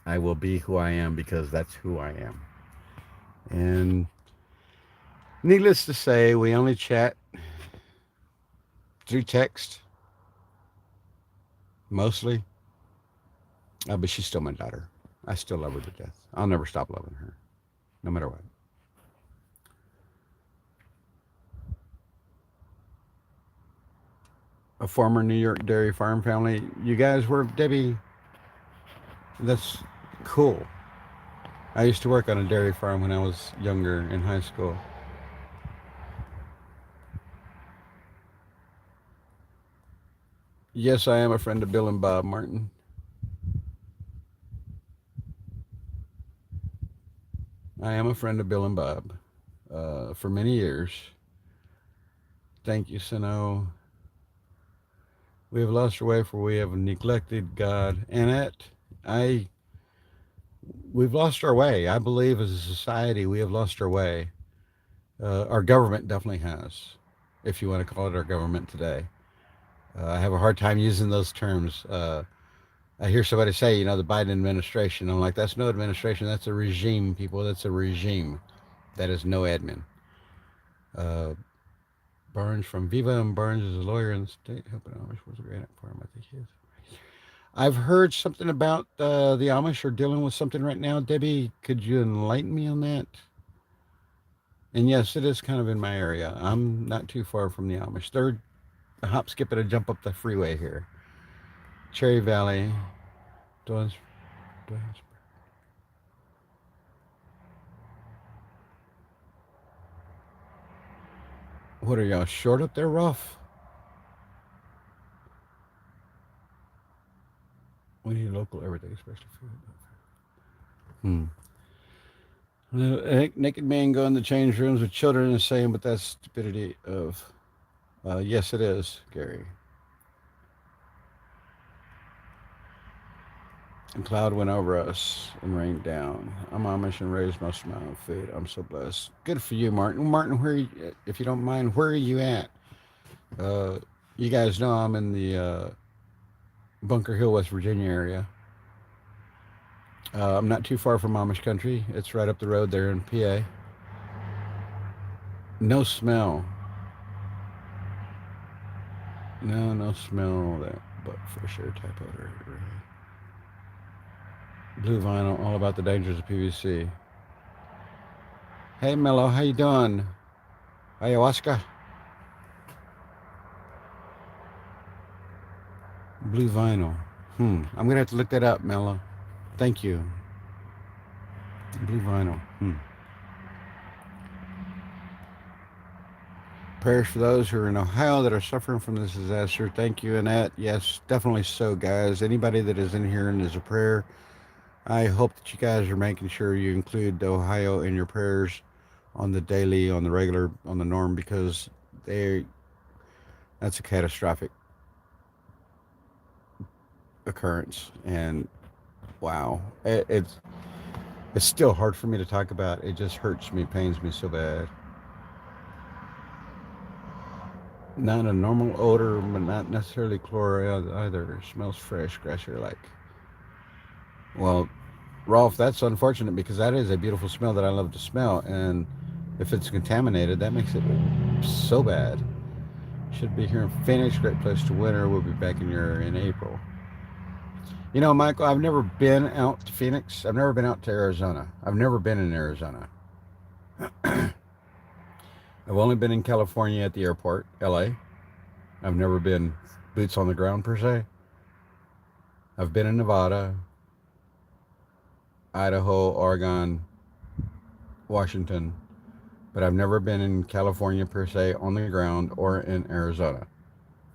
I will be who I am because that's who I am. And needless to say, we only chat through text mostly. But she's still my daughter. I still love her to death. I'll never stop loving her, no matter what. A former New York dairy farm family. You guys were, Debbie, that's cool. I used to work on a dairy farm when I was younger in high school. Yes, I am a friend of Bill and Bob Martin. I am a friend of Bill and Bob for many years. Thank you, Sino. We have lost our way, for we have neglected God. Annette, I we've lost our way. I believe as a society we have lost our way. Our government definitely has, if you want to call it our government today. I have a hard time using those terms. I hear somebody say, the Biden administration. I'm like, that's no administration. That's a regime, people. That's a regime. That is no admin. Uh, Barnes from Viva, and Barnes is a lawyer in the state. Helping Amish was a great farm, I think he is. I've heard something about the Amish are dealing with something right now. Debbie, could you enlighten me on that? And yes, it is kind of in my area. I'm not too far from the Amish. They're a hop, skip, and a jump up the freeway here. Cherry Valley. Does, does. What are y'all short up there, Ruff? We need local everything, especially food. Naked man go in the change rooms with children is saying, but that's stupidity of. Yes, it is, Gary. And cloud went over us and rained down. I'm Amish and raised most of my own food. I'm so blessed. Good for you, Martin. Martin, if you don't mind, where are you at? Uh, you guys know I'm in the Bunker Hill, West Virginia area. I'm not too far from Amish country. It's right up the road there in PA. No smell. No smell that but fresh air type odor. Really. Blue vinyl, all about the dangers of PVC. Hey Mello, how you doing? Ayahuasca? Blue vinyl. I'm gonna have to look that up, Mello. Thank you. Blue vinyl. Prayers for those who are in Ohio that are suffering from this disaster. Thank you, Annette. Yes, definitely so, guys. Anybody that is in here and is a prayer, I hope that you guys are making sure you include Ohio in your prayers on the daily, on the regular, on the norm, because that's a catastrophic occurrence. And wow, it's still hard for me to talk about. It just hurts me, pains me so bad. Not a normal odor, but not necessarily chloride either. It smells fresh, grassy like. Well, Rolf, that's unfortunate because that is a beautiful smell that I love to smell. And if it's contaminated, that makes it so bad. Should be here in Phoenix, great place to winter. We'll be back in April. Michael, I've never been out to Phoenix. I've never been out to Arizona. I've never been in Arizona. I've only been in California at the airport, LA. I've never been boots on the ground per se. I've been in Nevada, Idaho, Oregon, Washington, but I've never been in California per se on the ground or in Arizona.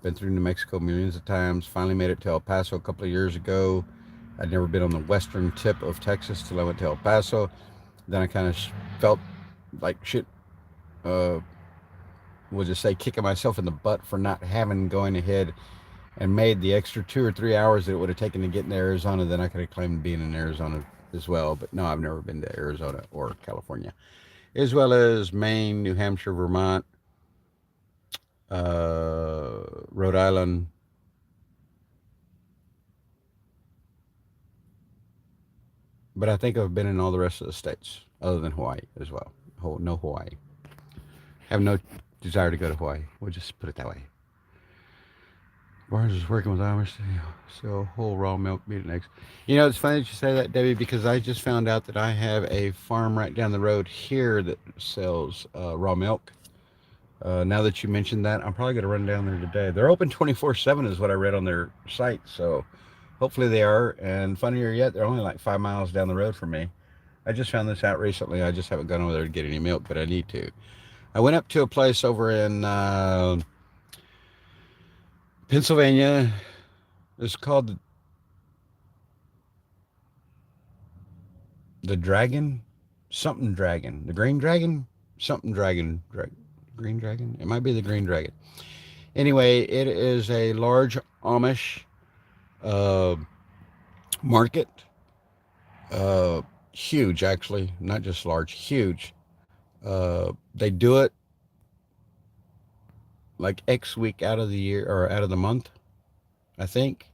Been through New Mexico millions of times. Finally made it to El Paso a couple of years ago. I'd never been on the western tip of Texas till I went to El Paso. Then I kind of felt like shit. We'll just say kicking myself in the butt for not having going ahead and made the extra 2 or 3 hours that it would have taken to get into Arizona, then I could have claimed being in Arizona as well. But no, I've never been to Arizona or California, as well as Maine, New Hampshire, Vermont, Rhode Island. But I think I've been in all the rest of the states, other than Hawaii as well. No Hawaii. Have no desire to go to Hawaii. We'll just put it that way. Barnes is working with Amish to sell whole raw milk, meat, and eggs. You know, it's funny that you say that, Debbie, because I just found out that I have a farm right down the road here that sells raw milk. Now that you mentioned that, I'm probably going to run down there today. They're open 24/7 is what I read on their site, so hopefully they are. And funnier yet, they're only like 5 miles down the road from me. I just found this out recently. I just haven't gone over there to get any milk, but I need to. I went up to a place over in Pennsylvania. It's called the Dragon, something Dragon, the Green Dragon, something Dragon, Green Dragon. It might be the Green Dragon. Anyway, it is a large Amish market. Huge, actually, not just large, huge. They do it like X week out of the year or out of the month, I think.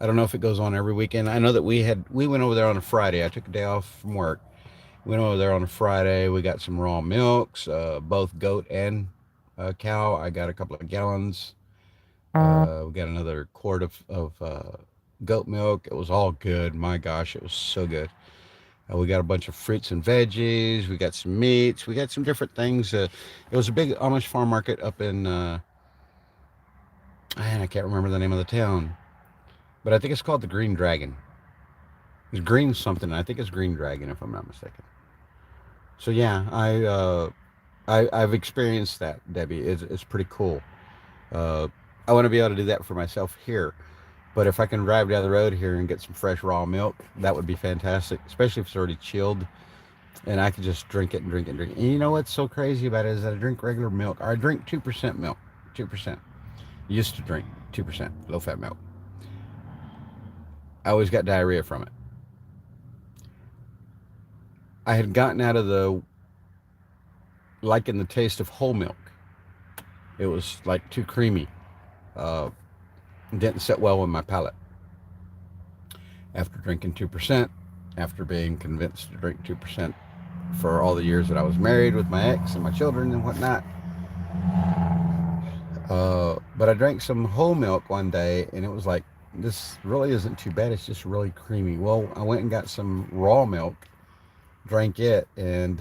I don't know if it goes on every weekend. I know that we went over there on a Friday. I took a day off from work. Went over there on a Friday. We got some raw milks, both goat and cow. I got a couple of gallons. We got another quart of goat milk. It was all good. My gosh, it was so good. We got a bunch of fruits and veggies. We got some meats. We got some different things. It was a big Amish farm market up in, and I can't remember the name of the town, but I think it's called the Green Dragon. It's Green something. I think it's Green Dragon, if I'm not mistaken. So yeah, I've experienced that, Debbie. It's pretty cool. I want to be able to do that for myself here. But if I can drive down the road here and get some fresh raw milk, that would be fantastic, especially if it's already chilled. And I could just drink it and drink it and drink it. And you know what's so crazy about it is that I drink regular milk. I drink 2% milk. 2%. Used to drink 2% low-fat milk. I always got diarrhea from it. I had gotten out of liking the taste of whole milk. It was like too creamy. Didn't sit well with my palate. After drinking 2%, after being convinced to drink 2% for all the years that I was married with my ex and my children and whatnot. But I drank some whole milk one day and it was like, this really isn't too bad. It's just really creamy. Well, I went and got some raw milk, drank it, and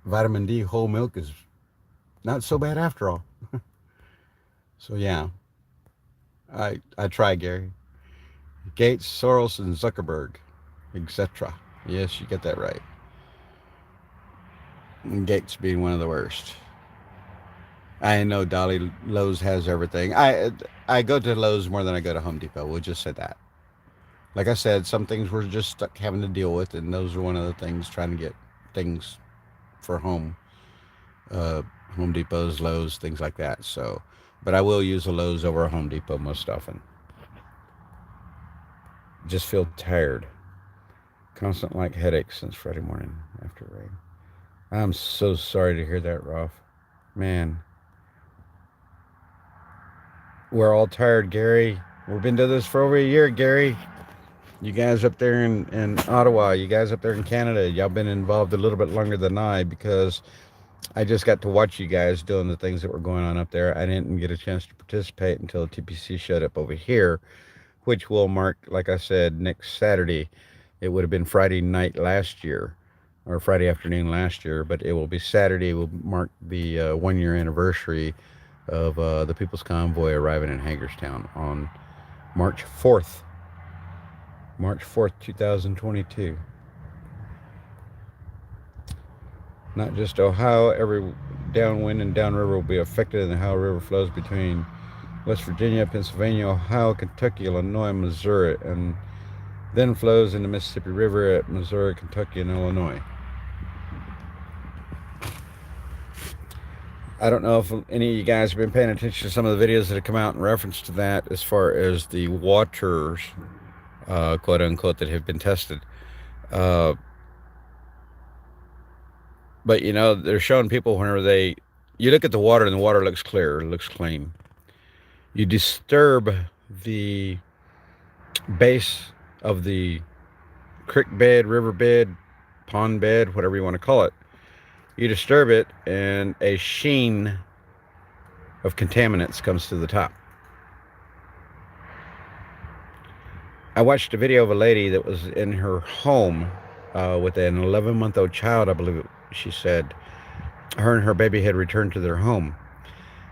vitamin D whole milk is not so bad after all. So yeah, I try, Gary. Gates, Soros, and Zuckerberg, etc. Yes, you get that right. And Gates being one of the worst. I know Dolly Lowe's has everything. I go to Lowe's more than I go to Home Depot. We'll just say that. Like I said, some things we're just stuck having to deal with, and those are one of the things, trying to get things for home. Home Depots, Lowe's, things like that. So, but I will use a Lowe's over a Home Depot most often. Just feel tired. Constant like headaches since Friday morning after rain. I'm so sorry to hear that, Rolf. Man. We're all tired, Gary. We've been doing this for over a year, Gary. You guys up there in Ottawa, you guys up there in Canada, y'all been involved a little bit longer than I, because I just got to watch you guys doing the things that were going on up there. I didn't get a chance to participate until TPC showed up over here, which will mark, like I said, next Saturday. It would have been Friday night last year, or Friday afternoon last year, but it will be Saturday. It will mark the 1 year anniversary of the People's Convoy arriving in Hagerstown on March 4th. March 4th, 2022. Not just Ohio, every downwind and downriver will be affected, and the Ohio River flows between West Virginia, Pennsylvania, Ohio, Kentucky, Illinois, Missouri, and then flows in the Mississippi River at Missouri, Kentucky, and Illinois. I don't know if any of you guys have been paying attention to some of the videos that have come out in reference to that, as far as the waters, quote unquote, that have been tested. Uh, but you know, they're showing people whenever you look at the water and the water looks clear, it looks clean. You disturb the base of the creek bed, river bed, pond bed, whatever you want to call it. You disturb it, and a sheen of contaminants comes to the top. I watched a video of a lady that was in her home with an 11-month-old child, I believe she said. Her and her baby had returned to their home.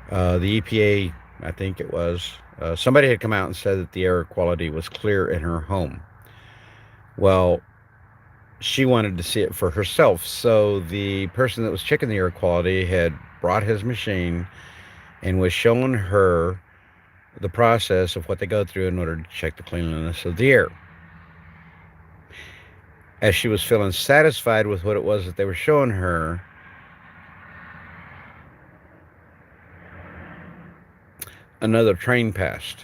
The EPA, I think it was, somebody had come out and said that the air quality was clear in her home. Well, she wanted to see it for herself. So the person that was checking the air quality had brought his machine and was showing her the process of what they go through in order to check the cleanliness of the air. As she was feeling satisfied with what it was that they were showing her, another train passed,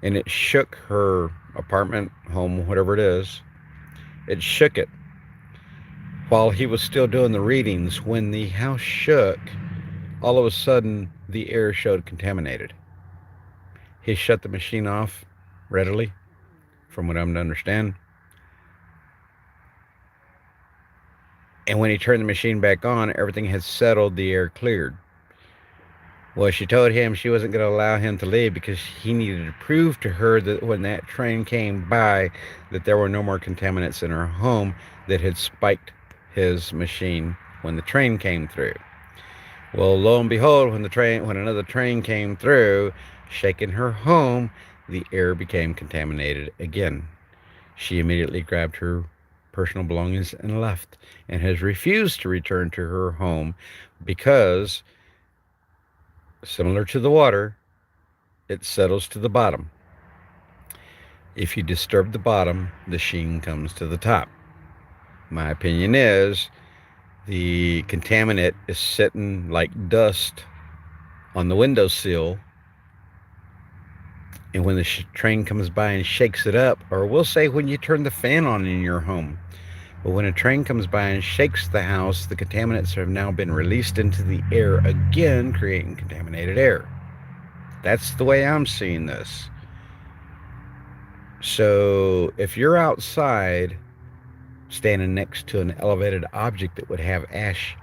and it shook her apartment, home, whatever it is. It shook it while he was still doing the readings. When the house shook, all of a sudden the air showed contaminated. He shut the machine off readily, from what I'm to understand. And when he turned the machine back on, everything had settled, the air cleared. Well, she told him she wasn't going to allow him to leave because he needed to prove to her that when that train came by, that there were no more contaminants in her home that had spiked his machine when the train came through. Well, lo and behold, when another train came through, shaking her home, the air became contaminated again. She immediately grabbed her personal belongings and left, and has refused to return to her home because, similar to the water, it settles to the bottom. If you disturb the bottom, the sheen comes to the top. My opinion is the contaminant is sitting like dust on the windowsill, and when the train comes by and shakes it up, or we'll say when you turn the fan on in your home, but when a train comes by and shakes the house, the contaminants have now been released into the air again, creating contaminated air. That's the way I'm seeing this. So if you're outside standing next to an elevated object that would have ash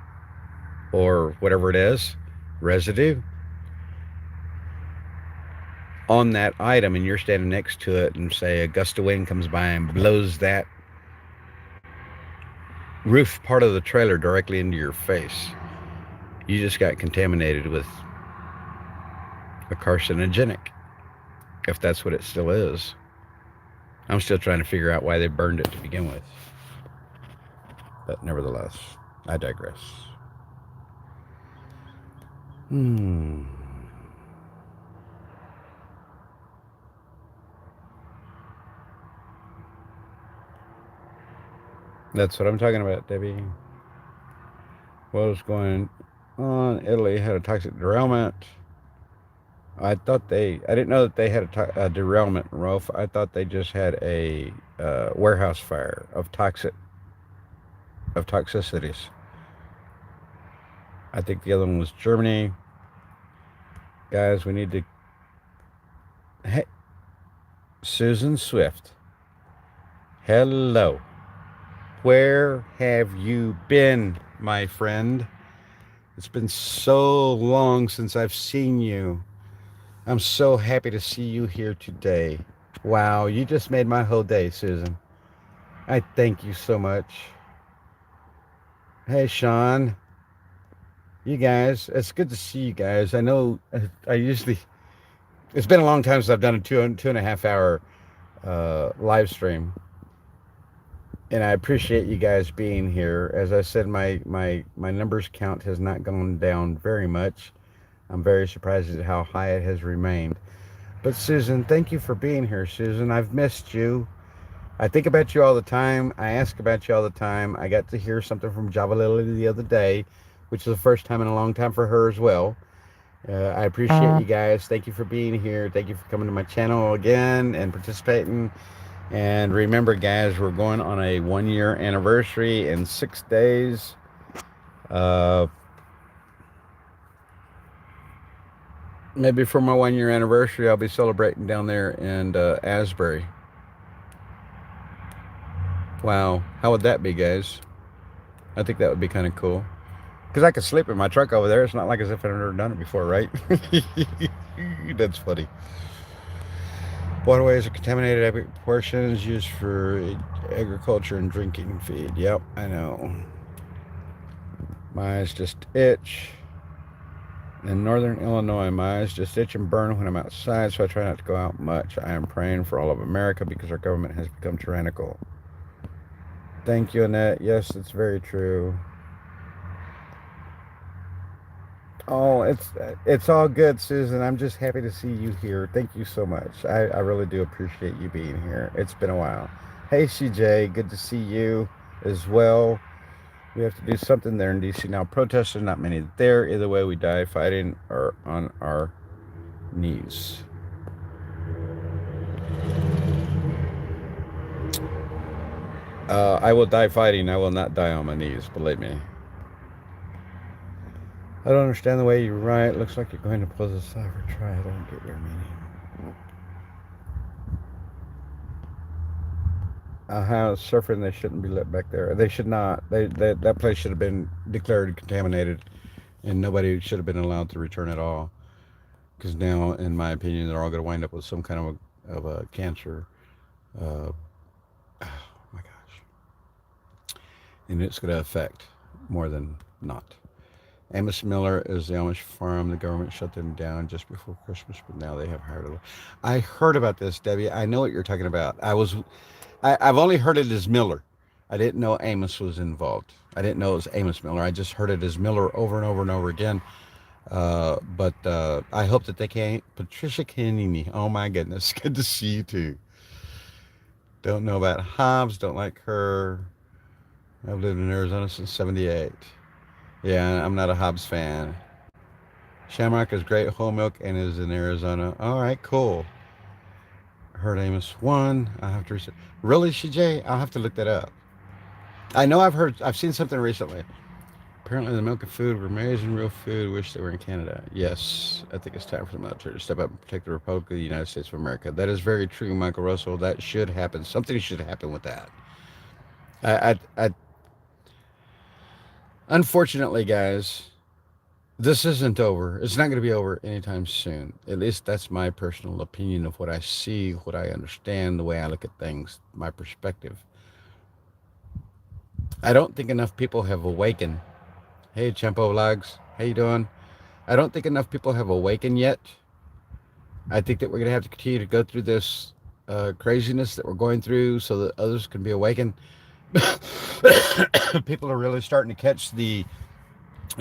or whatever it is, residue, on that item, and you're standing next to it, and say a gust of wind comes by and blows that roof part of the trailer directly into your face, you just got contaminated with a carcinogenic, if that's what it still is. I'm still trying to figure out why they burned it to begin with. But nevertheless, I digress. That's what I'm talking about, Debbie. What was going on? Italy had a toxic derailment. I didn't know that they had a derailment, Rolf. I thought they just had a warehouse fire of toxicities. I think the other one was Germany. Guys, we need to... Hey, Susan Swift. Hello. Where have you been, my friend? It's been so long since I've seen you. I'm so happy to see you here today. Wow, you just made my whole day, Susan. I thank you so much. Hey, Sean. You guys, it's good to see you guys. I know it's been a long time since I've done a two and a half hour live stream. And I appreciate you guys being here. As I said, my numbers count has not gone down very much. I'm very surprised at how high it has remained. But Susan, thank you for being here, Susan. I've missed you. I think about you all the time. I ask about you all the time. I got to hear something from Java Lily the other day. which is the first time in a long time for her as well. I appreciate you guys. Thank you for being here. Thank you for coming to my channel again and participating. And remember, guys, we're going on a 1-year anniversary in 6 days. Maybe for my 1-year anniversary, I'll be celebrating down there in Asbury. Wow, how would that be, guys? I think that would be kind of cool. Because I could sleep in my truck over there. It's not like as if I've never done it before, right? That's funny. Waterways are contaminated epic portions used for agriculture and drinking feed. Yep, I know. My eyes just itch. In northern Illinois, my eyes just itch and burn when I'm outside, so I try not to go out much. I am praying for all of America because our government has become tyrannical. Thank you, Annette. Yes, it's very true. Oh, it's all good, Susan. I'm just happy to see you here. Thank you so much. I really do appreciate you being here. It's been a while. Hey, CJ, good to see you as well. We have to do something there in DC now. Protests are not many there. Either way, we die fighting or on our knees. I will die fighting. I will not die on my knees, believe me. I don't understand the way you write. Looks like you're going to pull this off or try. I don't get your meaning. Surfing, they shouldn't be let back there. They should not. That place should have been declared contaminated, and nobody should have been allowed to return at all. Because now, in my opinion, they're all going to wind up with some kind of a cancer. Oh my gosh. And it's going to affect more than not. Amos Miller is the Amish farm. The government shut them down just before Christmas, but now they have hired a... I heard about this, Debbie. I know what you're talking about. I've only heard it as Miller. I didn't know Amos was involved. I didn't know it was Amos Miller. I just heard it as Miller over and over and over again. But I hope that they can't... Patricia Canini. Oh my goodness. Good to see you too. Don't know about Hobbs. Don't like her. I've lived in Arizona since 78. Yeah, I'm not a Hobbs fan. Shamrock is great whole milk and is in Arizona. All right, cool. Heard Amos 1. I have to research. Really, CJ? I'll have to look that up. I know I've seen something recently. Apparently the milk and food were made in real food. Wish they were in Canada. Yes, I think it's time for the military to step up and protect the Republic of the United States of America. That is very true, Michael Russell. That should happen. Something should happen with that. Unfortunately, guys, this isn't over. It's not going to be over anytime soon. At least that's my personal opinion of what I see, what I understand, the way I look at things, my perspective. I don't think enough people have awakened. Hey, Champo Vlogs, how you doing? I don't think enough people have awakened yet. I think that we're going to have to continue to go through this craziness that we're going through so that others can be awakened. People are really starting to catch the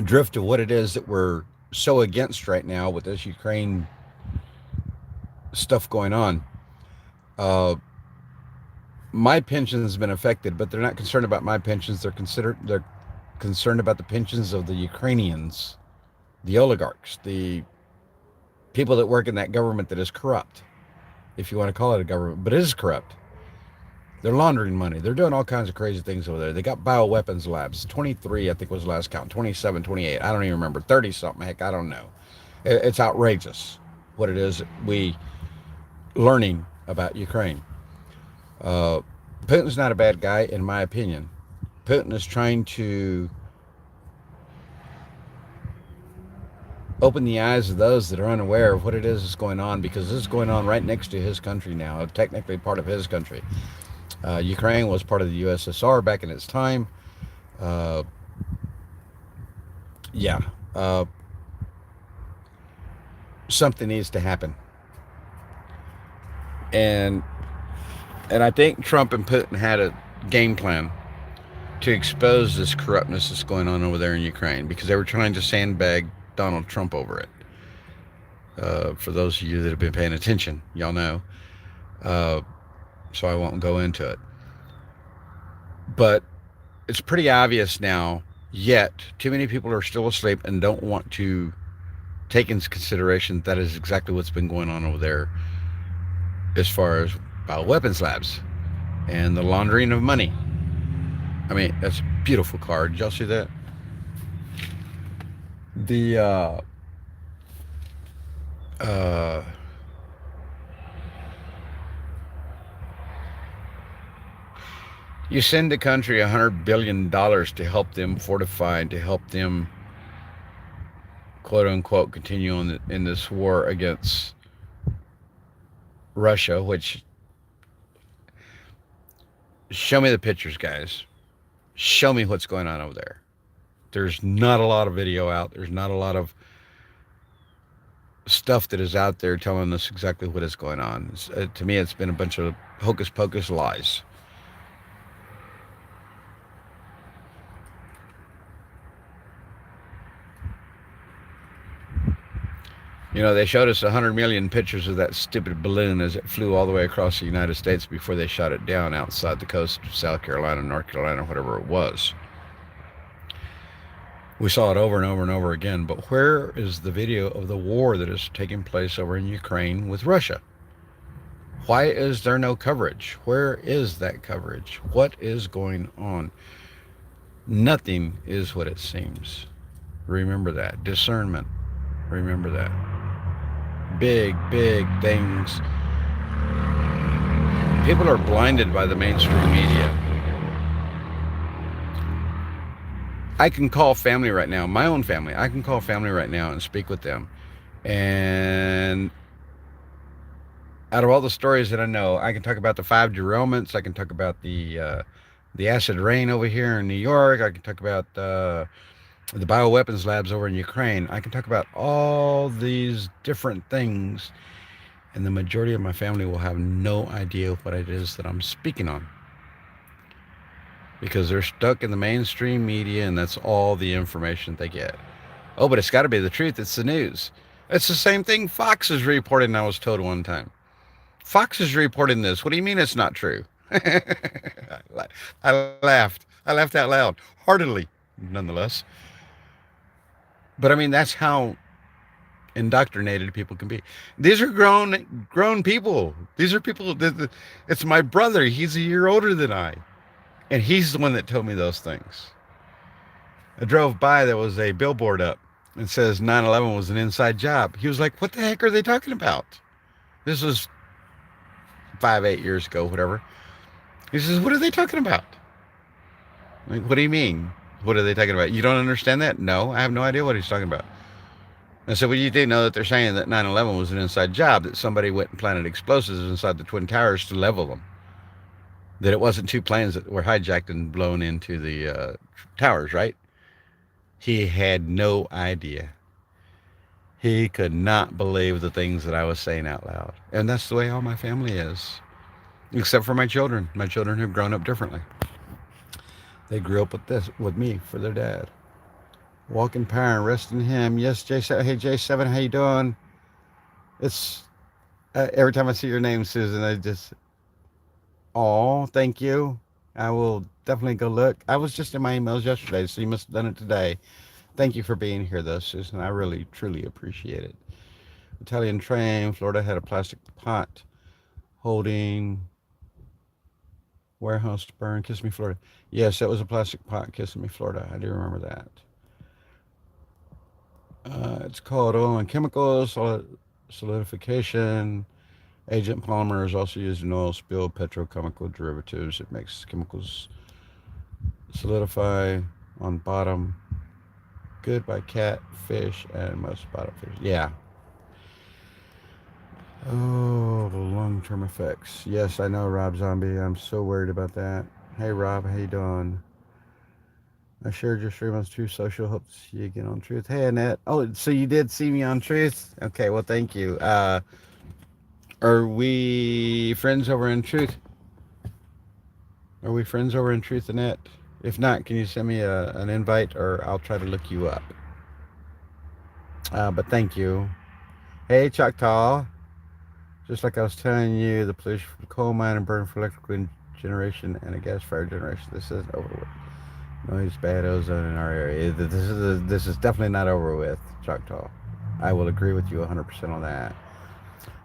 drift of what it is that we're so against right now with this Ukraine stuff going on. My pension has been affected, but they're not concerned about my pensions. They're concerned about the pensions of the Ukrainians, the oligarchs, the people that work in that government that is corrupt, if you want to call it a government, but it is corrupt. They're laundering money. They're doing all kinds of crazy things over there. They got bioweapons labs. 23, I think, was the last count. 27, 28. I don't even remember. 30-something. Heck, I don't know. It's outrageous what it is we learning about Ukraine. Putin's not a bad guy, in my opinion. Putin is trying to open the eyes of those that are unaware of what it is that's going on, because this is going on right next to his country now, technically part of his country. Ukraine was part of the USSR back in its time. Something needs to happen. And I think Trump and Putin had a game plan to expose this corruptness that's going on over there in Ukraine, because they were trying to sandbag Donald Trump over it. For those of you that have been paying attention, y'all know. So I won't go into it. But it's pretty obvious now Yet, too many people are still asleep and don't want to take into consideration that is exactly what's been going on over there as far as bioweapons labs and the laundering of money. I mean, that's a beautiful card. Did y'all see that? The uh, you send a country $100 billion to help them fortify, to help them quote unquote continue in this war against Russia. Which, show me the pictures, guys. Show me what's going on over there. There's not a lot of video out. There's not a lot of stuff that is out there telling us exactly what is going on. To me, it's been a bunch of hocus pocus lies. You know, they showed us 100 million pictures of that stupid balloon as it flew all the way across the United States before they shot it down outside the coast of South Carolina, North Carolina, whatever it was. We saw it over and over and over again, but where is the video of the war that is taking place over in Ukraine with Russia? Why is there no coverage? Where is that coverage? What is going on? Nothing is what it seems. Remember that. Discernment. Remember that. Big, big things. People are blinded by the mainstream media. I can call family right now, my own family. I can call family right now and speak with them. And out of all the stories that I know, I can talk about the 5 derailments. I can talk about the acid rain over here in New York. I can talk about the bioweapons labs over in Ukraine. I can talk about all these different things, and the majority of my family will have no idea what it is that I'm speaking on, because they're stuck in the mainstream media, and that's all the information they get. Oh, but it's got to be the truth. It's the news. It's the same thing Fox is reporting, I was told one time. Fox is reporting this. What do you mean it's not true? I laughed. I laughed out loud, heartily, nonetheless. But I mean, that's how indoctrinated people can be. These are grown people. These are people. It's my brother. He's a year older than I, and he's the one that told me those things. I drove by. There was a billboard up. It says 9/11 was an inside job. He was like, "What the heck are they talking about?" This was 5, 8 years ago, whatever. He says, "What are they talking about?" I'm like, what do you mean? What are they talking about? You don't understand that? No, I have no idea what he's talking about. I said, well, you do know that they're saying that 9/11 was an inside job, that somebody went and planted explosives inside the Twin Towers to level them. That it wasn't 2 planes that were hijacked and blown into the towers, right? He had no idea. He could not believe the things that I was saying out loud. And that's the way all my family is. Except for my children. My children have grown up differently. They grew up with me for their dad. Walk in power and rest in him. Yes, J7. Hey, J7, how you doing? It's every time I see your name, Susan, I just, oh, thank you. I will definitely go look. I was just in my emails yesterday, so you must have done it today. Thank you for being here, though, Susan. I really, truly appreciate it. Italian train, Florida had a plastic pot holding warehouse to burn. Kiss Me, Florida. Yes, that was a plastic pot. Kiss Me, Florida. I do remember that. It's called oil and chemicals, solidification. Agent polymer is also used in oil spill, petrochemical derivatives. It makes chemicals solidify on bottom. Good by cat, fish, and most bottom fish. Yeah. Oh, the long-term effects. Yes, I know, Rob Zombie. I'm so worried about that. Hey, Rob, how you doing? I shared your stream on Truth Social. Hope to see you again on Truth. Hey, Annette. Oh, so you did see me on Truth? Okay, well, thank you. Are we friends over in Truth? Are we friends over in Truth, Annette? If not, can you send me an invite, or I'll try to look you up. But thank you. Hey, Choctaw. Just like I was telling you, the pollution from coal mine and burn for electrical generation and a gas-fired generation. This isn't over with. Noise, bad ozone in our area. This is definitely not over with, Choctaw. I will agree with you 100% on that.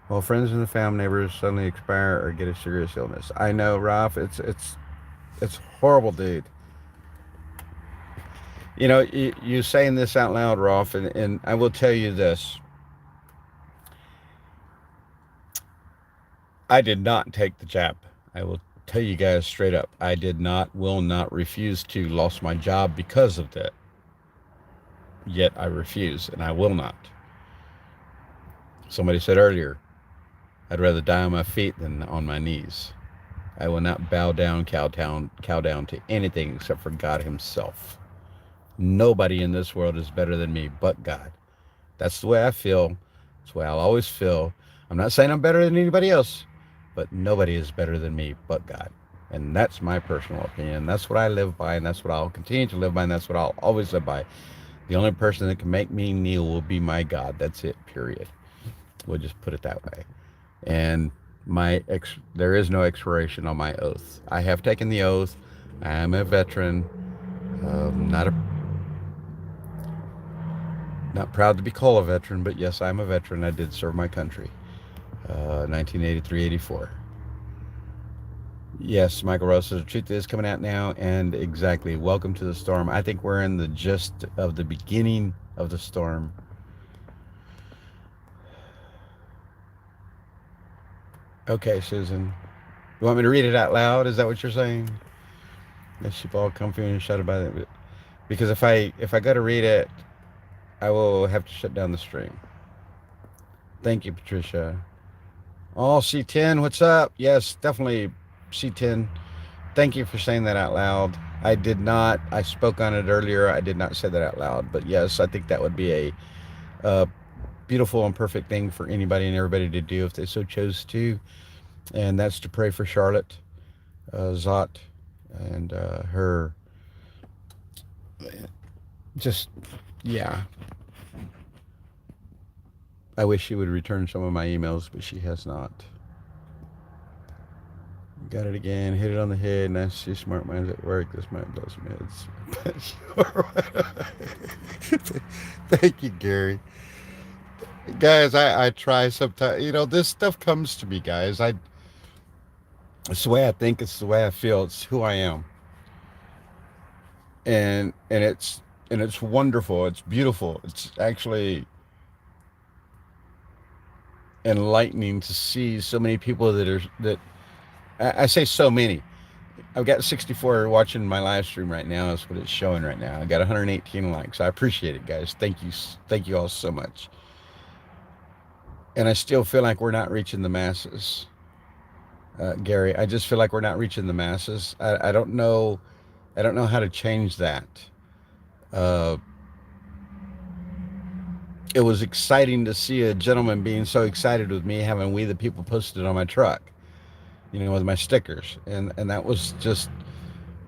Well, friends and the family neighbors suddenly expire or get a serious illness. I know, Ralph. It's horrible, dude. You know, you saying this out loud, Rolf, and I will tell you this. I did not take the jab. I will tell you guys straight up. I did not, will not, refuse to. Lost my job because of that. Yet I refuse, and I will not. Somebody said earlier, I'd rather die on my feet than on my knees. I will not cow down to anything except for God Himself. Nobody in this world is better than me but God. That's the way I feel. That's the way I'll always feel. I'm not saying I'm better than anybody else, but nobody is better than me but God. And that's my personal opinion. That's what I live by, and that's what I'll continue to live by, and that's what I'll always live by. The only person that can make me kneel will be my God. That's it, period. We'll just put it that way. And there is no expiration on my oath. I have taken the oath. I am a veteran. Not proud to be called a veteran, but yes, I'm a veteran. I did serve my country. 1983-84. Yes, Michael Rose says the truth is coming out now, and exactly. Welcome to the storm. I think we're in the gist of the beginning of the storm. Okay, Susan. You want me to read it out loud? Is that what you're saying? Yes, sheep all comfy and shut about it. Because if I go to read it, I will have to shut down the stream. Thank you, Patricia. Oh, C10, what's up? Yes, definitely C10. Thank you for saying that out loud. I did not. I spoke on it earlier. I did not say that out loud. But yes, I think that would be a beautiful and perfect thing for anybody and everybody to do if they so chose to. And that's to pray for Charlotte Zott and her. Just, yeah. I wish she would return some of my emails, but she has not. Got it again. Hit it on the head. Nice to see smart minds at work. This might blow some heads. Thank you, Gary. Guys, I try sometimes. You know, this stuff comes to me, guys. It's the way I think. It's the way I feel. It's who I am. And it's wonderful. It's beautiful. It's actually enlightening to see so many people that I say so many. I've got 64 watching my live stream right now. That's what it's showing right now. I got 118 likes. I appreciate it, guys. Thank you all so much. And I still feel like we're not reaching the masses, Gary. I just feel like we're not reaching the masses. I don't know. I don't know how to change that. It was exciting to see a gentleman being so excited with me having "We the People" posted on my truck, you know, with my stickers, and that was just,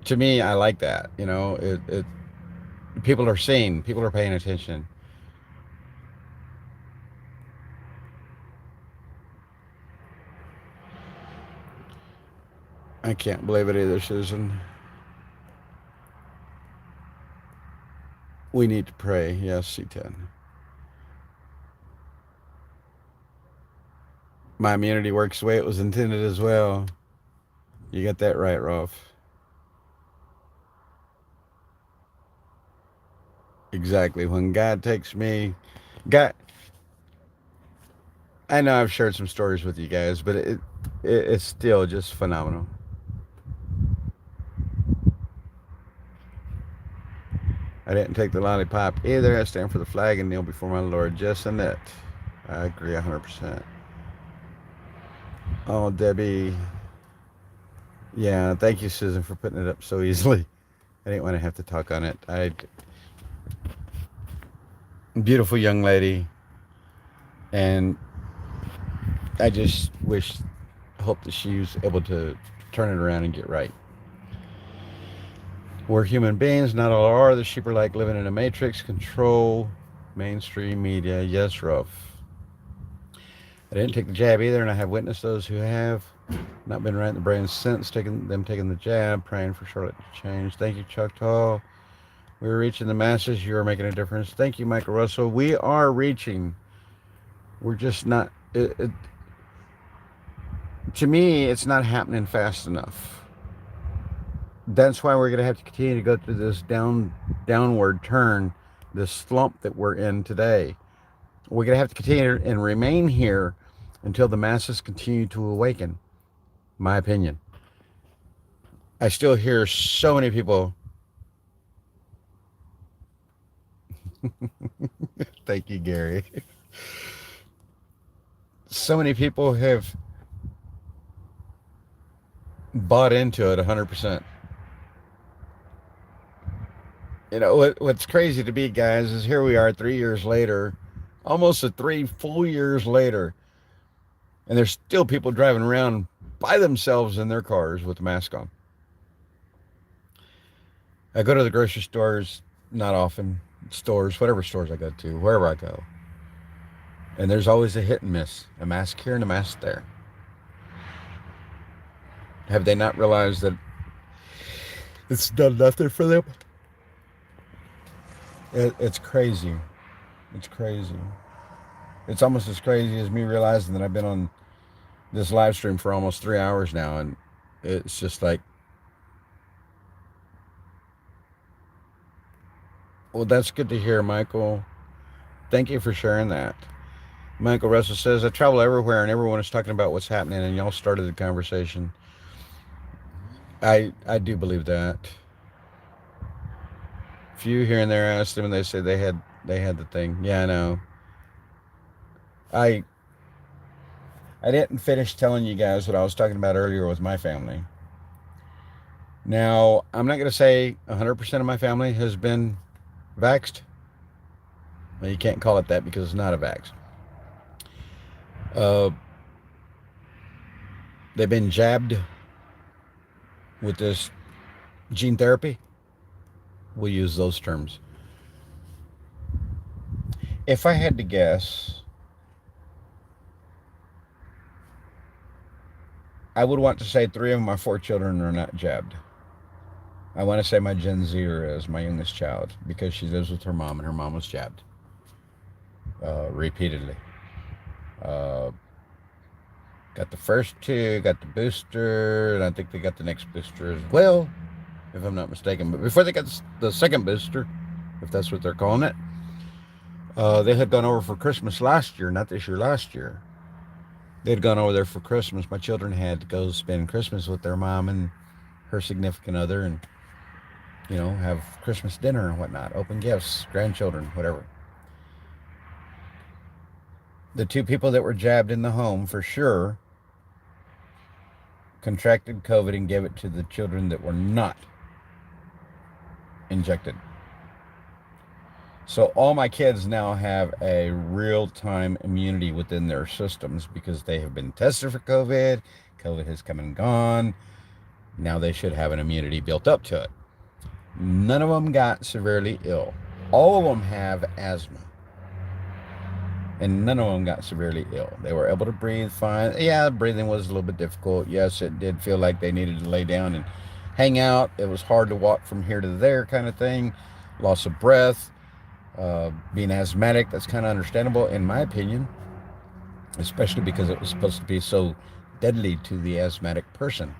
to me, I like that. You know, it people are seeing, people are paying attention. I can't believe it either, Susan. We need to pray. Yes, C10. My immunity works the way it was intended as well. You got that right, Rolf. Exactly. When God takes me, God, I know I've shared some stories with you guys, but it's still just phenomenal. I didn't take the lollipop either. I stand for the flag and kneel before my Lord. Just and that. I agree 100%. Oh, Debbie. Yeah, thank you, Susan, for putting it up so easily. I didn't want to have to talk on it. Beautiful young lady. And I just hope that she's able to turn it around and get right. We're human beings, not all are. The sheep are like living in a matrix. Control mainstream media. Yes, Ruff. I didn't take the jab either, and I have witnessed those who have. Not been right in the brain since taking the jab. Praying for Charlotte to change. Thank you, Chuck Tall. We're reaching the masses. You are making a difference. Thank you, Michael Russell. We are reaching. We're just not. To me, it's not happening fast enough. That's why we're going to have to continue to go through this downward turn, this slump that we're in today. We're going to have to continue and remain here until the masses continue to awaken. My opinion. I still hear so many people. Thank you, Gary. So many people have bought into it 100%. You know what's crazy to me, guys, is here we are 3 years later, almost 3 full years later, and there's still people driving around by themselves in their cars with the mask on. I go to the grocery stores, not often, stores, whatever stores I go to, wherever I go, and there's always a hit and miss, a mask here and a mask there. Have they not realized that it's done nothing for them? It's crazy. It's crazy. It's almost as crazy as me realizing that I've been on this live stream for almost 3 hours now, and it's just like, well, that's good to hear, Michael. Thank you for sharing that. Michael Russell says, I travel everywhere and everyone is talking about what's happening, and y'all started the conversation. I do believe that. Few here and there asked them, and they said they had the thing. Yeah, I know. I didn't finish telling you guys what I was talking about earlier with my family. Now, I'm not going to say 100% of my family has been vaxxed. Well, you can't call it that because it's not a vax. They've been jabbed with this gene therapy. We'll use those terms. If I had to guess, I would want to say 3 of my 4 children are not jabbed. I want to say my Gen Zer is my youngest child because she lives with her mom and her mom was jabbed repeatedly. Got the first 2, got the booster, and I think they got the next booster as well, if I'm not mistaken. But before they got the second booster, if that's what they're calling it, they had gone over for Christmas last year, not this year, last year. They'd gone over there for Christmas. My children had to go spend Christmas with their mom and her significant other and, you know, have Christmas dinner and whatnot, open gifts, grandchildren, whatever. The 2 people that were jabbed in the home, for sure, contracted COVID and gave it to the children that were not injected. So all my kids now have a real-time immunity within their systems because they have been tested for COVID. COVID has come and gone. Now they should have an immunity built up to it. None of them got severely ill. All of them have asthma. And none of them got severely ill. They were able to breathe fine. Yeah, breathing was a little bit difficult. Yes, it did feel like they needed to lay down and hang out. It was hard to walk from here to there kind of thing. Loss of breath. Being asthmatic, that's kind of understandable in my opinion, especially because it was supposed to be so deadly to the asthmatic person.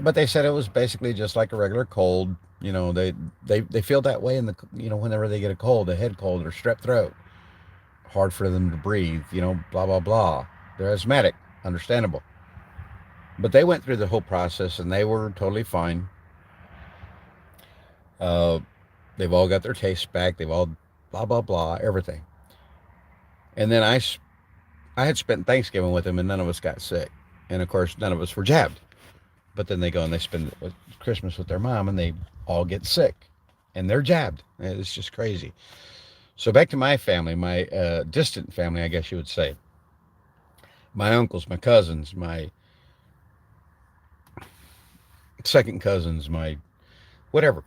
But they said it was basically just like a regular cold. You know, they feel that way in the, you know, whenever they get a cold, a head cold or strep throat. Hard for them to breathe, you know, blah, blah, blah. They're asthmatic, understandable. But they went through the whole process and they were totally fine. They've all got their taste back. They've all blah, blah, blah, everything. And then I had spent Thanksgiving with them and none of us got sick. And of course, none of us were jabbed. But then they go and they spend Christmas with their mom and they all get sick. And they're jabbed. It's just crazy. So back to my family, my distant family, I guess you would say. My uncles, my cousins, my second cousins, my whatever.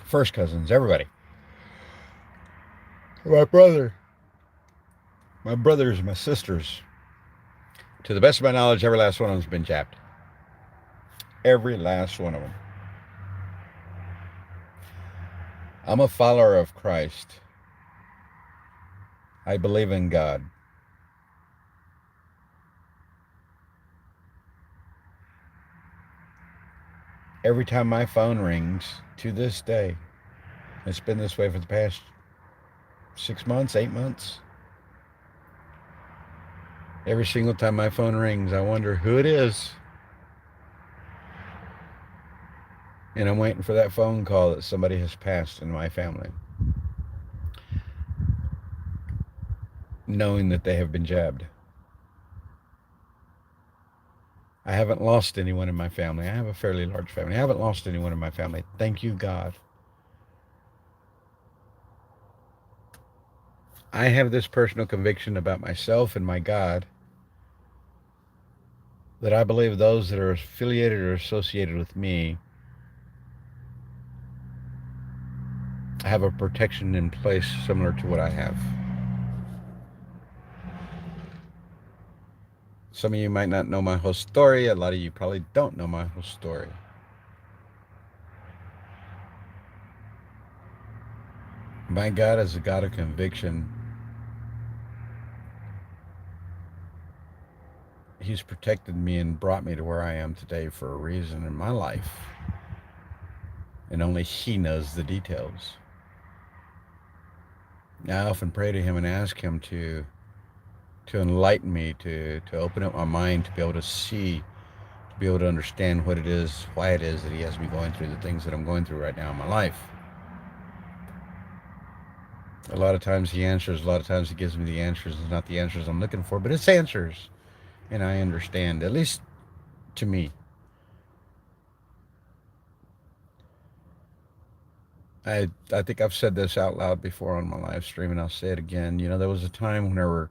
First cousins, everybody. My brother. My brothers, my sisters, to the best of my knowledge, every last one of them's been jabbed. Every last one of them. I'm a follower of Christ. I believe in God. Every time my phone rings, to this day, it's been this way for the past 6 months, 8 months. Every single time my phone rings, I wonder who it is. And I'm waiting for that phone call that somebody has passed in my family, knowing that they have been jabbed. I haven't lost anyone in my family. I have a fairly large family. I haven't lost anyone in my family. Thank you, God. I have this personal conviction about myself and my God that I believe those that are affiliated or associated with me have a protection in place similar to what I have. Some of you might not know my whole story. A lot of you probably don't know my whole story. My God is a God of conviction. He's protected me and brought me to where I am today for a reason in my life. And only He knows the details. I often pray to Him and ask Him to enlighten me, to open up my mind, to be able to see, to be able to understand what it is, why it is that He has me going through the things that I'm going through right now in my life. A lot of times He answers, a lot of times He gives me the answers. It's not the answers I'm looking for, but it's answers. And I understand, at least to me. I think I've said this out loud before on my live stream, and I'll say it again. You know, there was a time whenever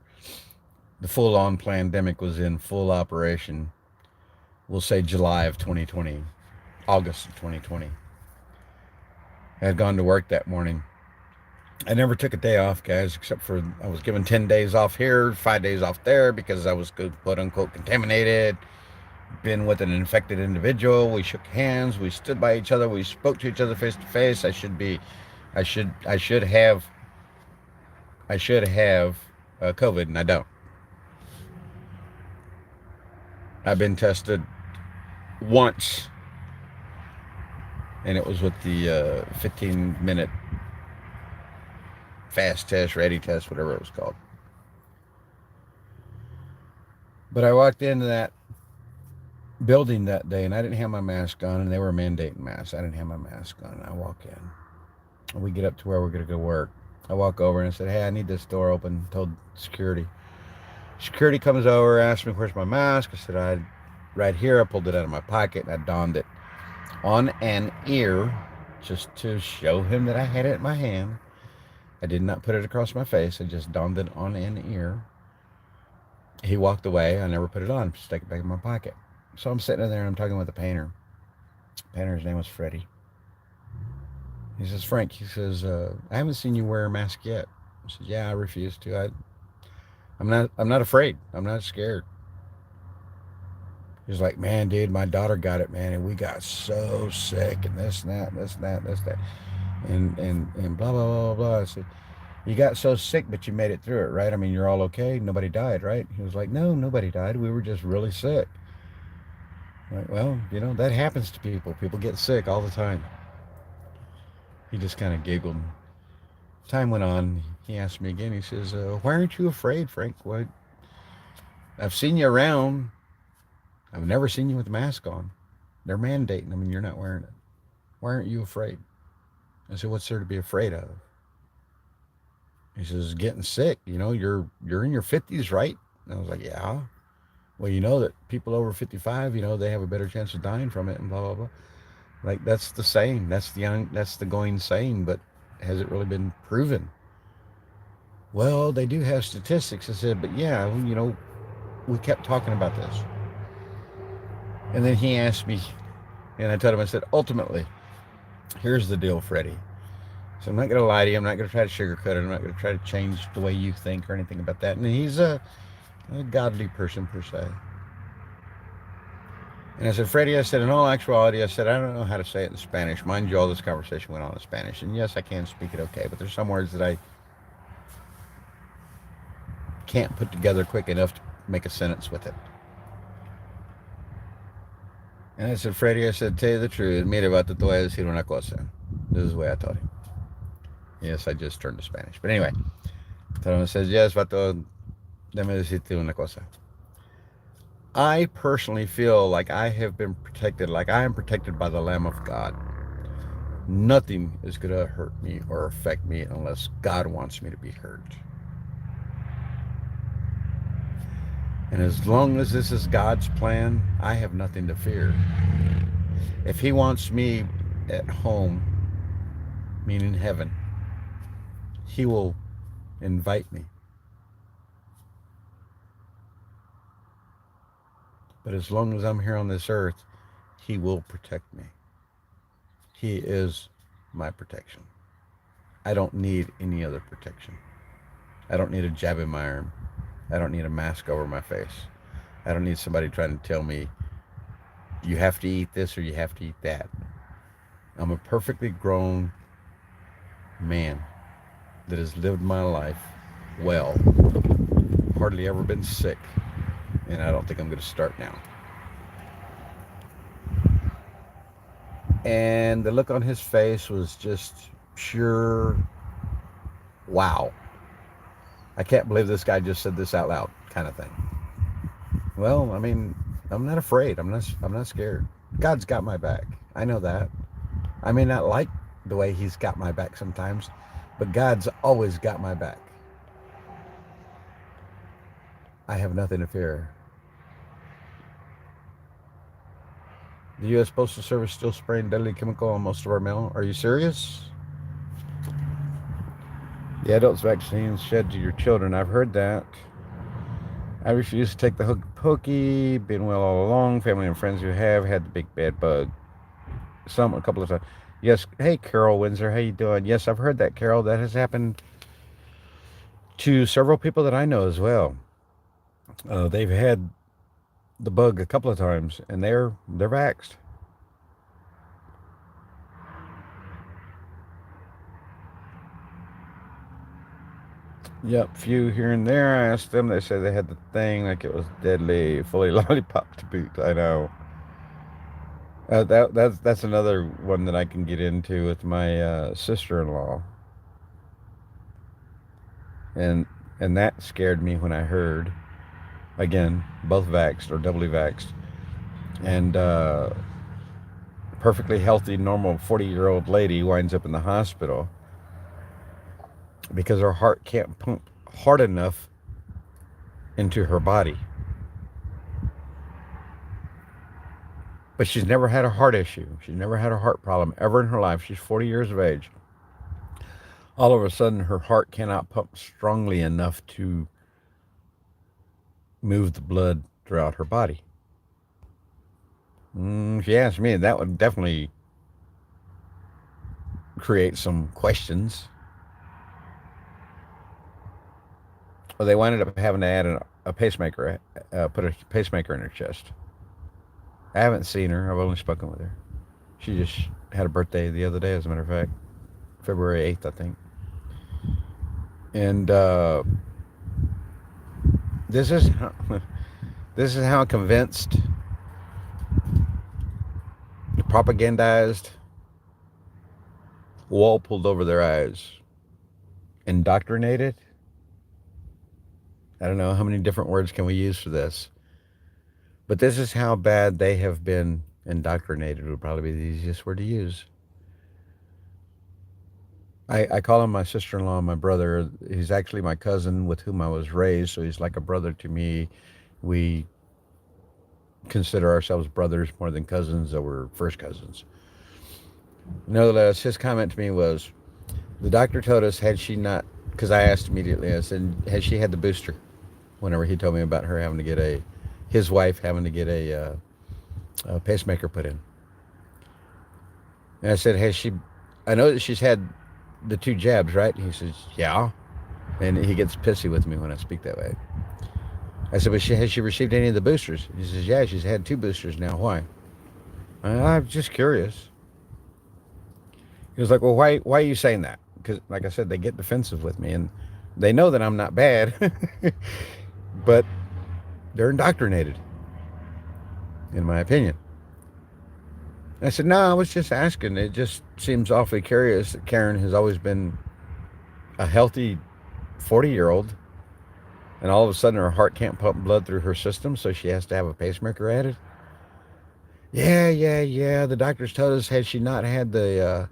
the full-on pandemic was in full operation. We'll say July of 2020, August of 2020. I had gone to work that morning. I never took a day off, guys, except for I was given 10 days off here, 5 days off there because I was quote-unquote contaminated, been with an infected individual. We shook hands, we stood by each other, we spoke to each other face to face. I should have COVID, and I don't. I've been tested once, and it was with the 15-minute fast test, ready test, whatever it was called. But I walked into that building that day, and I didn't have my mask on, and they were mandating masks. I didn't have my mask on, and I walk in. We get up to where we're going to go work. I walk over and I said, hey, I need this door open. Told security. Security comes over, asks me, where's my mask? I said, right here. I pulled it out of my pocket, and I donned it on an ear just to show him that I had it in my hand. I did not put it across my face. I just donned it on an ear. He walked away. I never put it on. Stuck it back in my pocket. So I'm sitting in there and I'm talking with the painter. The painter's name was Freddie. He says, Frank, he says, I haven't seen you wear a mask yet. I said, yeah, I refuse to. I'm not afraid. I'm not scared. He's like, man, dude, my daughter got it, man, and we got so sick, and this and that, and this and that, and this and that, and blah, blah, blah, blah, blah. I said, you got so sick, but you made it through it, right? I mean, you're all okay. Nobody died, right? He was like, no, nobody died. We were just really sick. I'm like, well, you know, that happens to people. People get sick all the time. He just kind of giggled. Time went on. He asked me again. He says, why aren't you afraid, Frank? What? I've seen you around. I've never seen you with a mask on. They're mandating them and you're not wearing it. Why aren't you afraid? I said, what's there to be afraid of? He says, getting sick. You know, you're in your 50s, right? And I was like, yeah. Well, you know that people over 55, you know, they have a better chance of dying from it and blah, blah, blah. Like, that's the saying. That's the going saying, but has it really been proven? Well, they do have statistics. I said, but yeah, you know, we kept talking about this. And then he asked me, and I told him, I said, ultimately, here's the deal, Freddie. So I'm not going to lie to you. I'm not going to try to sugarcoat it. I'm not going to try to change the way you think or anything about that. And he's a godly person per se. And I said, Freddie, I said, in all actuality, I said, I don't know how to say it in Spanish. Mind you, all this conversation went on in Spanish. And yes, I can speak it okay, but there's some words that I can't put together quick enough to make a sentence with it. And I said, Freddie, I said, tell you the truth, mire, vato, te voy a decir una cosa. This is the way I taught him. Yes, I just turned to Spanish. But anyway, Tony says, yes, vato, déjame decirte una cosa. I personally feel like I have been protected, like I am protected by the Lamb of God. Nothing is going to hurt me or affect me unless God wants me to be hurt. And as long as this is God's plan, I have nothing to fear. If He wants me at home, meaning heaven, He will invite me. But as long as I'm here on this earth, He will protect me. He is my protection. I don't need any other protection. I don't need a jab in my arm. I don't need a mask over my face. I don't need somebody trying to tell me, you have to eat this or you have to eat that. I'm a perfectly grown man that has lived my life well, hardly ever been sick, and I don't think I'm going to start now. And the look on his face was just pure wow. I can't believe this guy just said this out loud, kind of thing. Well, I mean, I'm not afraid. I'm not scared. God's got my back. I know that. I may not like the way He's got my back sometimes, but God's always got my back. I have nothing to fear. The U.S. Postal Service still spraying deadly chemical on most of our mail. Are you serious? The adults' vaccines shed to your children. I've heard that. I refuse to take the hokey. Been well all along. Family and friends who have had the big bad bug. A couple of times. Yes. Hey, Carol Windsor. How you doing? Yes, I've heard that, Carol. That has happened to several people that I know as well. They've had the bug a couple of times, and they're vaxxed. Yep, few here and there. I asked them. They said they had the thing, like it was deadly, fully lollipop to boot. I know. That's another one that I can get into with my sister-in-law, and that scared me when I heard. Again, both vaxxed or doubly vaxxed, and perfectly healthy, normal 40-year-old lady winds up in the hospital because her heart can't pump hard enough into her body. But she's never had a heart issue. She's never had a heart problem ever in her life. She's 40 years of age. All of a sudden, her heart cannot pump strongly enough to move the blood throughout her body. If you ask me, that would definitely create some questions. Well, they wound up having to add a pacemaker, put a pacemaker in her chest. I haven't seen her. I've only spoken with her. She just had a birthday the other day, as a matter of fact. February 8th, I think. And this is how convinced, propagandized, wall pulled over their eyes, indoctrinated. I don't know how many different words can we use for this. But this is how bad they have been indoctrinated, would probably be the easiest word to use. I call him my sister-in-law and my brother. He's actually my cousin with whom I was raised, so he's like a brother to me. We consider ourselves brothers more than cousins, though we're first cousins. Nevertheless, his comment to me was, the doctor told us, had she not, because I asked immediately, I said, has she had the booster? Whenever he told me about her having to get his wife having to get a pacemaker put in. And I said, I know that she's had the 2 jabs, right? He says, yeah. And he gets pissy with me when I speak that way. I said, but has she received any of the boosters? He says, yeah, she's had 2 boosters now. Why? I'm just curious. He was like, well, why are you saying that? Because, like I said, they get defensive with me, and they know that I'm not bad, but they're indoctrinated, in my opinion. I said, no, I was just asking. It just seems awfully curious that Karen has always been a healthy 40-year-old, and all of a sudden her heart can't pump blood through her system, so she has to have a pacemaker added. Yeah. The doctors told us had she not had the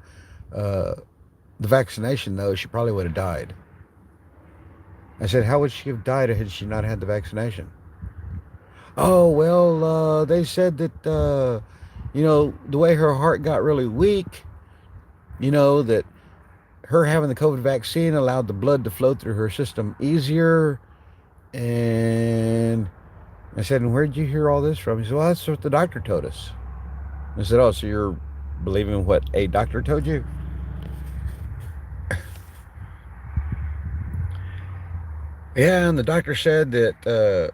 vaccination, though, she probably would have died. I said, how would she have died had she not had the vaccination? Oh, well, they said that, the way her heart got really weak, that her having the COVID vaccine allowed the blood to flow through her system easier. And I said, and where'd you hear all this from? He said, well, that's what the doctor told us. I said, oh, so you're believing what a doctor told you? Yeah, and the doctor said that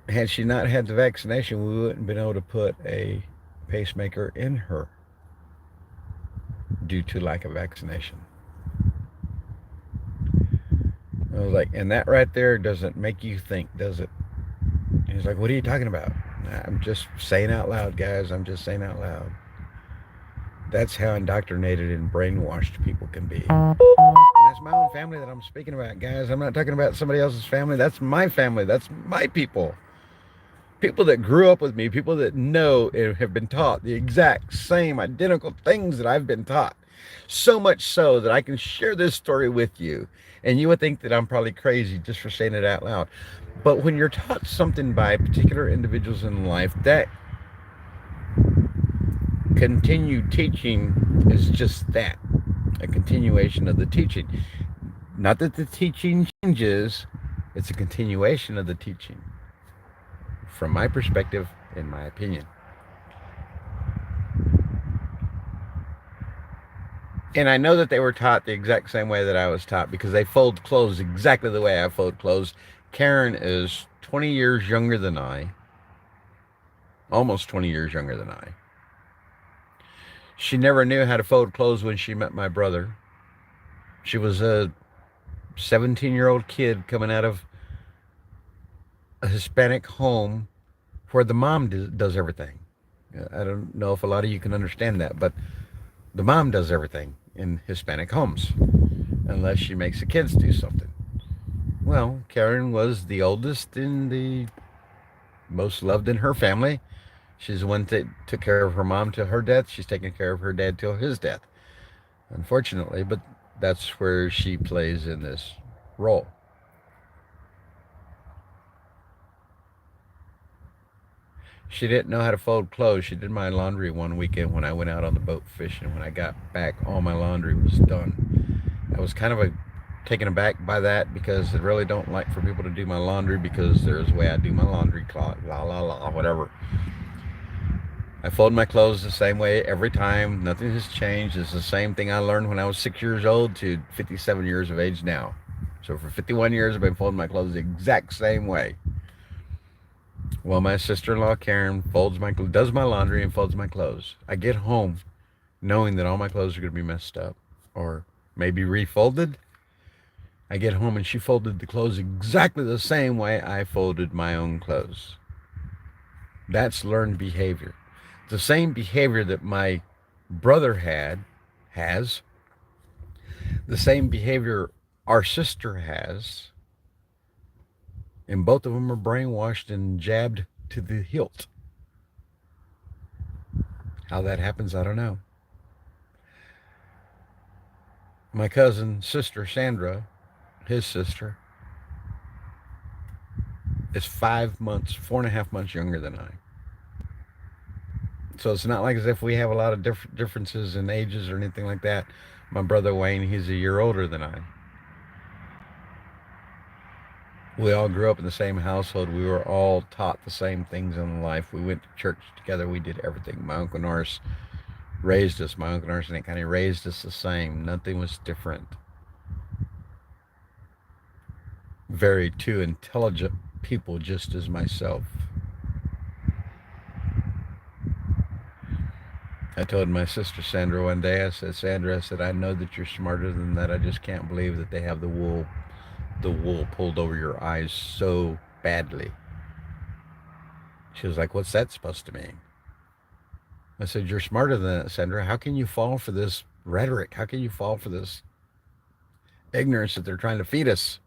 had she not had the vaccination, we wouldn't have been able to put a pacemaker in her due to lack of vaccination. I was like, and that right there doesn't make you think, does it? And he's like, what are you talking about? I'm just saying out loud, guys. I'm just saying out loud. That's how indoctrinated and brainwashed people can be. And that's my own family that I'm speaking about, guys. I'm not talking about somebody else's family. That's my family. That's my people. People that grew up with me, people that know and have been taught the exact same identical things that I've been taught. So much so that I can share this story with you. And you would think that I'm probably crazy just for saying it out loud. But when you're taught something by particular individuals in life, that continued teaching is just that, a continuation of the teaching. Not that the teaching changes, it's a continuation of the teaching. From my perspective, in my opinion. And I know that they were taught the exact same way that I was taught because they fold clothes exactly the way I fold clothes. Karen is 20 years younger than I, almost 20 years younger than I. She never knew how to fold clothes when she met my brother. She was a 17-year-old kid coming out of a Hispanic home where the mom does everything. I don't know if a lot of you can understand that, but the mom does everything in Hispanic homes, unless she makes the kids do something. Well, Karen was the oldest and the most loved in her family. She's the one that took care of her mom till her death. She's taking care of her dad till his death, unfortunately, but that's where she plays in this role. She didn't know how to fold clothes. She did my laundry one weekend when I went out on the boat fishing. When I got back, all my laundry was done. I was kind of taken aback by that because I really don't like for people to do my laundry because there's a way I do my laundry, whatever. I fold my clothes the same way every time. Nothing has changed. It's the same thing I learned when I was 6 years old to 57 years of age now. So for 51 years, I've been folding my clothes the exact same way. Well, my sister-in-law Karen does my laundry and folds my clothes. I get home knowing that all my clothes are going to be messed up or maybe refolded. I get home and she folded the clothes exactly the same way I folded my own clothes. That's learned behavior. The same behavior that my brother has, the same behavior our sister has, and both of them are brainwashed and jabbed to the hilt. How that happens, I don't know. My sister Sandra, his sister, is 4.5 months younger than I. So it's not like as if we have a lot of differences in ages or anything like that. My brother Wayne, he's a year older than I. We all grew up in the same household. We were all taught the same things in life. We went to church together. We did everything. My Uncle Norris raised us. My uncle in Arsenic County raised us the same. Nothing was different. Very two intelligent people just as myself. I told my sister Sandra one day, I said, Sandra, I said, I know that you're smarter than that. I just can't believe that they have the wool pulled over your eyes so badly. She was like, what's that supposed to mean? I said, you're smarter than that, Sandra. How can you fall for this rhetoric? How can you fall for this ignorance that they're trying to feed us?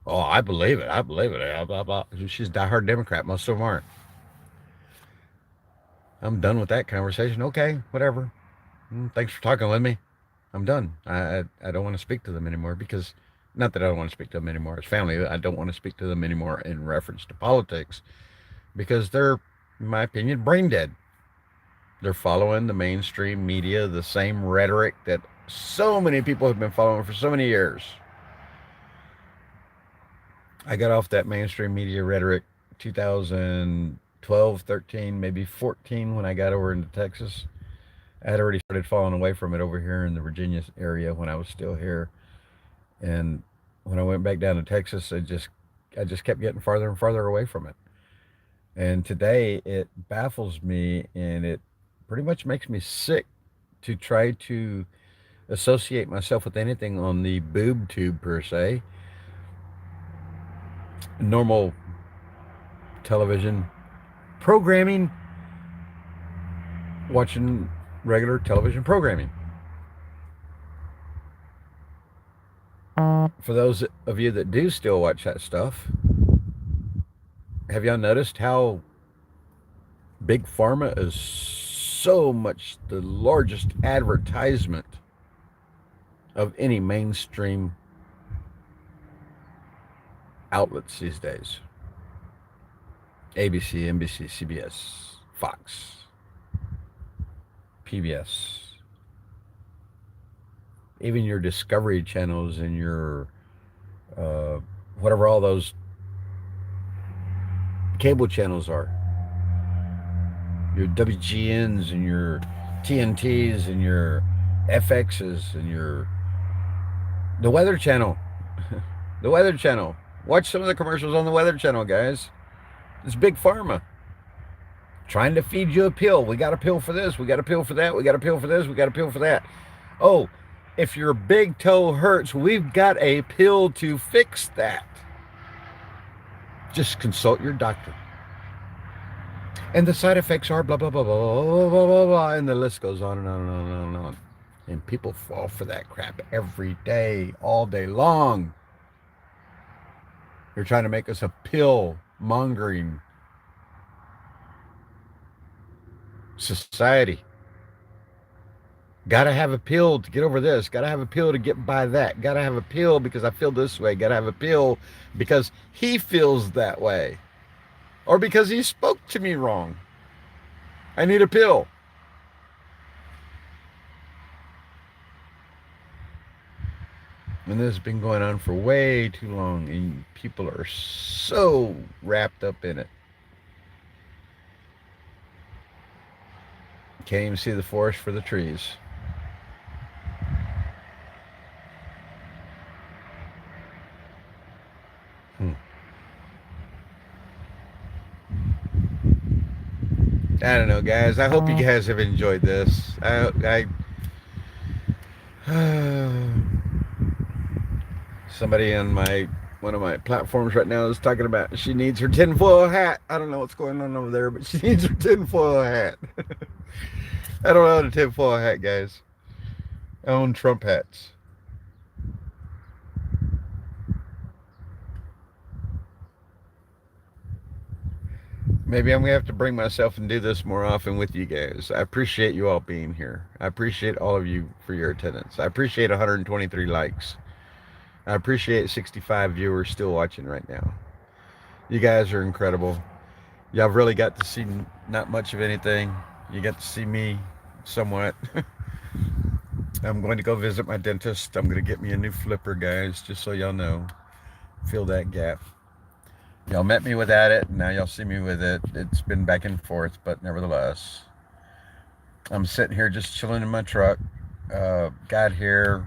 Oh, I believe it. I believe it. Blah, blah, blah. She's a diehard Democrat. Most of them aren't. I'm done with that conversation. Okay, whatever. Thanks for talking with me. I'm done. I don't want to speak to them anymore because, not that I don't want to speak to them anymore as family. I don't want to speak to them anymore in reference to politics because they're, in my opinion, brain dead. They're following the mainstream media, the same rhetoric that so many people have been following for so many years. I got off that mainstream media rhetoric 2012, 13, maybe 14 when I got over into Texas. I had already started falling away from it over here in the Virginia area when I was still here. And when I went back down to Texas, I just kept getting farther and farther away from it. And today it baffles me and it pretty much makes me sick to try to associate myself with anything on the boob tube per se. Normal television programming, watching regular television programming. For those of you that do still watch that stuff, have y'all noticed how Big Pharma is so much the largest advertisement of any mainstream outlets these days? ABC, NBC, CBS, Fox, PBS, even your Discovery channels and your whatever all those cable channels are, your WGNs and your TNTs and your FXs and your the Weather Channel, the Weather Channel. Watch some of the commercials on the Weather Channel, guys. It's Big Pharma trying to feed you a pill. We got a pill for this. We got a pill for that. We got a pill for this. We got a pill for that. Oh, if your big toe hurts, we've got a pill to fix that. Just consult your doctor. And the side effects are blah, blah, blah, blah, blah, blah, blah, blah, and the list goes on and on and on and on. And people fall for that crap every day, all day long. They're trying to make us a pill mongering society. Gotta have a pill to get over this. Gotta have a pill to get by that. Gotta have a pill because I feel this way. Gotta have a pill because he feels that way. Or because he spoke to me wrong. I need a pill. And this has been going on for way too long, and people are so wrapped up in it. Can't even see the forest for the trees. I don't know, guys. I hope you guys have enjoyed this. Somebody on one of my platforms right now is talking about she needs her tinfoil hat. I don't know what's going on over there, but she needs her tinfoil hat. I don't own a tinfoil hat, guys. I own Trump hats. Maybe I'm going to have to bring myself and do this more often with you guys. I appreciate you all being here. I appreciate all of you for your attendance. I appreciate 123 likes. I appreciate 65 viewers still watching right now. You guys are incredible. Y'all really got to see not much of anything. You got to see me somewhat. I'm going to go visit my dentist. I'm going to get me a new flipper, guys, just so y'all know. Fill that gap. Y'all met me without it, and now y'all see me with it. It's been back and forth, but nevertheless. I'm sitting here just chilling in my truck. Got here.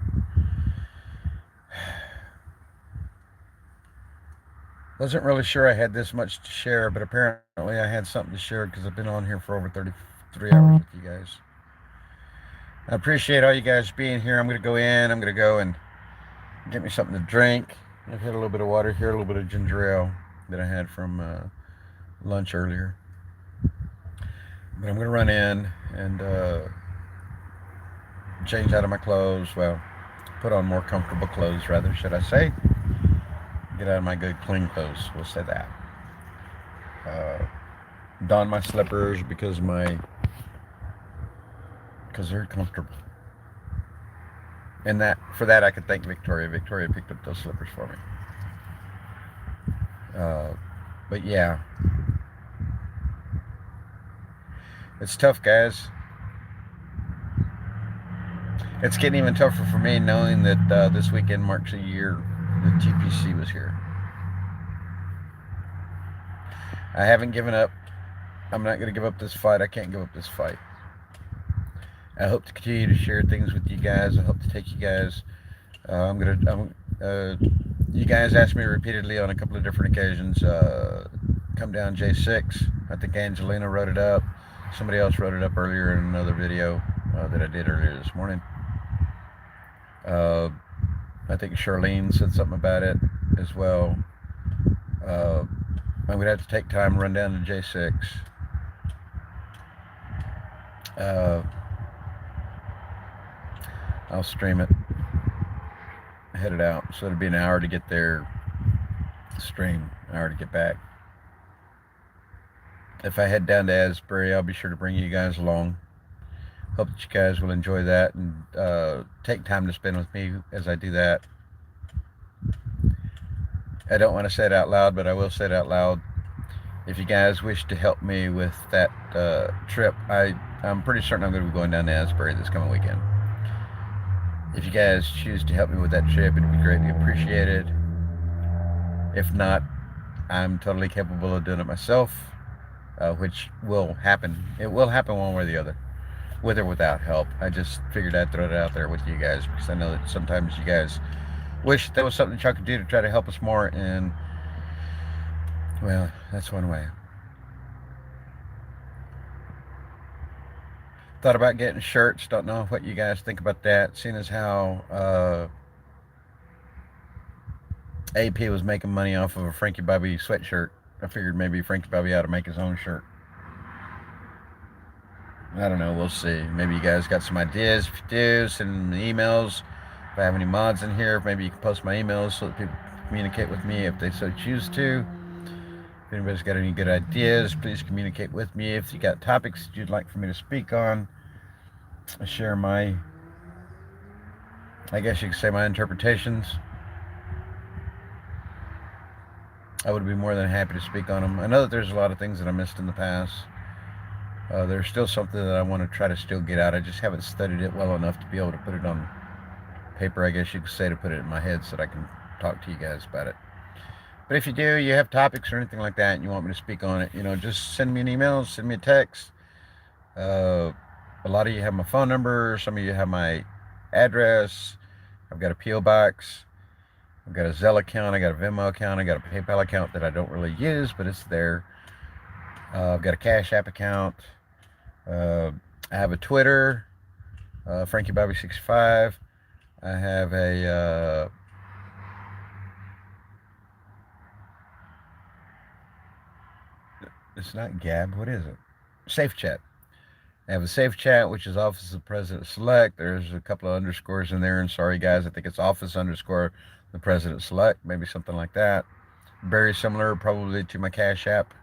Wasn't really sure I had this much to share, but apparently I had something to share because I've been on here for over 33 hours with you guys. I appreciate all you guys being here. I'm going to go in. I'm going to go and get me something to drink. I've had a little bit of water here, a little bit of ginger ale that I had from lunch earlier. But I'm going to run in and change out of my clothes. Well, put on more comfortable clothes, rather, should I say. Get out of my good, clean clothes. We'll say that. Don my slippers because they're comfortable. And that for that I could thank Victoria. Victoria picked up those slippers for me. But yeah, it's tough, guys. It's getting even tougher for me knowing that this weekend marks a year that TPC was here. I haven't given up. I'm not going to give up this fight. I can't give up this fight. I hope to continue to share things with you guys. I hope to take you guys. You guys asked me repeatedly on a couple of different occasions. Come down J6. I think Angelina wrote it up. Somebody else wrote it up earlier in another video that I did earlier this morning. I think Charlene said something about it as well. I'm going to have to take time, run down to J6. I'll stream it, head it out. So it'll be an hour to get there, stream, an hour to get back. If I head down to Asbury, I'll be sure to bring you guys along. Hope that you guys will enjoy that and take time to spend with me as I do that. I don't want to say it out loud, but I will say it out loud. If you guys wish to help me with that trip, I'm pretty certain I'm going to be going down to Asbury this coming weekend. If you guys choose to help me with that trip, it'd be greatly appreciated. If not, I'm totally capable of doing it myself, which will happen. It will happen one way or the other, with or without help. I just figured I'd throw it out there with you guys because I know that sometimes you guys wish there was something y'all could do to try to help us more, and well, that's one way. Thought about getting shirts. Don't know what you guys think about that, seeing as how AP was making money off of a Frankie Bobby sweatshirt. I figured maybe Frankie Bobby ought to make his own shirt. I don't know, we'll see. Maybe you guys got some ideas. If you do, send me emails. If I have any mods in here, maybe you can post my emails so that people communicate with me if they so choose to. If anybody's got any good ideas, please communicate with me. If you got topics that you'd like for me to speak on, I share my, I guess you could say, my interpretations. I would be more than happy to speak on them. I know that there's a lot of things that I missed in the past. There's still something that I want to try to still get out. I just haven't studied it well enough to be able to put it on paper, I guess you could say, to put it in my head so that I can talk to you guys about it. But if you do, you have topics or anything like that and you want me to speak on it, just send me an email, send me a text. A lot of you have my phone number. Some of you have my address. I've got a P.O. box. I've got a Zelle account. I got a Venmo account. I got a PayPal account that I don't really use, but it's there. I've got a Cash App account. I have a Twitter, Frankie Bobby 65. I have a it's not Gab. What is it? Safe Chat. I have a Safe Chat, which is Office of the President Select. There's a couple of underscores in there, and sorry guys, I think it's Office _ the President Select, maybe something like that. Very similar probably to my Cash App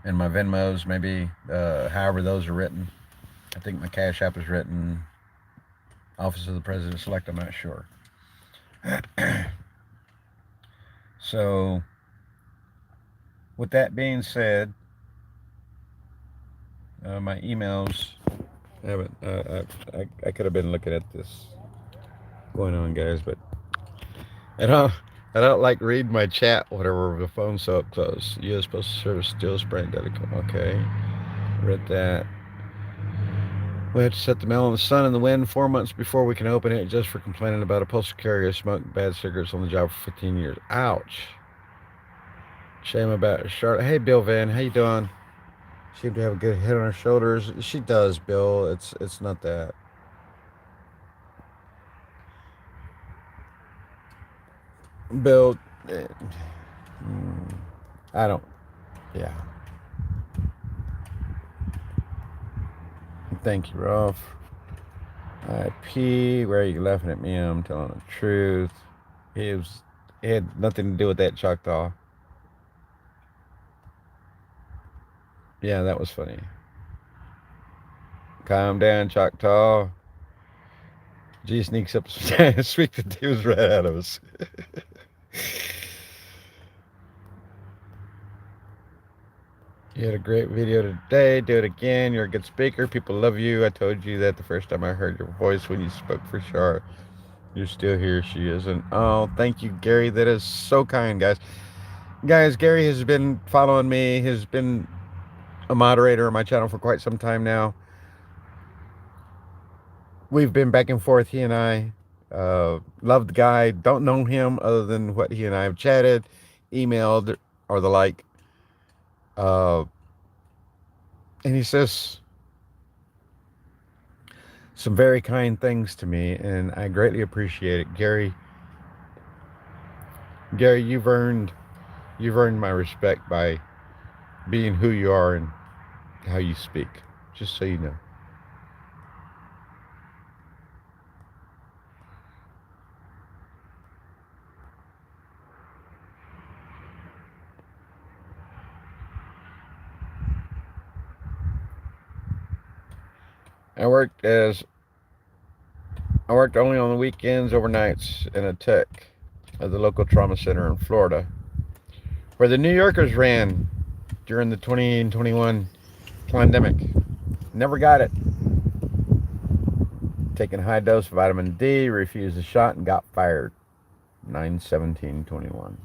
and my Venmos, maybe however those are written. I think my Cash App is written Office of the President Select, I'm not sure. So with that being said, my emails, I could have been looking at this going on, guys, but I don't like reading my chat, whatever, the phone's so up close. U.S. Postal Service still spreading. Okay, read that. We have to set the mail in the sun and the wind 4 months before we can open it just for complaining about a postal carrier smoking bad cigarettes on the job for 15 years. Ouch. Shame about Charlotte. Hey, Bill Van, how you doing? Seem to have a good head on her shoulders. She does, Bill. It's not that. Bill, I don't. Yeah. Thank you, Rolf. P, where are you laughing at me? I'm telling the truth. It had nothing to do with that Choctaw. Yeah, that was funny. Calm down, Choctaw. G sneaks up and sweep the tears right out of us. You had a great video today. Do it again. You're a good speaker. People love you. I told you that the first time I heard your voice when you spoke for Char. You're still here. She isn't. Oh, thank you, Gary. That is so kind, guys. Guys, Gary has been following me, has been a moderator on my channel for quite some time now. We've been back and forth, he and I. Love the guy. Don't know him other than what he and I have chatted, emailed, or the like. And he says some very kind things to me, and I greatly appreciate it. Gary, you've earned my respect by being who you are and how you speak, just so you know. I worked only on the weekends, overnights, in a tech at the local trauma center in Florida, where the New Yorkers ran during the 2021 pandemic. Never got it. Taking high dose vitamin D, refused the shot, and got fired. 9/17/21.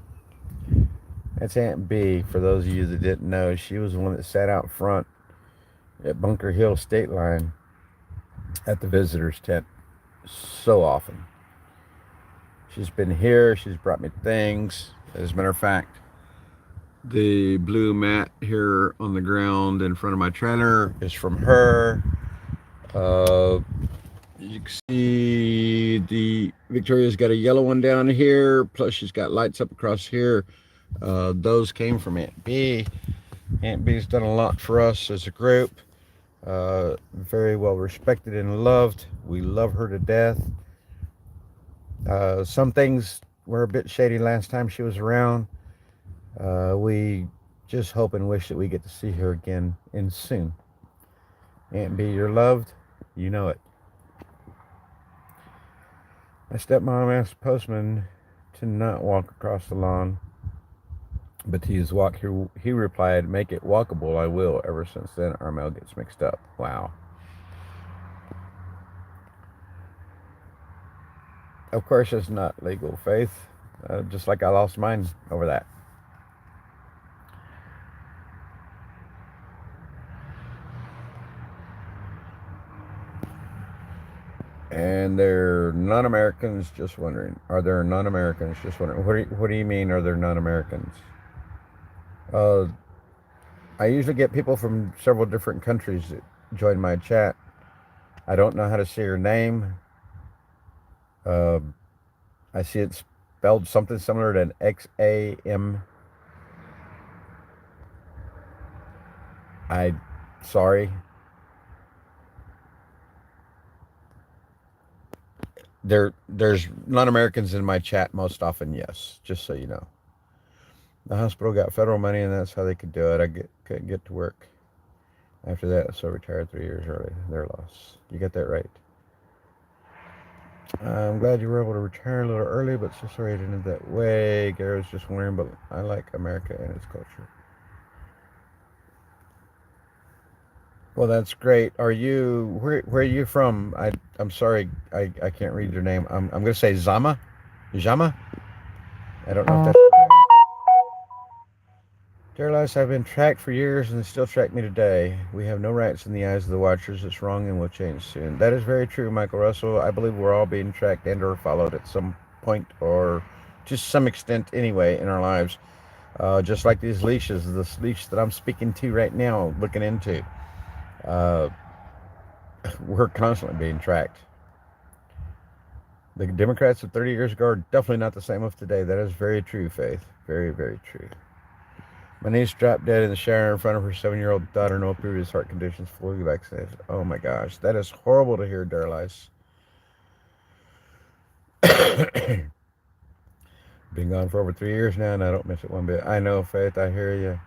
That's Aunt B. For those of you that didn't know, she was the one that sat out front at Bunker Hill State Line at the visitors tent so often. She's been here. She's brought me things. As a matter of fact, the blue mat here on the ground in front of my trailer is from her. You can see the Victoria's got a yellow one down here, plus she's got lights up across here. Those came from Aunt B. Aunt B's done a lot for us as a group. Very well respected and loved. We love her to death. Some things were a bit shady last time she was around. We just hope and wish that we get to see her again and soon. Aunt B, you're loved. You know it. My stepmom asked the postman to not walk across the lawn, but to use walk. He replied, make it walkable, I will. Ever since then, our mail gets mixed up. Wow. Of course, it's not legal, Faith. Just like I lost mine over that. And they're non-Americans just wondering. Are there non-Americans just wondering? What do you mean, are there non-Americans? I usually get people from several different countries that join my chat. I don't know how to say your name. I see it spelled something similar to an XAM. Sorry. There's non-Americans in my chat most often, yes, just so you know. The hospital got federal money, and that's how they could do it. I couldn't get to work after that, so I retired 3 years early. Their loss. You got that right. I'm glad you were able to retire a little early, but so sorry it ended that way. Gary was just wondering, but I like America and its culture. Well, that's great. Where are you from? I'm sorry, I can't read your name. I'm gonna say Zama? I don't know if that's correct. Dear lives, I've been tracked for years and they still track me today. We have no rights in the eyes of the watchers. It's wrong and will change soon. That is very true, Michael Russell. I believe we're all being tracked and or followed at some point or to some extent anyway in our lives. Just like these leashes, this leash that I'm speaking to right now, looking into. Uh, we're constantly being tracked. The Democrats of 30 years ago are definitely not the same of today. That is very true, Faith. Very, very true. My niece dropped dead in the shower in front of her 7-year-old daughter. No previous heart conditions, fully vaccinated. Oh my gosh, that is horrible to hear, Darlice. Been gone for over 3 years now, and I don't miss it one bit. I know, Faith. I hear you.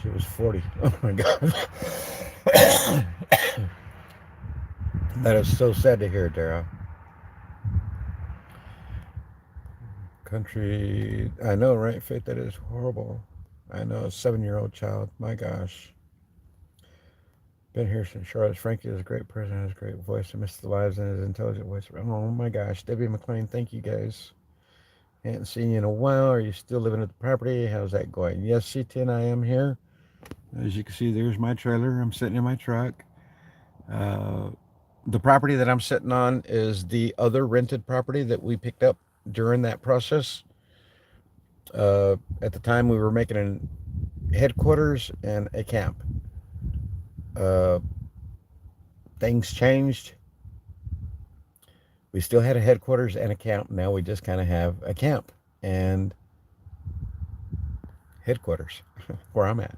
She was 40. Oh my gosh. That is so sad to hear, Dara. Country. I know, right, Faith? That is horrible. I know, a 7-year-old child. My gosh. Been here since Charlotte. Frankie is a great person, has a great voice. I miss the lives and his intelligent voice. Oh my gosh. Debbie McLean, thank you guys. Hadn't seen you in a while. Are you still living at the property? How's that going? Yes, C10, I am here. As you can see, there's my trailer. I'm sitting in my truck. The property that I'm sitting on is the other rented property that we picked up during that process. At the time, we were making a headquarters and a camp. Things changed. We still had a headquarters and a camp. Now we just kind of have a camp and headquarters where I'm at.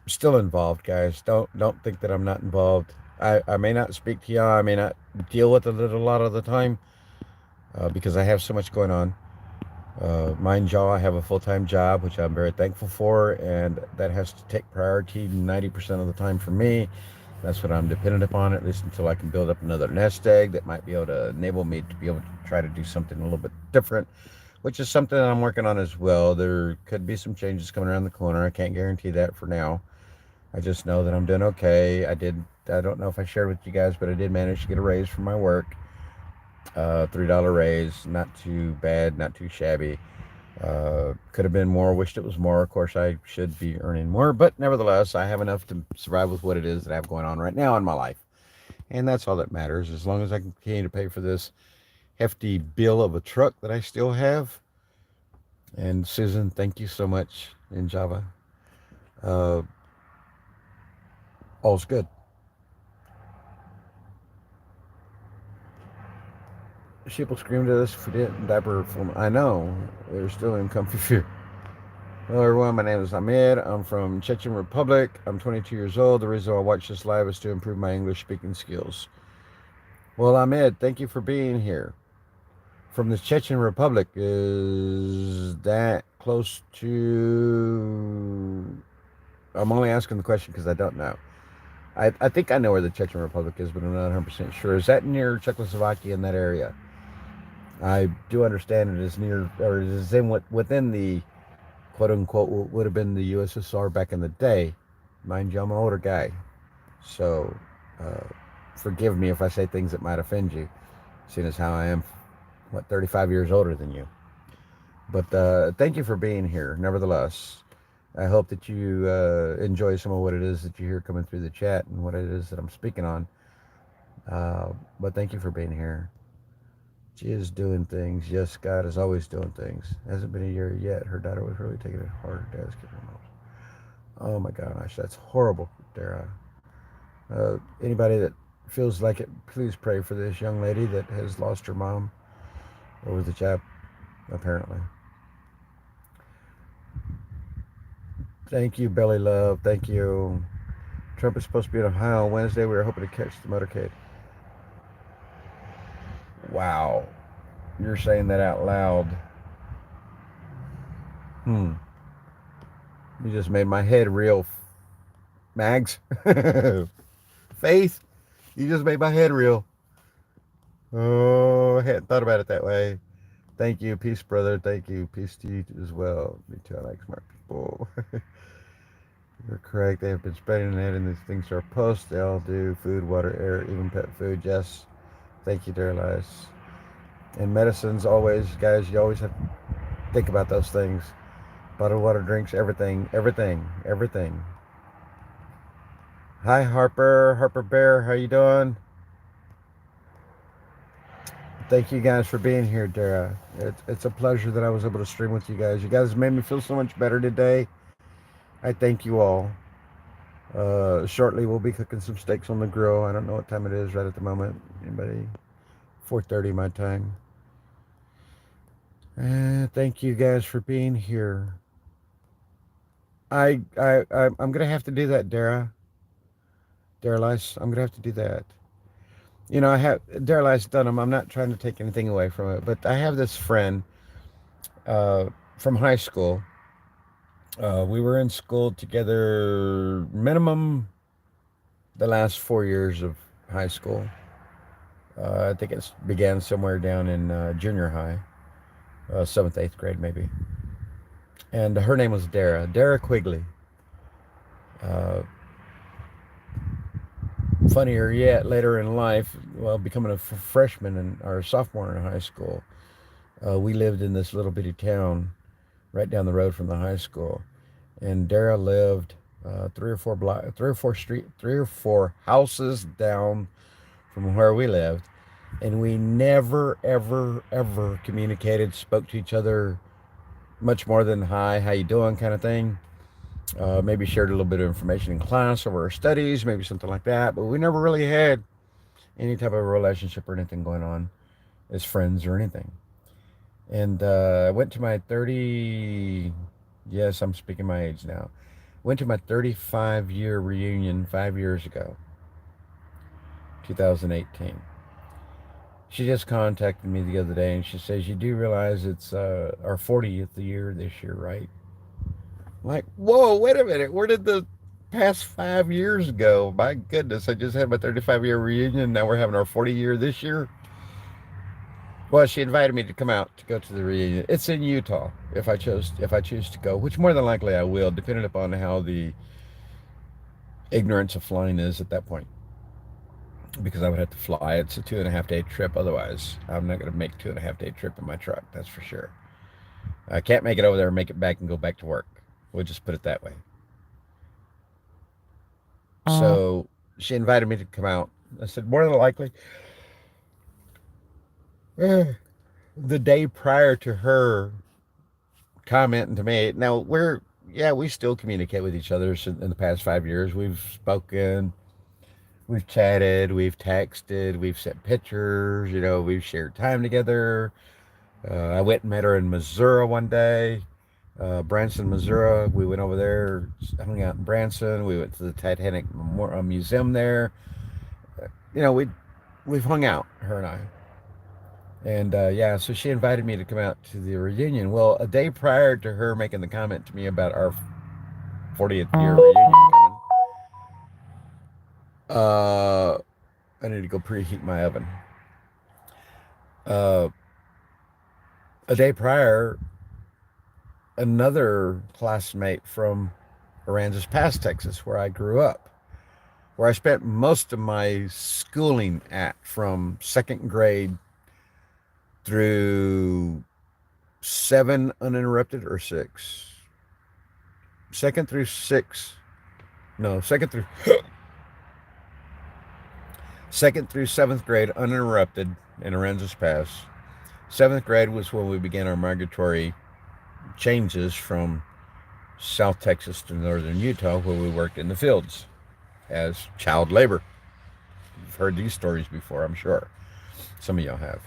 Still involved, guys. Don't think that I'm not involved. I may not speak to y'all. I may not deal with it a lot of the time because I have so much going on. Mind y'all, I have a full-time job, which I'm very thankful for, and that has to take priority 90% of the time for me. That's what I'm dependent upon, at least until I can build up another nest egg that might be able to enable me to be able to try to do something a little bit different, which is something that I'm working on as well. There could be some changes coming around the corner. I can't guarantee that for now. I just know that I'm doing okay. I don't know if I shared with you guys, but I did manage to get a raise from my work. $3 raise, not too bad, not too shabby. Could have been more, wished it was more. Of course, I should be earning more, but nevertheless, I have enough to survive with what it is that I have going on right now in my life. And that's all that matters. As long as I can continue to pay for this hefty bill of a truck that I still have. And Susan, thank you so much in Java. All's good. Sheeple screamed at us if we didn't diaper from. I know. They're still in comfy fear. Hello everyone, my name is Ahmed. I'm from Chechen Republic. I'm 22 years old. The reason I watch this live is to improve my English speaking skills. Well, Ahmed, thank you for being here. From the Chechen Republic, is that close to... I'm only asking the question because I don't know. I think I know where the Chechen Republic is, but I'm not 100% sure. Is that near Czechoslovakia, in that area? I do understand it is near, or it is within the quote unquote what would have been the USSR back in the day. Mind you, I'm an older guy, so forgive me if I say things that might offend you, seeing as how I am, 35 years older than you. But thank you for being here. Nevertheless, I hope that you enjoy some of what it is that you hear coming through the chat and what it is that I'm speaking on. But thank you for being here. She is doing things. Yes, God is always doing things. Hasn't been a year yet. Her daughter was really taking it hard. Her dad's getting her mouth. Oh my gosh, that's horrible, Dara. Anybody that feels like it, please pray for this young lady that has lost her mom over the jab, apparently. Thank you, Belly Love. Thank you. Trump is supposed to be in Ohio on Wednesday. We were hoping to catch the motorcade. Wow. You're saying that out loud. You just made my head real. Mags. Faith, you just made my head real. Oh, I hadn't thought about it that way. Thank you. Peace, brother. Thank you. Peace to you as well. Me too. I like smart people. You're correct. They have been spreading and adding these things to our posts. They all do. Food, water, air, even pet food. Yes. Thank you, dear lives. And medicines, always, guys, you always have to think about those things. bottled water, drinks, everything, everything, everything. Hi, Harper Bear, how you doing? Thank you guys for being here, Dara. It's a pleasure that I was able to stream with you guys. You guys made me feel so much better today. I thank you all. Shortly, we'll be cooking some steaks on the grill. I don't know what time it is right at the moment. Anybody? 4:30 my time. Thank you guys for being here. I'm gonna have to do that, Dara. Daralice, I'm gonna have to do that. You know, I have Daralice Dunham. I'm not trying to take anything away from it, but I have this friend uh, from high school. We were in school together, minimum the last 4 years of high school. I think it began somewhere down in junior high, seventh, eighth grade maybe. And her name was Dara Quigley. Uh, Funnier yet, later in life, well, becoming a freshman and or sophomore in high school, we lived in this little bitty town right down the road from the high school, and Dara lived 3 or 4 houses down from where we lived, and we never, ever, ever communicated, spoke to each other much more than hi, how you doing, kind of thing. Maybe shared a little bit of information in class over our studies, maybe something like that. But we never really had any type of relationship or anything going on as friends or anything. And I went to my 30, yes, I'm speaking my age now. Went to my 35-year reunion 5 years ago, 2018. She just contacted me the other day and she says, "You do realize it's our 40th year this year, right?" I'm like, whoa, wait a minute. Where did the past 5 years go? My goodness, I just had my 35-year reunion. Now we're having our 40-year this year. Well, she invited me to come out to go to the reunion. It's in Utah. If I choose to go, which more than likely I will, depending upon how the ignorance of flying is at that point. Because I would have to fly. It's a 2.5 day trip. Otherwise, I'm not going to make 2.5 day trip in my truck. That's for sure. I can't make it over there and make it back and go back to work. We'll just put it that way. So she invited me to come out. I said, more than likely, the day prior to her commenting to me. Now we still communicate with each other in the past 5 years. We've spoken, we've chatted, we've texted, we've sent pictures. We've shared time together. I went and met her in Missouri one day, Branson, Missouri. We went over there, hung out in Branson. We went to the Titanic Museum there. You know, we've hung out, her and I. And yeah, so she invited me to come out to the reunion. Well, a day prior to her making the comment to me about our 40th year reunion coming, I need to go preheat my oven. Uh, a day prior, another classmate from Aransas Pass, Texas, where I grew up, where I spent most of my schooling at from second grade through seven uninterrupted or six. Second through six. No, second through seventh grade uninterrupted in Aransas Pass. Seventh grade was when we began our migratory changes from South Texas to northern Utah, where we worked in the fields as child labor. You've heard these stories before, I'm sure. Some of y'all have.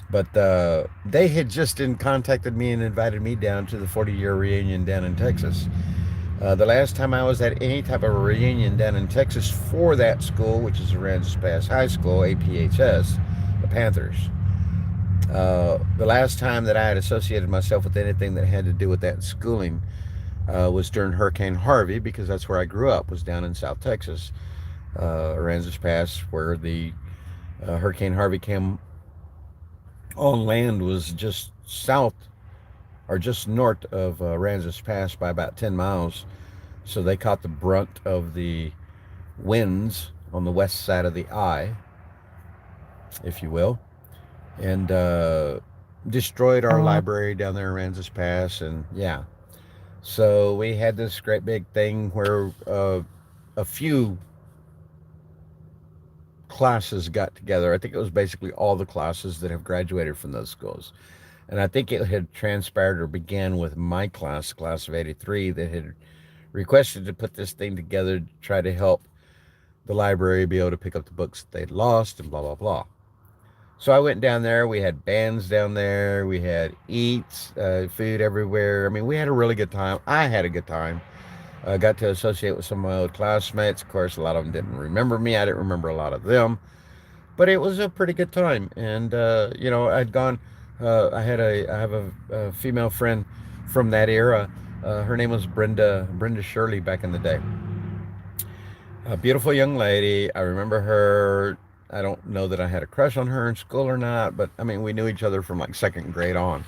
But they had just contacted me and invited me down to the 40-year reunion down in Texas. The last time I was at any type of a reunion down in Texas for that school, which is Aransas Pass High School, APHS, the Panthers. The last time that I had associated myself with anything that had to do with that schooling was during Hurricane Harvey, because that's where I grew up, was down in South Texas, Aransas Pass, where the Hurricane Harvey came on land, was just south or just north of Aransas Pass by about 10 miles. So they caught the brunt of the winds on the west side of the eye, if you will. And destroyed our library down there in Ranzas Pass, and yeah. So we had this great big thing where a few classes got together. I think it was basically all the classes that have graduated from those schools. And I think it had transpired or began with my class, class of 83, that had requested to put this thing together to try to help the library be able to pick up the books that they'd lost and blah, blah, blah. So I went down there. We had bands down there. We had eats, food everywhere. I mean, we had a really good time. I had a good time. I got to associate with some of my old classmates. Of course, a lot of them didn't remember me. I didn't remember a lot of them. But it was a pretty good time. And, I'd gone, I have a female friend from that era. Her name was Brenda Shirley back in the day. A beautiful young lady. I remember her. I don't know that I had a crush on her in school or not, but I mean, we knew each other from like second grade on.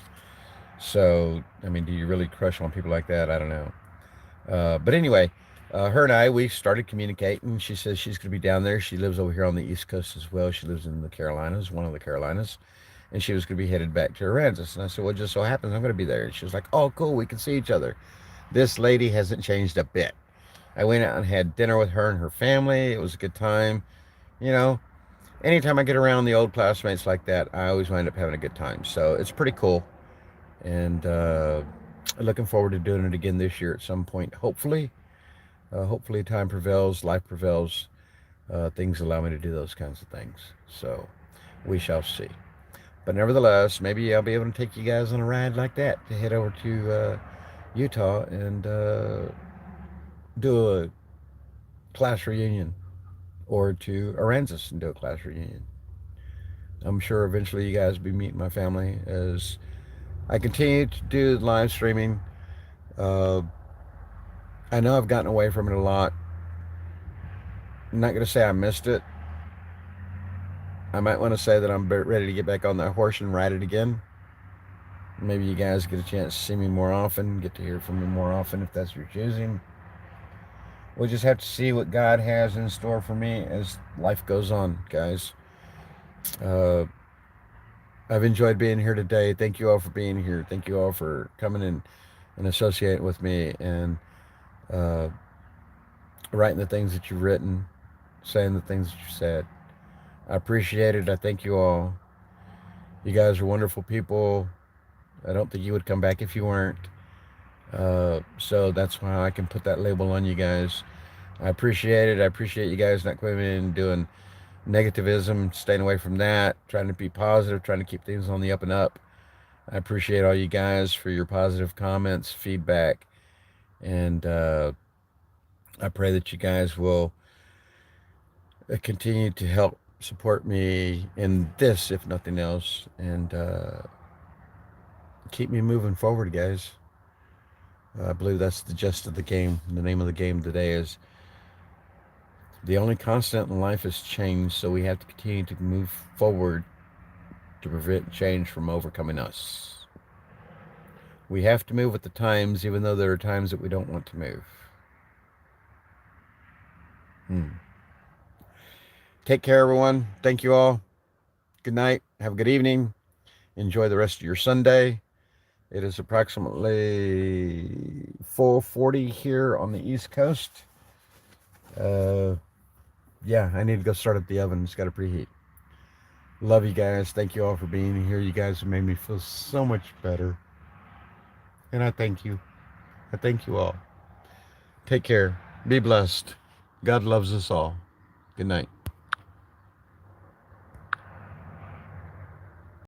So, I mean, do you really crush on people like that? I don't know. But anyway, her and I, we started communicating. She says she's going to be down there. She lives over here on the East Coast as well. She lives in the Carolinas, one of the Carolinas. And she was going to be headed back to Aransas. And I said, well, just so happens I'm going to be there. And she was like, oh, cool. We can see each other. This lady hasn't changed a bit. I went out and had dinner with her and her family. It was a good time. You know, anytime I get around the old classmates like that, I always wind up having a good time. So it's pretty cool. And looking forward to doing it again this year at some point, hopefully. Hopefully, time prevails, life prevails. Things allow me to do those kinds of things. So we shall see. But nevertheless, maybe I'll be able to take you guys on a ride like that to head over to Utah and do a class reunion, or to Aransas and do a class reunion. I'm sure eventually you guys will be meeting my family as I continue to do live streaming. Uh, I know I've gotten away from it a lot. I'm not going to say I missed it. I might want to say that I'm ready to get back on that horse and ride it again. Maybe you guys get a chance to see me more often, get to hear from me more often if that's your choosing. We'll just have to see what God has in store for me as life goes on, guys. Uh, I've enjoyed being here today. Thank you all for being here. Thank you all for coming in and associating with me and uh, writing the things that you've written, saying the things that you said. I appreciate it. I thank you all. You guys are wonderful people. I don't think you would come back if you weren't. So that's why I can put that label on you guys. I appreciate it. I appreciate you guys not coming in and doing negativism, staying away from that, trying to be positive, trying to keep things on the up and up. I appreciate all you guys for your positive comments, feedback, and I pray that you guys will continue to help support me in this, if nothing else, and keep me moving forward, guys. I believe that's the gist of the game. The name of the game today is the only constant in life is change, so we have to continue to move forward to prevent change from overcoming us. We have to move with the times, even though there are times that we don't want to move. Take care, everyone. Thank you all. Good night. Have a good evening. Enjoy the rest of your Sunday. It is approximately 4:40 here on the East Coast. Yeah, I need to go start up the oven. It's got to preheat. Love you guys. Thank you all for being here. You guys have made me feel so much better. And I thank you. I thank you all. Take care. Be blessed. God loves us all. Good night.